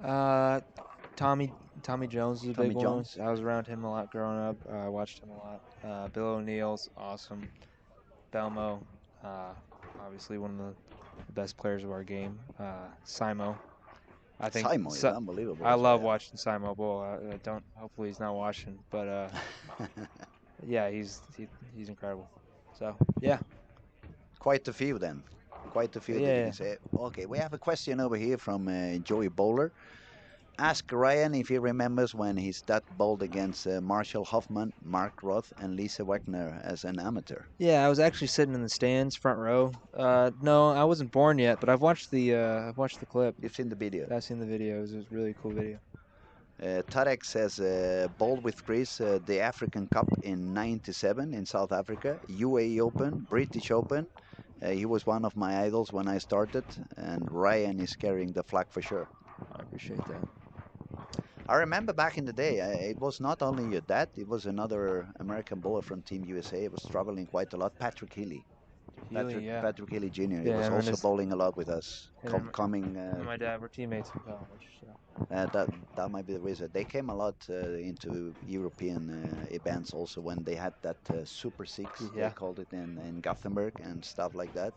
Speaker 3: Uh, Tommy Tommy Jones is a
Speaker 2: Tommy
Speaker 3: big one.
Speaker 2: Jones?
Speaker 3: I was around him a lot growing up. I watched him a lot. Bill O'Neill's awesome. Belmo, uh, obviously one of the best players of our game. Simo, I think.
Speaker 2: Simo is unbelievable
Speaker 3: I
Speaker 2: as well.
Speaker 3: love watching Simo bowl. I don't. Hopefully he's not watching, but yeah, he's incredible. So yeah,
Speaker 2: Quite a few then. Quite a few that you
Speaker 3: yeah.
Speaker 2: can say. Okay, we have a question over here from Joey Bowler. Ask Ryan if he remembers when his dad bowled against Marshall Hoffman, Mark Roth, and Lisa Wagner as an amateur.
Speaker 3: Yeah, I was actually sitting in the stands, front row. No, I wasn't born yet, but I've watched the clip.
Speaker 2: You've seen the video.
Speaker 3: I've seen the video. It was a really cool video.
Speaker 2: Tarek says bowled with Chris the African Cup in '97 in South Africa, UAE Open, British Open. He was one of my idols when I started, and Ryan is carrying the flag for sure.
Speaker 3: I appreciate that.
Speaker 2: I remember back in the day, it was not only your dad, it was another American bowler from Team USA. He was traveling quite a lot, Patrick Healy.
Speaker 3: Healy, yeah.
Speaker 2: Patrick Healy Jr. He
Speaker 3: Yeah,
Speaker 2: was
Speaker 3: him and
Speaker 2: also
Speaker 3: his-
Speaker 2: bowling a lot with us.
Speaker 3: him and-
Speaker 2: Coming,
Speaker 3: My dad were teammates in college. So.
Speaker 2: that might be the reason. They came a lot into European events also when they had that Super Six,
Speaker 3: Yeah.
Speaker 2: they called it in Gothenburg and stuff like that.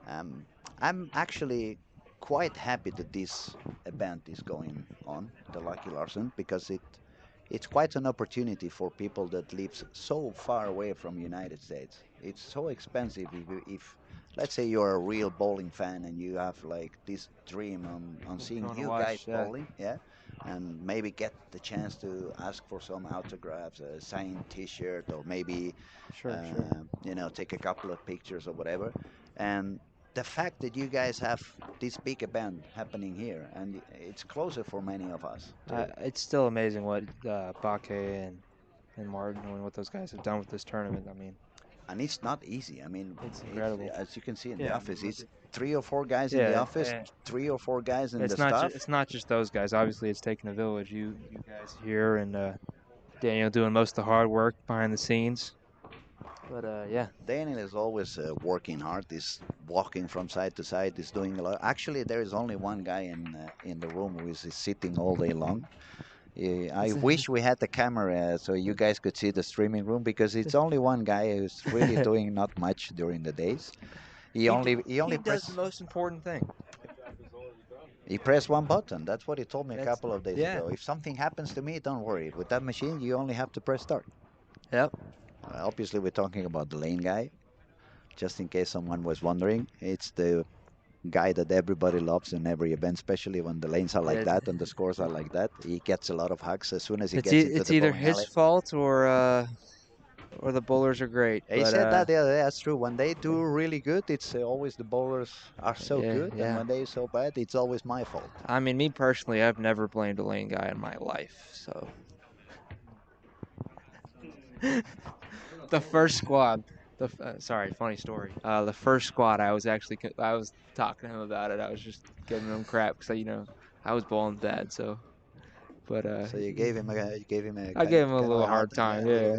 Speaker 2: I'm actually quite happy that this event is going on, the Lucky Larsen, because it's quite an opportunity for people that lives so far away from United States. It's so expensive if let's say you're a real bowling fan and you have like this dream on seeing
Speaker 3: Going to
Speaker 2: you
Speaker 3: watch,
Speaker 2: guys
Speaker 3: yeah.
Speaker 2: bowling, yeah, and maybe get the chance to ask for some autographs, a signed T-shirt, or maybe
Speaker 3: Sure.
Speaker 2: you know, take a couple of pictures or whatever. And the fact that you guys have this big event happening here, and it's closer for many of us.
Speaker 3: It's still amazing what Baque and Martin and what those guys have done with this tournament. I mean,
Speaker 2: And it's not easy. I mean,
Speaker 3: it's incredible.
Speaker 2: as you can see in the
Speaker 3: Yeah, I
Speaker 2: office,
Speaker 3: mean,
Speaker 2: it's 3 or 4 guys in the office, 3 or 4 guys in the staff.
Speaker 3: It's not just those guys. Obviously, it's taking a village. You guys here and Daniel doing most of the hard work behind the scenes. But yeah,
Speaker 2: Daniel is always working hard. He's walking from side to side. He's doing a lot. Actually, there is only one guy in the room who is sitting all day long. I wish we had the camera so you guys could see the streaming room, because it's only one guy who's really doing not much during the days. He only
Speaker 3: does the most important thing.
Speaker 2: He pressed one button. That's what he told me a couple of days
Speaker 3: yeah.
Speaker 2: ago. If something happens to me, don't worry. With that machine, you only have to press start.
Speaker 3: Yep.
Speaker 2: Obviously, we're talking about the lane guy. Just in case someone was wondering, it's the guy that everybody loves in every event, especially when the lanes are like that and the scores are like that. He gets a lot of hugs as soon as he gets into
Speaker 3: It's
Speaker 2: the
Speaker 3: either
Speaker 2: bowling
Speaker 3: his
Speaker 2: alley.
Speaker 3: fault or the bowlers are great.
Speaker 2: He
Speaker 3: but,
Speaker 2: said that the other day. That's true. When they do really good, it's always the bowlers are so good, and when they're so bad, it's always my fault.
Speaker 3: I mean, me personally, I've never blamed a lane guy in my life. So the first squad. Sorry, funny story. The first squad, I was talking to him about it. I was just giving him crap because I was bowling bad. So, but
Speaker 2: So you gave him a
Speaker 3: I gave him a
Speaker 2: kind of
Speaker 3: little hard time. Yeah.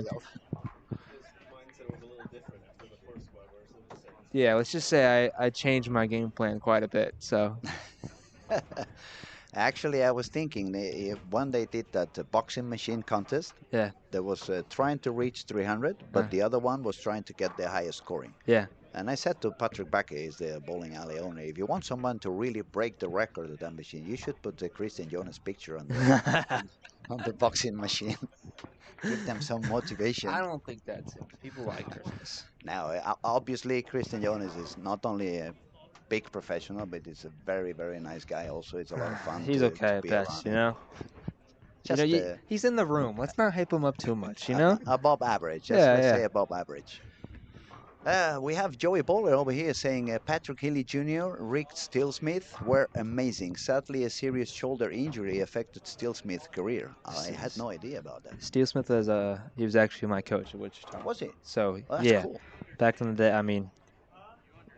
Speaker 3: Yeah, let's just say I changed my game plan quite a bit. So
Speaker 2: Actually, I was thinking when they did that boxing machine contest,
Speaker 3: yeah,
Speaker 2: there was trying to reach 300, but the other one was trying to get the highest scoring.
Speaker 3: yeah.
Speaker 2: And I said to Patrick Bakke, he's the bowling alley owner, if you want someone to really break the record of that machine, you should put the Christian Jonas picture on the boxing machine. Give them some motivation.
Speaker 3: I don't think that's it. People like Christmas.
Speaker 2: Now, obviously, Christian Jonas is not only a big professional, but he's a very, very nice guy. Also, it's a lot of fun.
Speaker 3: He's okay at
Speaker 2: be
Speaker 3: best,
Speaker 2: around. Just
Speaker 3: he's in the room. Let's not hype him up too much, you know?
Speaker 2: Above average. Let's say above average. We have Joey Bowler over here saying Patrick Healy Jr., Rick Steelsmith were amazing. Sadly, a serious shoulder injury affected Steelsmith's career. I had no idea about that.
Speaker 3: Steelsmith he was actually my coach at Wichita.
Speaker 2: Was he?
Speaker 3: So,
Speaker 2: that's cool.
Speaker 3: Back in the day, I mean,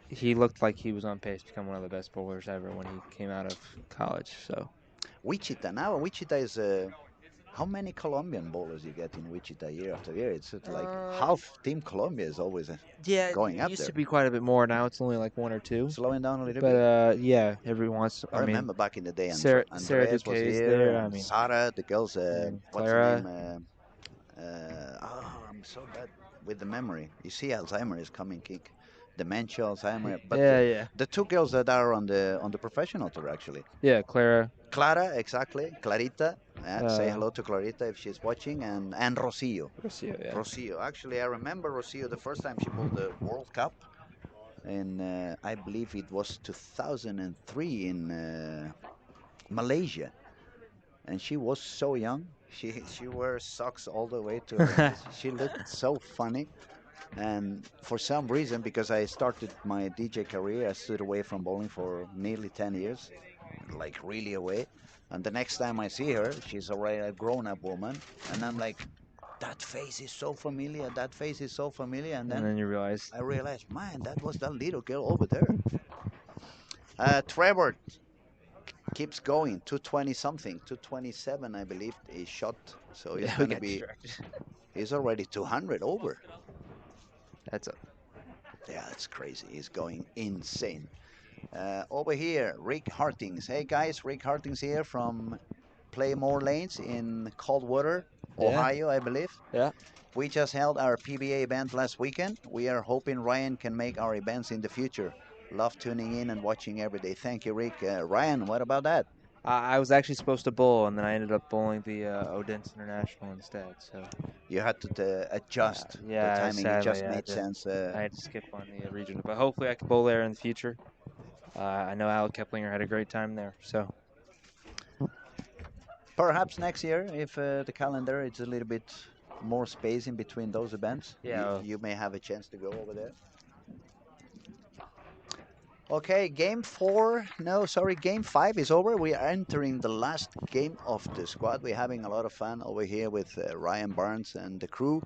Speaker 3: he looked like he was on pace to become one of the best bowlers ever when he came out of college. So
Speaker 2: Wichita. Now Wichita is How many Colombian bowlers you get in Wichita year after year? It's like
Speaker 3: Uh,
Speaker 2: half Team Colombia is always
Speaker 3: yeah,
Speaker 2: going
Speaker 3: it
Speaker 2: up
Speaker 3: used
Speaker 2: there.
Speaker 3: to be quite a bit more. Now it's only like one or two.
Speaker 2: Slowing down a little
Speaker 3: But
Speaker 2: bit.
Speaker 3: yeah, every once.
Speaker 2: I
Speaker 3: I mean,
Speaker 2: remember back in the day,
Speaker 3: Sarah
Speaker 2: Andres was
Speaker 3: Duquesne's
Speaker 2: here,
Speaker 3: there.
Speaker 2: and Sara, the girls, what's her
Speaker 3: Clara.
Speaker 2: name? I'm so bad with the memory. You see, Alzheimer is coming, kick. Dementia, Alzheimer. But
Speaker 3: Yeah.
Speaker 2: the two girls that are on the professional tour, actually.
Speaker 3: Yeah, Clara.
Speaker 2: Clara, exactly. Clarita. Say
Speaker 3: Uh,
Speaker 2: hello to Clarita if she's watching, and Rocio.
Speaker 3: Rocio, yeah.
Speaker 2: Rocio. Actually, I remember Rocio the first time she bowled the World Cup, and I believe it was 2003 in Malaysia, and she was so young. She wears socks all the way to her knees. She looked so funny, and for some reason, because I started my DJ career, I stood away from bowling for nearly 10 years, like really away. And the next time I see her, she's already a grown-up woman, and I'm like, that face is so familiar. That face is so familiar. And
Speaker 3: And
Speaker 2: then
Speaker 3: then you realize.
Speaker 2: I realized, man, that was that little girl over there. Trevor keeps going, 220 something, 227, I believe, he shot. So he's
Speaker 3: Yeah, we
Speaker 2: gonna
Speaker 3: got
Speaker 2: be,
Speaker 3: distracted.
Speaker 2: he's already 200 over.
Speaker 3: That's a.
Speaker 2: Yeah, it's crazy. He's going insane. Over here, Rick Hartings. Hey guys, Rick Hartings here from Play More Lanes in Coldwater,
Speaker 3: Yeah.
Speaker 2: Ohio, I believe.
Speaker 3: Yeah.
Speaker 2: We just held our PBA event last weekend. We are hoping Ryan can make our events in the future. Love tuning in and watching every day. Thank you, Rick. Ryan, what about that?
Speaker 3: I was actually supposed to bowl, and then I ended up bowling the Odense International instead. So
Speaker 2: You had to adjust the
Speaker 3: yeah,
Speaker 2: timing. It
Speaker 3: sadly,
Speaker 2: just made sense.
Speaker 3: I had to skip on the region, but hopefully I can bowl there in the future. I know Alec Keplinger had a great time there, so
Speaker 2: Perhaps next year, if the calendar is a little bit more space in between those events,
Speaker 3: yeah.
Speaker 2: you may have a chance to go over there. Okay, game four. No, sorry, game five is over. We are entering the last game of the squad. We're having a lot of fun over here with Ryan Barnes and the crew.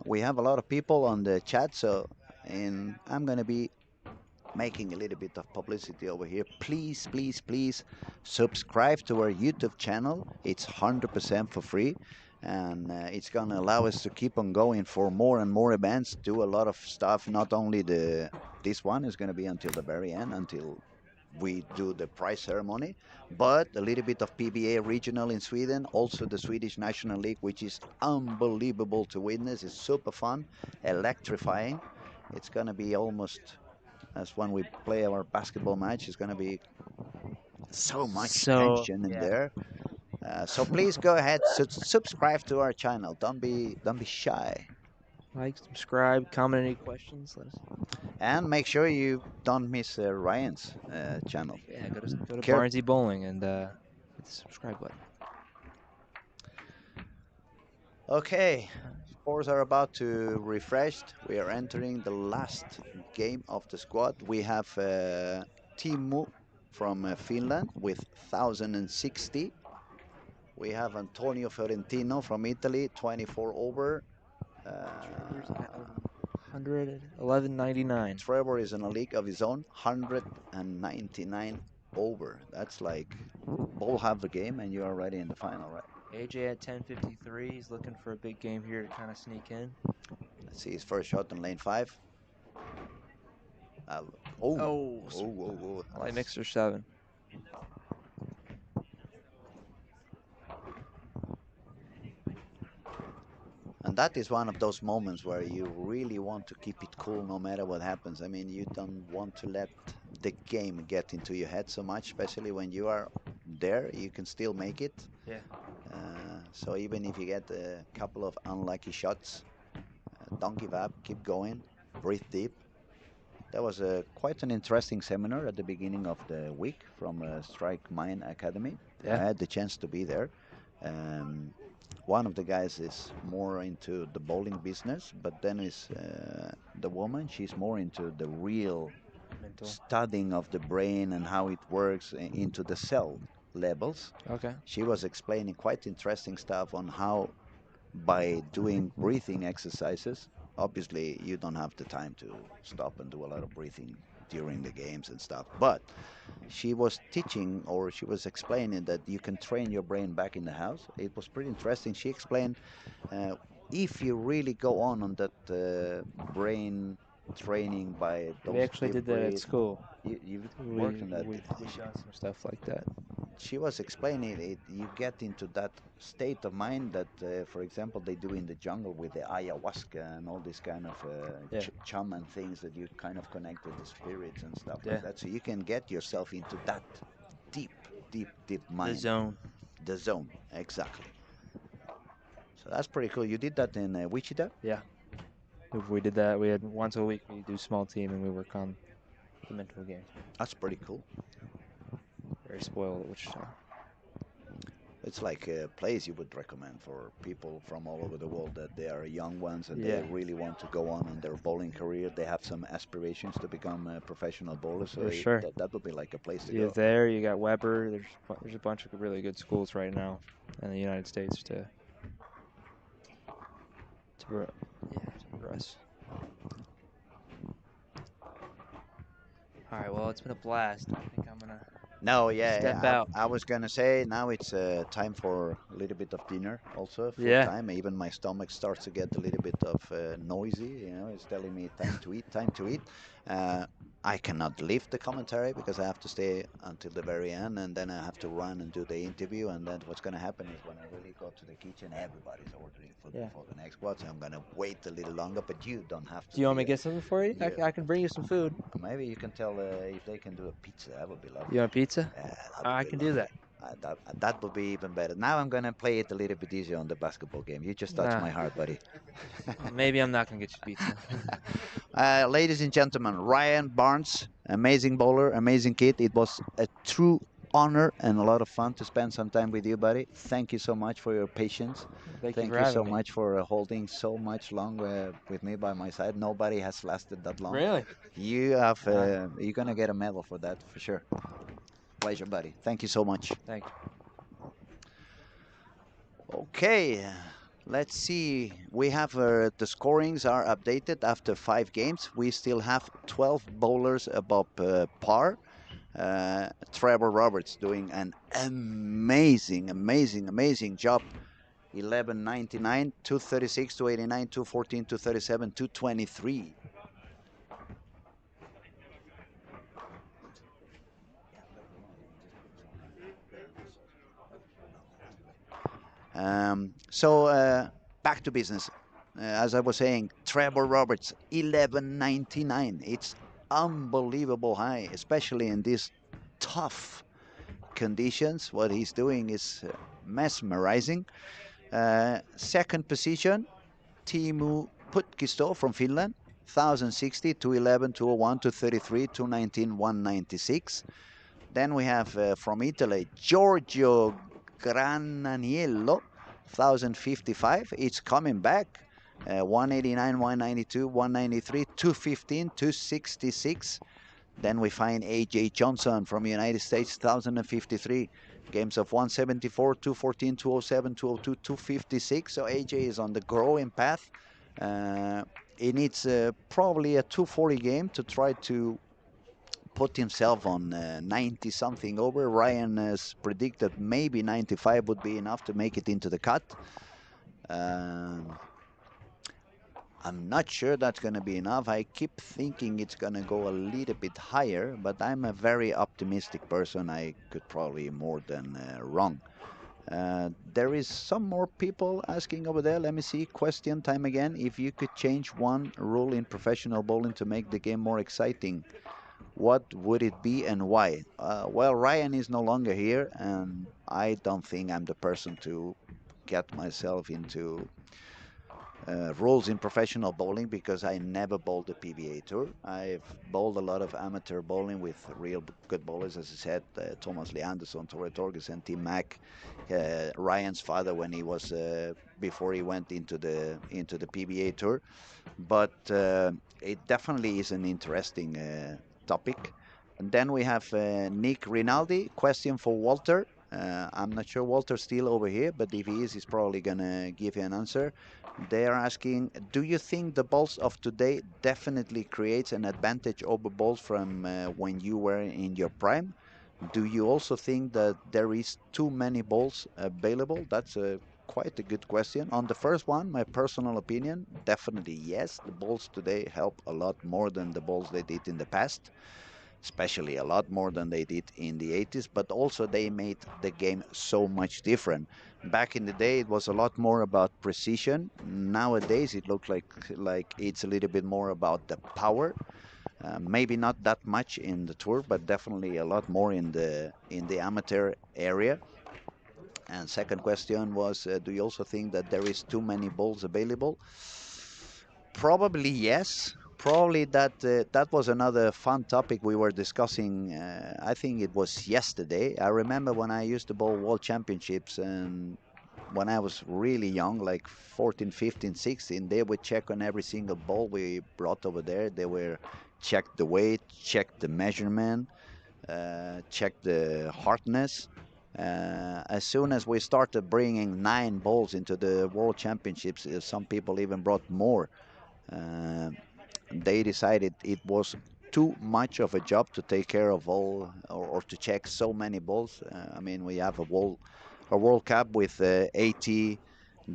Speaker 2: We have a lot of people on the chat, so and I'm gonna be making a little bit of publicity over here. Please, please, please subscribe to our YouTube channel. It's 100% for free, and it's gonna allow us to keep on going for more and more events, do a lot of stuff. Not only this one is gonna be until the very end, until we do the prize ceremony, but a little bit of PBA regional in Sweden, also the Swedish National League, which is unbelievable to witness. It's super fun, electrifying. It's gonna be almost as when we play our basketball match. It's gonna be so much tension in
Speaker 3: yeah.
Speaker 2: there. So please go ahead, subscribe to our channel. Don't be shy,
Speaker 3: Like, subscribe, comment any questions. Let us.
Speaker 2: and make sure you don't miss Ryan's channel.
Speaker 3: Yeah, go to
Speaker 2: Care-
Speaker 3: Barnesy Bowling and hit the subscribe button.
Speaker 2: Okay, scores are about to refresh. We are entering the last game of the squad. We have Timo from Finland with 1060. We have Antonio Fiorentino from Italy, 24 over.
Speaker 3: Trevor's at 111.99.
Speaker 2: Trevor is in a league of his own, 199 over. That's like bowl half the game and you're already in the final, right?
Speaker 3: AJ at 10.53. He's looking for a big game here to kind of sneak in.
Speaker 2: Let's see his first shot in lane 5.
Speaker 3: Light mixer 7.
Speaker 2: And that is one of those moments where you really want to keep it cool no matter what happens. I mean, you don't want to let the game get into your head so much, especially when you are there, you can still make it.
Speaker 3: Yeah.
Speaker 2: So even if you get a couple of unlucky shots, don't give up, keep going, breathe deep. That was quite an interesting seminar at the beginning of the week from Strike Mine Academy.
Speaker 3: Yeah.
Speaker 2: I had the chance to be there. One of the guys is more into the bowling business, but then is the woman. She's more into the real
Speaker 3: Mental.
Speaker 2: studying of the brain and how it works into the cell levels.
Speaker 3: Okay.
Speaker 2: She was explaining quite interesting stuff on how by doing breathing exercises, obviously you don't have the time to stop and do a lot of breathing during the games and stuff. But she was teaching, or she was explaining that you can train your brain back in the house. It was pretty interesting. She explained uh, if you really go on that brain training by
Speaker 3: We
Speaker 2: those
Speaker 3: actually
Speaker 2: deep
Speaker 3: did that at
Speaker 2: breath.
Speaker 3: school.
Speaker 2: You've worked on that.
Speaker 3: We've done some stuff like that.
Speaker 2: She was explaining it. You get into that state of mind that, for example, they do in the jungle with the ayahuasca and all these kind of
Speaker 3: Yeah.
Speaker 2: shaman things that you kind of connect with the spirits and stuff
Speaker 3: Yeah.
Speaker 2: like that. So you can get yourself into that deep, deep mind.
Speaker 3: The zone.
Speaker 2: The zone, exactly. So that's pretty cool. You did that in Wichita?
Speaker 3: Yeah. We did that. We had once a week we do small team and we work on the mental game.
Speaker 2: That's pretty cool.
Speaker 3: Very spoiled at Wichita.
Speaker 2: It's like a place you would recommend for people from all over the world that they are young ones and
Speaker 3: Yeah.
Speaker 2: they really want to go on in their bowling career. They have some aspirations to become professional bowlers. So
Speaker 3: For sure.
Speaker 2: that would be like a place to
Speaker 3: You
Speaker 2: go.
Speaker 3: have there, you got Weber. There's a bunch of really good schools right now in the United States to progress. All right, well, it's been a blast. I think I'm gonna
Speaker 2: No, yeah,
Speaker 3: step out.
Speaker 2: I was gonna say now it's time for a little bit of dinner. Also, food
Speaker 3: Yeah.
Speaker 2: time. Even my stomach starts to get a little bit of noisy. You know, it's telling me time to eat, time to eat. I cannot leave the commentary because I have to stay until the very end, and then I have to run and do the interview. And then what's gonna happen is when I really go to the kitchen, everybody's ordering food
Speaker 3: Yeah.
Speaker 2: for the next squad. So I'm gonna wait a little longer, but you don't have to.
Speaker 3: Do you want me to
Speaker 2: stay.
Speaker 3: get something for you?
Speaker 2: Yeah.
Speaker 3: I can bring you some food.
Speaker 2: Maybe you can tell if they can do a pizza. That would be lovely.
Speaker 3: You want pizza?
Speaker 2: Yeah, that would
Speaker 3: I
Speaker 2: be
Speaker 3: can
Speaker 2: lovely.
Speaker 3: do that.
Speaker 2: That would be even better. Now I'm gonna play it a little bit easier on the basketball game. You just touched
Speaker 3: Nah.
Speaker 2: my heart, buddy.
Speaker 3: Maybe I'm not gonna get you pizza.
Speaker 2: Ladies and gentlemen, Ryan Barnes, amazing bowler, amazing kid. It was a true honor and a lot of fun to spend some time with you, buddy. Thank you so much for your patience.
Speaker 3: Thank you
Speaker 2: Thank
Speaker 3: for
Speaker 2: you
Speaker 3: having
Speaker 2: so
Speaker 3: me.
Speaker 2: much for holding so much long with me by my side. Nobody has lasted that long.
Speaker 3: Really?
Speaker 2: You have. You're gonna get a medal for that for sure. Pleasure, buddy. Thank you so much.
Speaker 3: Thank you.
Speaker 2: Okay, let's see. We have the scorings are updated after 5 games. We still have 12 bowlers above par. Trevor Roberts doing an amazing job. 1199, 236, 289, 214, 237, 223. Back to business. As I was saying, Trevor Roberts, 1199. It's unbelievable high, especially in these tough conditions. What he's doing is mesmerizing. Second position, Timu Putkisto from Finland, 1060, 211, 201, 233, 219, 196. Then we have from Italy, Giorgio Grananiello, 1055. It's coming back. 189, 192, 193, 215, 266. Then we find AJ Johnson from United States, 1053. Games of 174, 214, 207, 202, 256. So AJ is on the growing path. He needs probably a 240 game to try to put himself on 90 something over. Ryan has predicted maybe 95 would be enough to make it into the cut. I'm not sure that's going to be enough. I keep thinking it's going to go a little bit higher, but I'm a very optimistic person. I could probably more than wrong. There is some more people asking over there. Let me see. Question time again. If you could change one rule in professional bowling to make the game more exciting, what would it be and why? Well, Ryan is no longer here, and I don't think I'm the person to get myself into rules in professional bowling because I never bowled the PBA Tour. I've bowled a lot of amateur bowling with real good bowlers, as I said, Thomas Lee Anderson, Tore Torgersen, Tim Mack, Ryan's father when he was before he went into the PBA Tour. But it definitely is an interesting topic. And then we have Nick Rinaldi. Question for Walter. I'm not sure Walter's still over here, but if he is, he's probably gonna give you an answer. They are asking, do you think the balls of today definitely creates an advantage over balls from when you were in your prime? Do you also think that there is too many balls available? That's quite a good question. On the first one, my personal opinion, definitely yes. The balls today help a lot more than the balls they did in the past, especially a lot more than they did in the 80s, but also they made the game so much different. Back in the day, it was a lot more about precision. Nowadays, it looks like it's a little bit more about the power. Maybe not that much in the tour, but definitely a lot more in the amateur area. And second question was, do you also think that there is too many balls available? Probably yes. Probably that was another fun topic we were discussing. I think it was yesterday. I remember when I used to bowl World Championships, and when I was really young, like 14, 15, 16, they would check on every single ball we brought over there. They were check the weight, check the measurement, check the hardness. As soon as we started bringing 9 balls into the World Championships, some people even brought more. Uh, they decided it was too much of a job to take care of all or to check so many balls. I mean, we have a World Cup with 80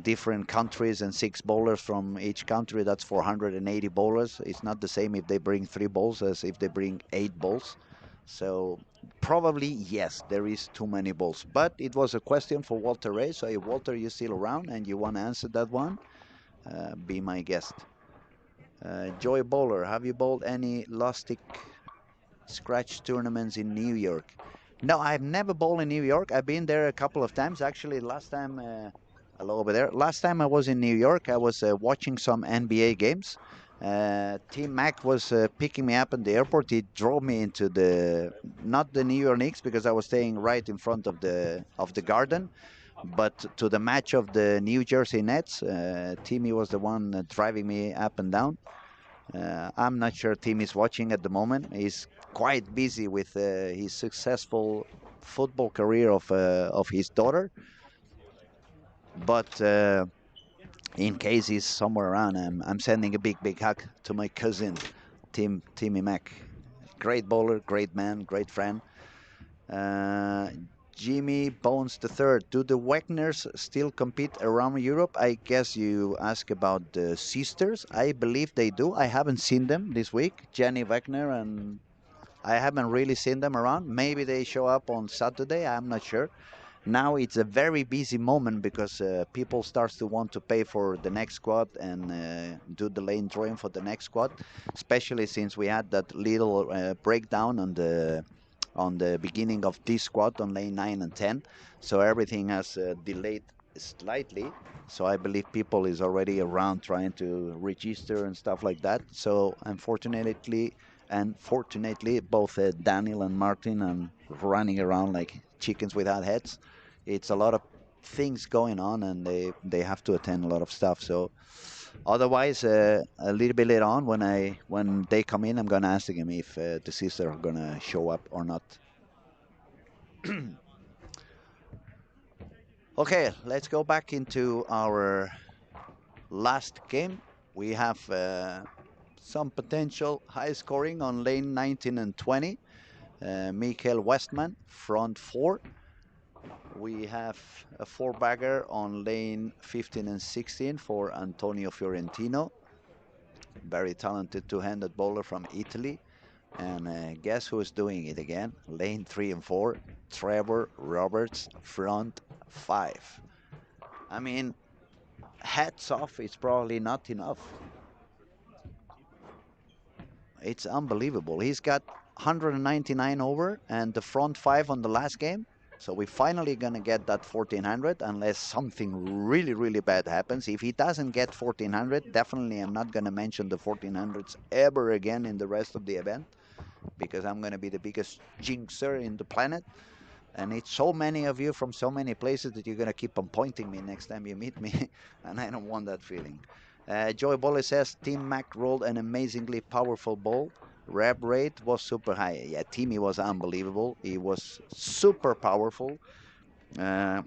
Speaker 2: different countries and 6 bowlers from each country. That's 480 bowlers. It's not the same if they bring 3 balls as if they bring 8 balls. So probably yes, there is too many balls. But it was a question for Walter Ray. So if Walter, you're still around and you want to answer that one, be my guest. Joy Bowler, have you bowled any Lustig scratch tournaments in New York? No, I've never bowled in New York. I've been there a couple of times. Actually, last time, hello over there. Last time I was in New York, I was watching some NBA games. Team Mac was picking me up in the airport. He drove me into not the New York Knicks because I was staying right in front of the Garden, but to the match of the New Jersey Nets. Timmy was the one driving me up and down. I'm not sure Tim is watching at the moment. He's quite busy with his successful football career of his daughter. But in case he's somewhere around, I'm sending a big hug to my cousin, Timmy Mac. Great bowler, great man, great friend. Jimmy Bones III. Do the Wagners still compete around Europe? I guess you ask about the sisters. I believe they do. I haven't seen them this week. Jenny Wagner, and I haven't really seen them around. Maybe they show up on Saturday. I'm not sure. Now it's a very busy moment because people start to want to pay for the next squad and do the lane drawing for the next squad, especially since we had that little breakdown on the beginning of this squad on lane 9 and 10. So everything has delayed slightly. So I believe people is already around trying to register and stuff like that. So unfortunately, both Daniel and Martin are running around like chickens without heads. It's a lot of things going on, and they have to attend a lot of stuff. So otherwise, a little bit later on, when they come in, I'm gonna ask them if the sisters are gonna show up or not. Okay, let's go back into our last game. We have some potential high scoring on lane 19 and 20. Mikael Westman, front 4. We have a 4-bagger on lane 15 and 16 for Antonio Fiorentino. Very talented two-handed bowler from Italy. And guess who's doing it again? Lane 3 and 4, Trevor Roberts, front 5. I mean, hats off, it's probably not enough. It's unbelievable. He's got 199 over and the front 5 on the last game. So we're finally going to get that 1400 unless something really bad happens. If he doesn't get 1400, definitely I'm not going to mention the 1400s ever again in the rest of the event, because I'm going to be the biggest jinxer in the planet. And it's so many of you from so many places that you're going to keep on pointing me next time you meet me. And I don't want that feeling. Joey Bolle says, Team Mac rolled an amazingly powerful ball. Rev rate was super high. Yeah, Timmy was unbelievable. He was super powerful. Uh,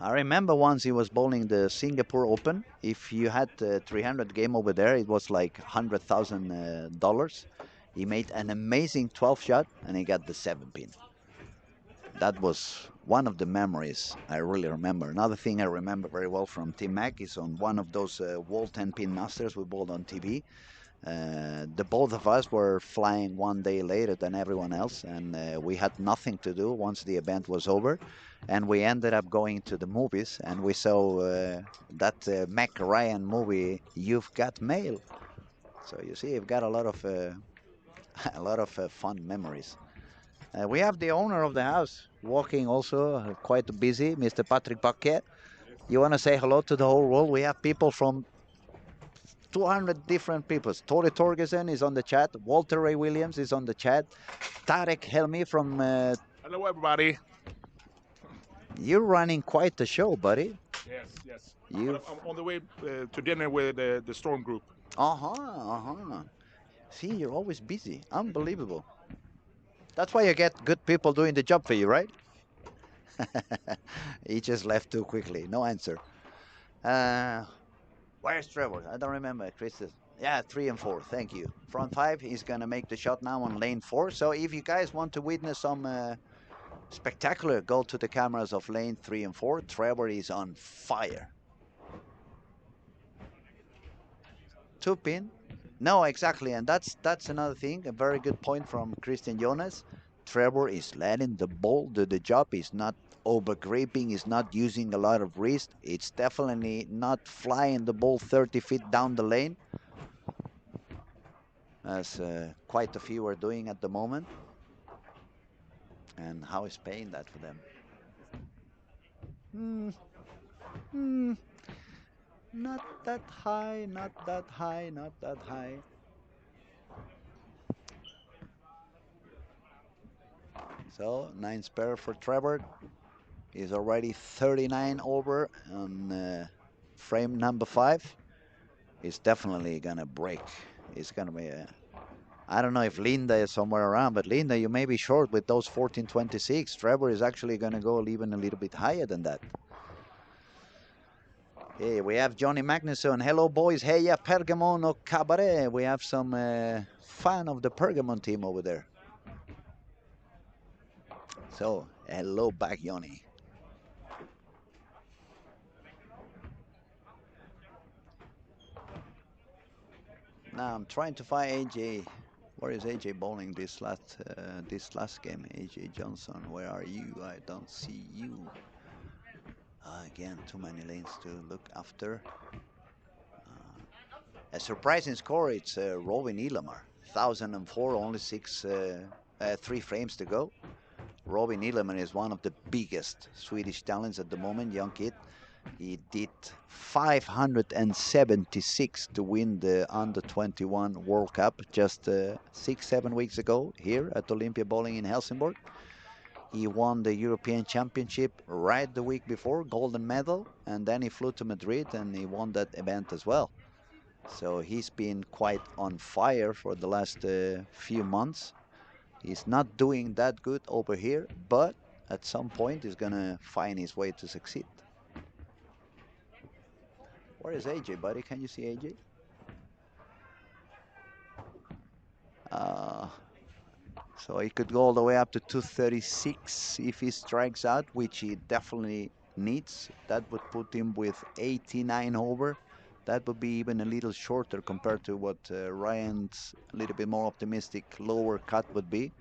Speaker 2: I remember once he was bowling the Singapore Open. If you had 300 game over there, it was like $100,000. He made an amazing 12 shot and he got the 7-pin. That was one of the memories I really remember. Another thing I remember very well from Tim Mack is on one of those Wall 10-pin Masters we bowled on TV. The both of us were flying one day later than everyone else, and we had nothing to do once the event was over. And we ended up going to the movies, and we saw that Mac Ryan movie, You've Got Mail. So you see, you've got a lot of a lot of fun memories. We have the owner of the house walking also, quite busy, Mr. Patrick Paquet. You want to say hello to the whole world? We have people from 200 different people. Tore Torgersen is on the chat. Walter Ray Williams is on the chat. Tarek Helmi from...
Speaker 5: Hello, everybody.
Speaker 2: You're running quite the show, buddy.
Speaker 5: Yes, yes.
Speaker 2: You...
Speaker 5: I'm on the way to dinner with the Storm Group.
Speaker 2: See, you're always busy. Unbelievable. That's why you get good people doing the job for you, right? He just left too quickly. No answer. Where's Trevor? I don't remember. Chris is, yeah, 3 and 4. Thank you. Front 5. He's going to make the shot now on lane 4. So if you guys want to witness some spectacular, go to the cameras of lane 3 and 4. Trevor is on fire. 2-pin. No, exactly. And that's another thing. A very good point from Christian Jonas. Trevor is letting the ball do the job. He's not over-gripping. He's not using a lot of wrist. It's definitely not flying the ball 30 feet down the lane, as quite a few are doing at the moment. And how is paying that for them? Not that high, not that high, not that high. So 9 spare for Trevor. He's already 39 over on frame number 5. He's definitely gonna break. It's gonna be a... I don't know if Linda is somewhere around, but Linda, you may be short with those 14.26. Trevor is actually gonna go even a little bit higher than that. Hey, we have Johnny Magnusson. Hello, boys. Hey, yeah, Pergamon no Cabaret. We have some fan of the Pergamon team over there. So, hello back, Johnny. Now I'm trying to find AJ. Where is AJ bowling this last game? AJ Johnson, where are you? I don't see you. Again, too many lanes to look after. A surprising score. It's Robin Ilamar, 1004, only 3 frames to go. Robin Ilamar is one of the biggest Swedish talents at the moment, young kid. He did 576 to win the Under-21 World Cup just 6-7 weeks ago here at Olympia Bowling in Helsingborg. He won the European Championship right the week before, golden medal, and then he flew to Madrid and he won that event as well. So he's been quite on fire for the last few months. He's not doing that good over here, but at some point he's gonna find his way to succeed. Where is AJ, buddy? Can you see AJ? So he could go all the way up to 236 if he strikes out, which he definitely needs. That would put him with 89 over. That would be even a little shorter compared to what Ryan's a little bit more optimistic lower cut would be.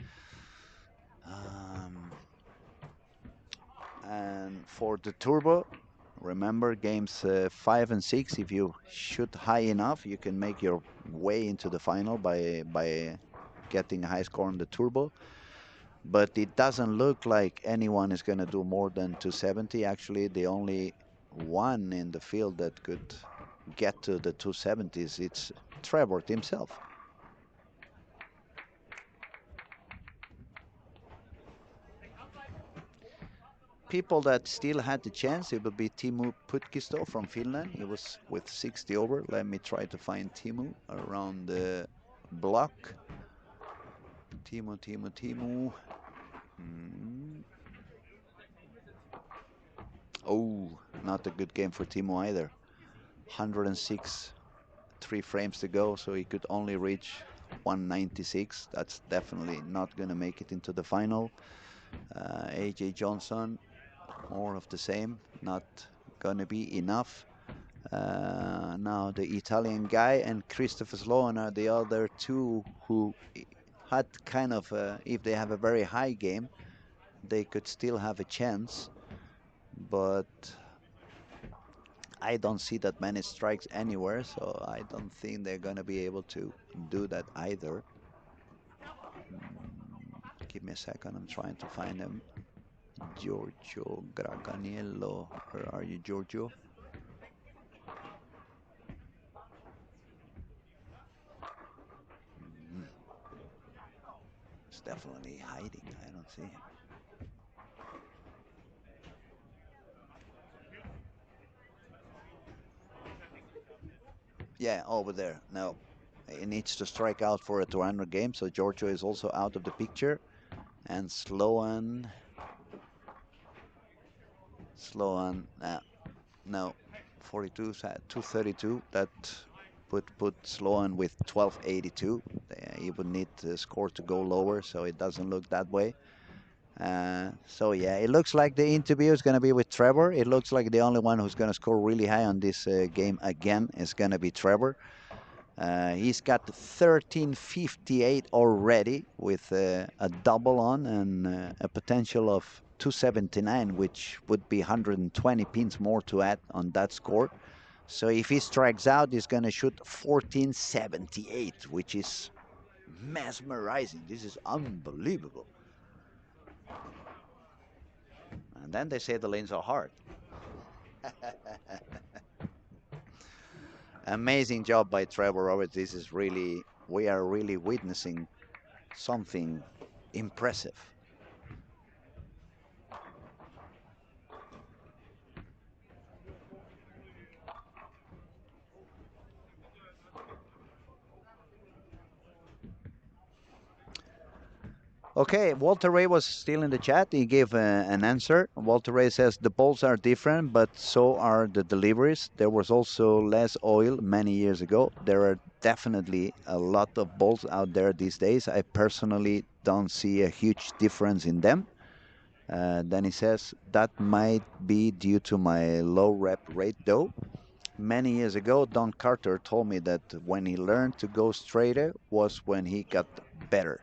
Speaker 2: And for the turbo, remember games 5 and 6, if you shoot high enough, you can make your way into the final by getting a high score on the turbo. But it doesn't look like anyone is going to do more than 270. Actually, the only one in the field that could get to the 270s, it's Trevor himself. People that still had the chance, it would be Teemu Putkisto from Finland. He was with 60 over. Let me try to find Teemu around the block. Teemu. Oh, not a good game for Timo either. 106, 3 frames to go, so he could only reach 196. That's definitely not going to make it into the final. AJ Johnson, more of the same, not going to be enough. Now the Italian guy and Christopher Sloan are the other two who had kind of, if they have a very high game, they could still have a chance. But I don't see that many strikes anywhere, so I don't think they're going to be able to do that either. Give me a second, I'm trying to find him. Giorgio Graganiello, where are you, Giorgio? It's definitely hiding, I don't see him. Yeah, over there. No, he needs to strike out for a 200 game, so Giorgio is also out of the picture. And Sloan, no, 42, 232. That would put Sloan with 1282. He would need the score to go lower, so it doesn't look that way. So yeah, it looks like the interview is going to be with Trevor. It looks like the only one who's going to score really high on this game again is going to be Trevor. He's got 1358 already with a double on and a potential of 279, which would be 120 pins more to add on that score. So if he strikes out, he's going to shoot 1478, which is mesmerizing. This is unbelievable. And then they say the lanes are hard. Amazing job by Trevor Roberts. This is really, we are really witnessing something impressive. Okay, Walter Ray was still in the chat. He gave an answer. Walter Ray says the balls are different, but so are the deliveries. There was also less oil many years ago. There are definitely a lot of balls out there these days. I personally don't see a huge difference in them. Then he says that might be due to my low rep rate though. Many years ago, Don Carter told me that when he learned to go straighter was when he got better.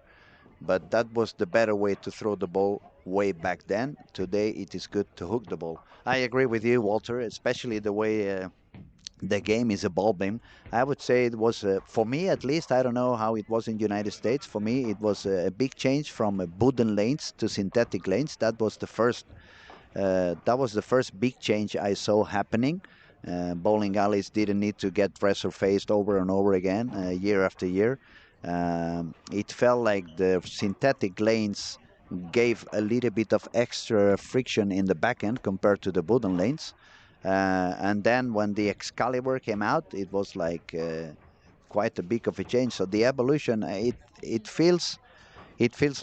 Speaker 2: But that was the better way to throw the ball way back then. Today, it is good to hook the ball. I agree with you, Walter, especially the way the game is evolving. I would say it was, for me at least, I don't know how it was in the United States. For me, it was a big change from wooden lanes to synthetic lanes. That was the first big change I saw happening. Bowling alleys didn't need to get resurfaced over and over again, year after year. It felt like the synthetic lanes gave a little bit of extra friction in the back end compared to the wooden lanes. And then when the Excalibur came out, it was like quite a big of a change. So the evolution, it feels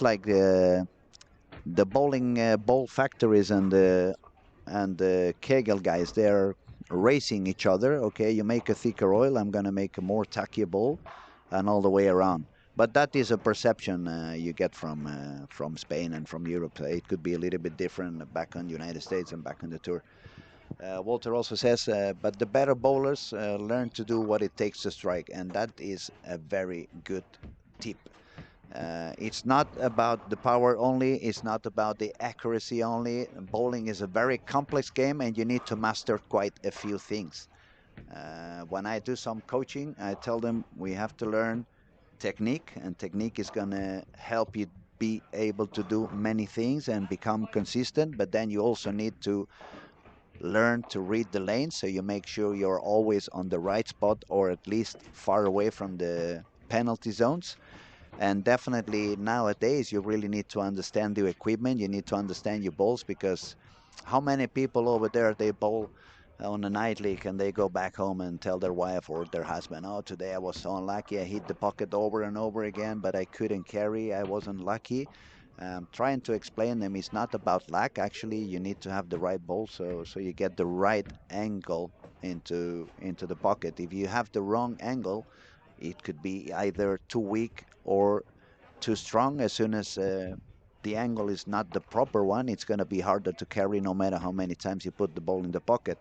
Speaker 2: like the bowling ball factories and the Kegel guys, they're racing each other. Okay, you make a thicker oil, I'm going to make a more tacky ball, and all the way around. But that is a perception you get from Spain and from Europe. It could be a little bit different back on the United States and back on the tour. Walter also says, but the better bowlers learn to do what it takes to strike, and that is a very good tip. It's not about the power only, it's not about the accuracy only. Bowling is a very complex game and you need to master quite a few things. When I do some coaching, I tell them we have to learn technique, and technique is going to help you be able to do many things and become consistent, but then you also need to learn to read the lane, so you make sure you're always on the right spot or at least far away from the penalty zones. And definitely nowadays you really need to understand the equipment, you need to understand your balls, because how many people over there, they bowl on a night league and they go back home and tell their wife or their husband, oh, today I was so unlucky, I hit the pocket over and over again, but I couldn't carry, I wasn't lucky. Trying to explain them is not about luck. Actually, you need to have the right ball, so you get the right angle into the pocket. If you have the wrong angle, it could be either too weak or too strong. As soon as the angle is not the proper one, it's going to be harder to carry no matter how many times you put the ball in the pocket.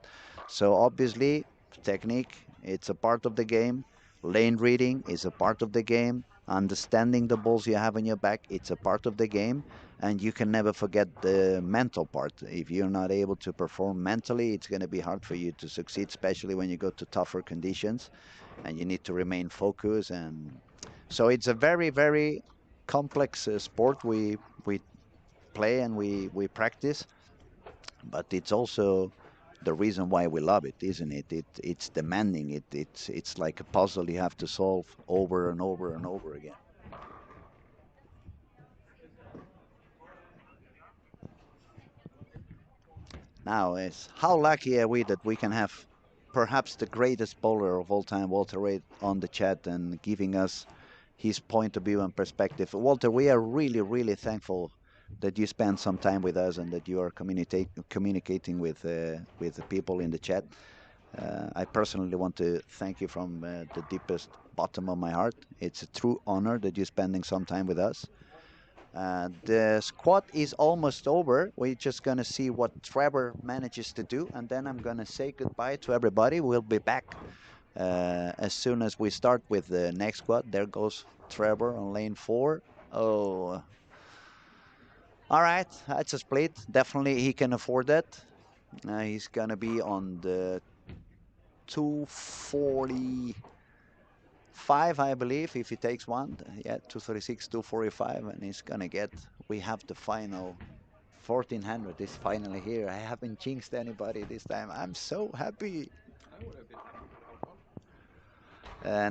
Speaker 2: So obviously, technique, it's a part of the game. Lane reading is a part of the game. Understanding the balls you have in your back, it's a part of the game. And you can never forget the mental part. If you're not able to perform mentally, it's going to be hard for you to succeed, especially when you go to tougher conditions and you need to remain focused. And so it's a very, very complex sport we play and we practice, but it's also the reason why we love it, isn't it? It's demanding. It's like a puzzle you have to solve over and over and over again. Now, is how lucky are we that we can have perhaps the greatest bowler of all time, Walter Reid, on the chat and giving us his point of view and perspective. Walter, we are really, really thankful that you spend some time with us and that you are communicating with the people in the chat. I personally want to thank you from the deepest bottom of my heart. It's a true honor that you're spending some time with us. The squad is almost over. We're just going to see what Trevor manages to do, and then I'm going to say goodbye to everybody. We'll be back as soon as we start with the next squad. There goes Trevor on lane 4. Oh, all right, that's a split. Definitely he can afford that. He's going to be on the 245, I believe, if he takes one. Yeah, 236, 245, and he's going to get, we have the final 1400 is finally here. I haven't jinxed anybody this time. I'm so happy.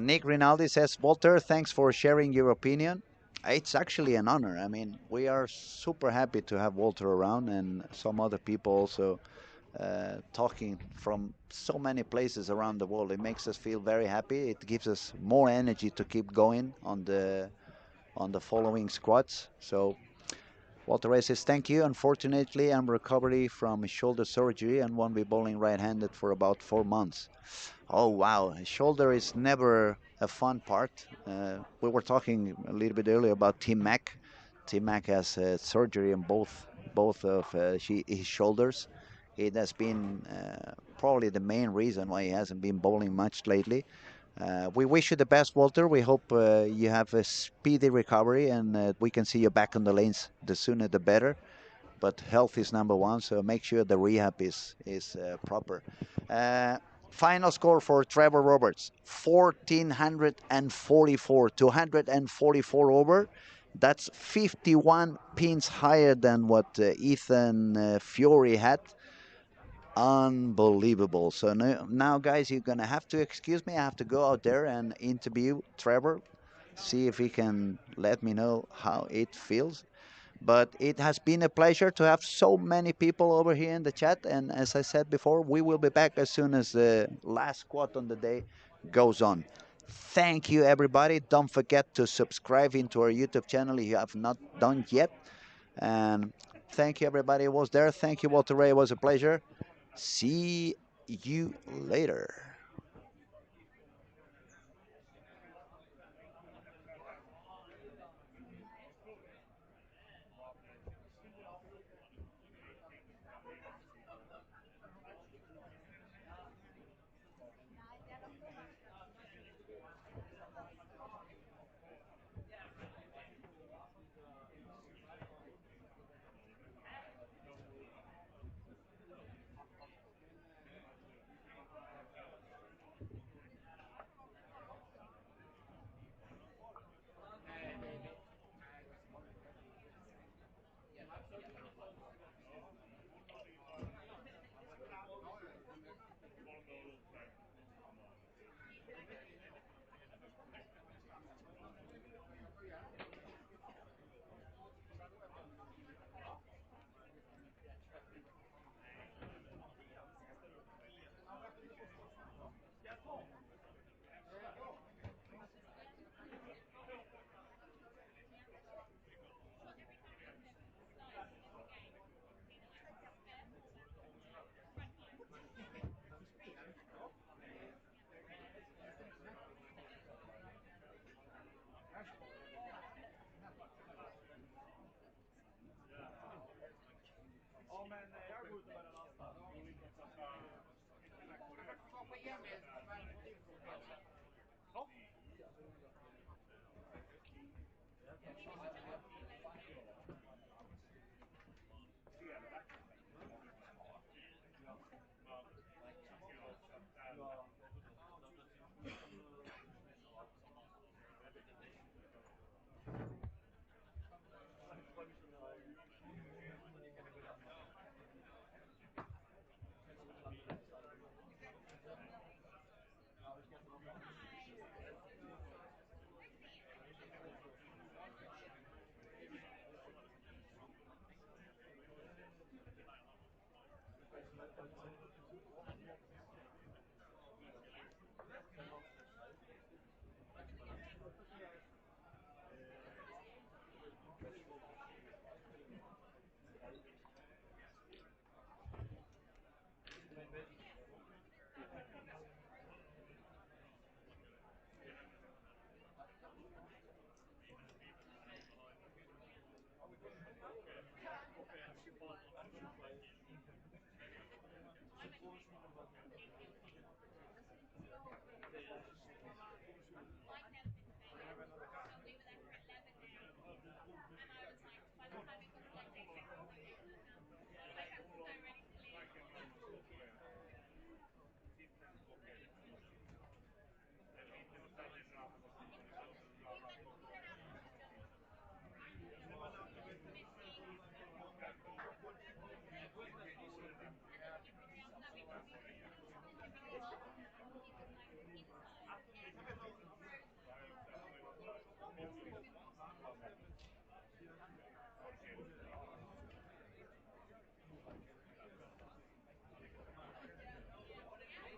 Speaker 2: Nick Rinaldi says, Walter, thanks for sharing your opinion. It's actually an honor. I mean, we are super happy to have Walter around and some other people also talking from so many places around the world. It makes us feel very happy. It gives us more energy to keep going on the following squads. So Walter Ray says, thank you. Unfortunately, I'm recovery from shoulder surgery and won't be bowling right-handed for about 4 months. Oh, wow. Shoulder is never a fun part. We were talking a little bit earlier about Tim Mack. Tim Mack has surgery on both of his shoulders. It has been probably the main reason why he hasn't been bowling much lately. We wish you the best, Walter. We hope you have a speedy recovery and we can see you back on the lanes. The sooner the better. But health is number one, so make sure the rehab is proper. Final score for Trevor Roberts, 1,444, 244 over. That's 51 pins higher than what Ethan Fury had. Unbelievable. So now, guys, you're going to have to excuse me. I have to go out there and interview Trevor, see if he can let me know how it feels. But it has been a pleasure to have so many people over here in the chat. And as I said before, we will be back as soon as the last squad on the day goes on. Thank you, everybody. Don't forget to subscribe into our YouTube channel if you have not done yet. And thank you, everybody who was there. Thank you, Walter Ray. It was a pleasure. See you later.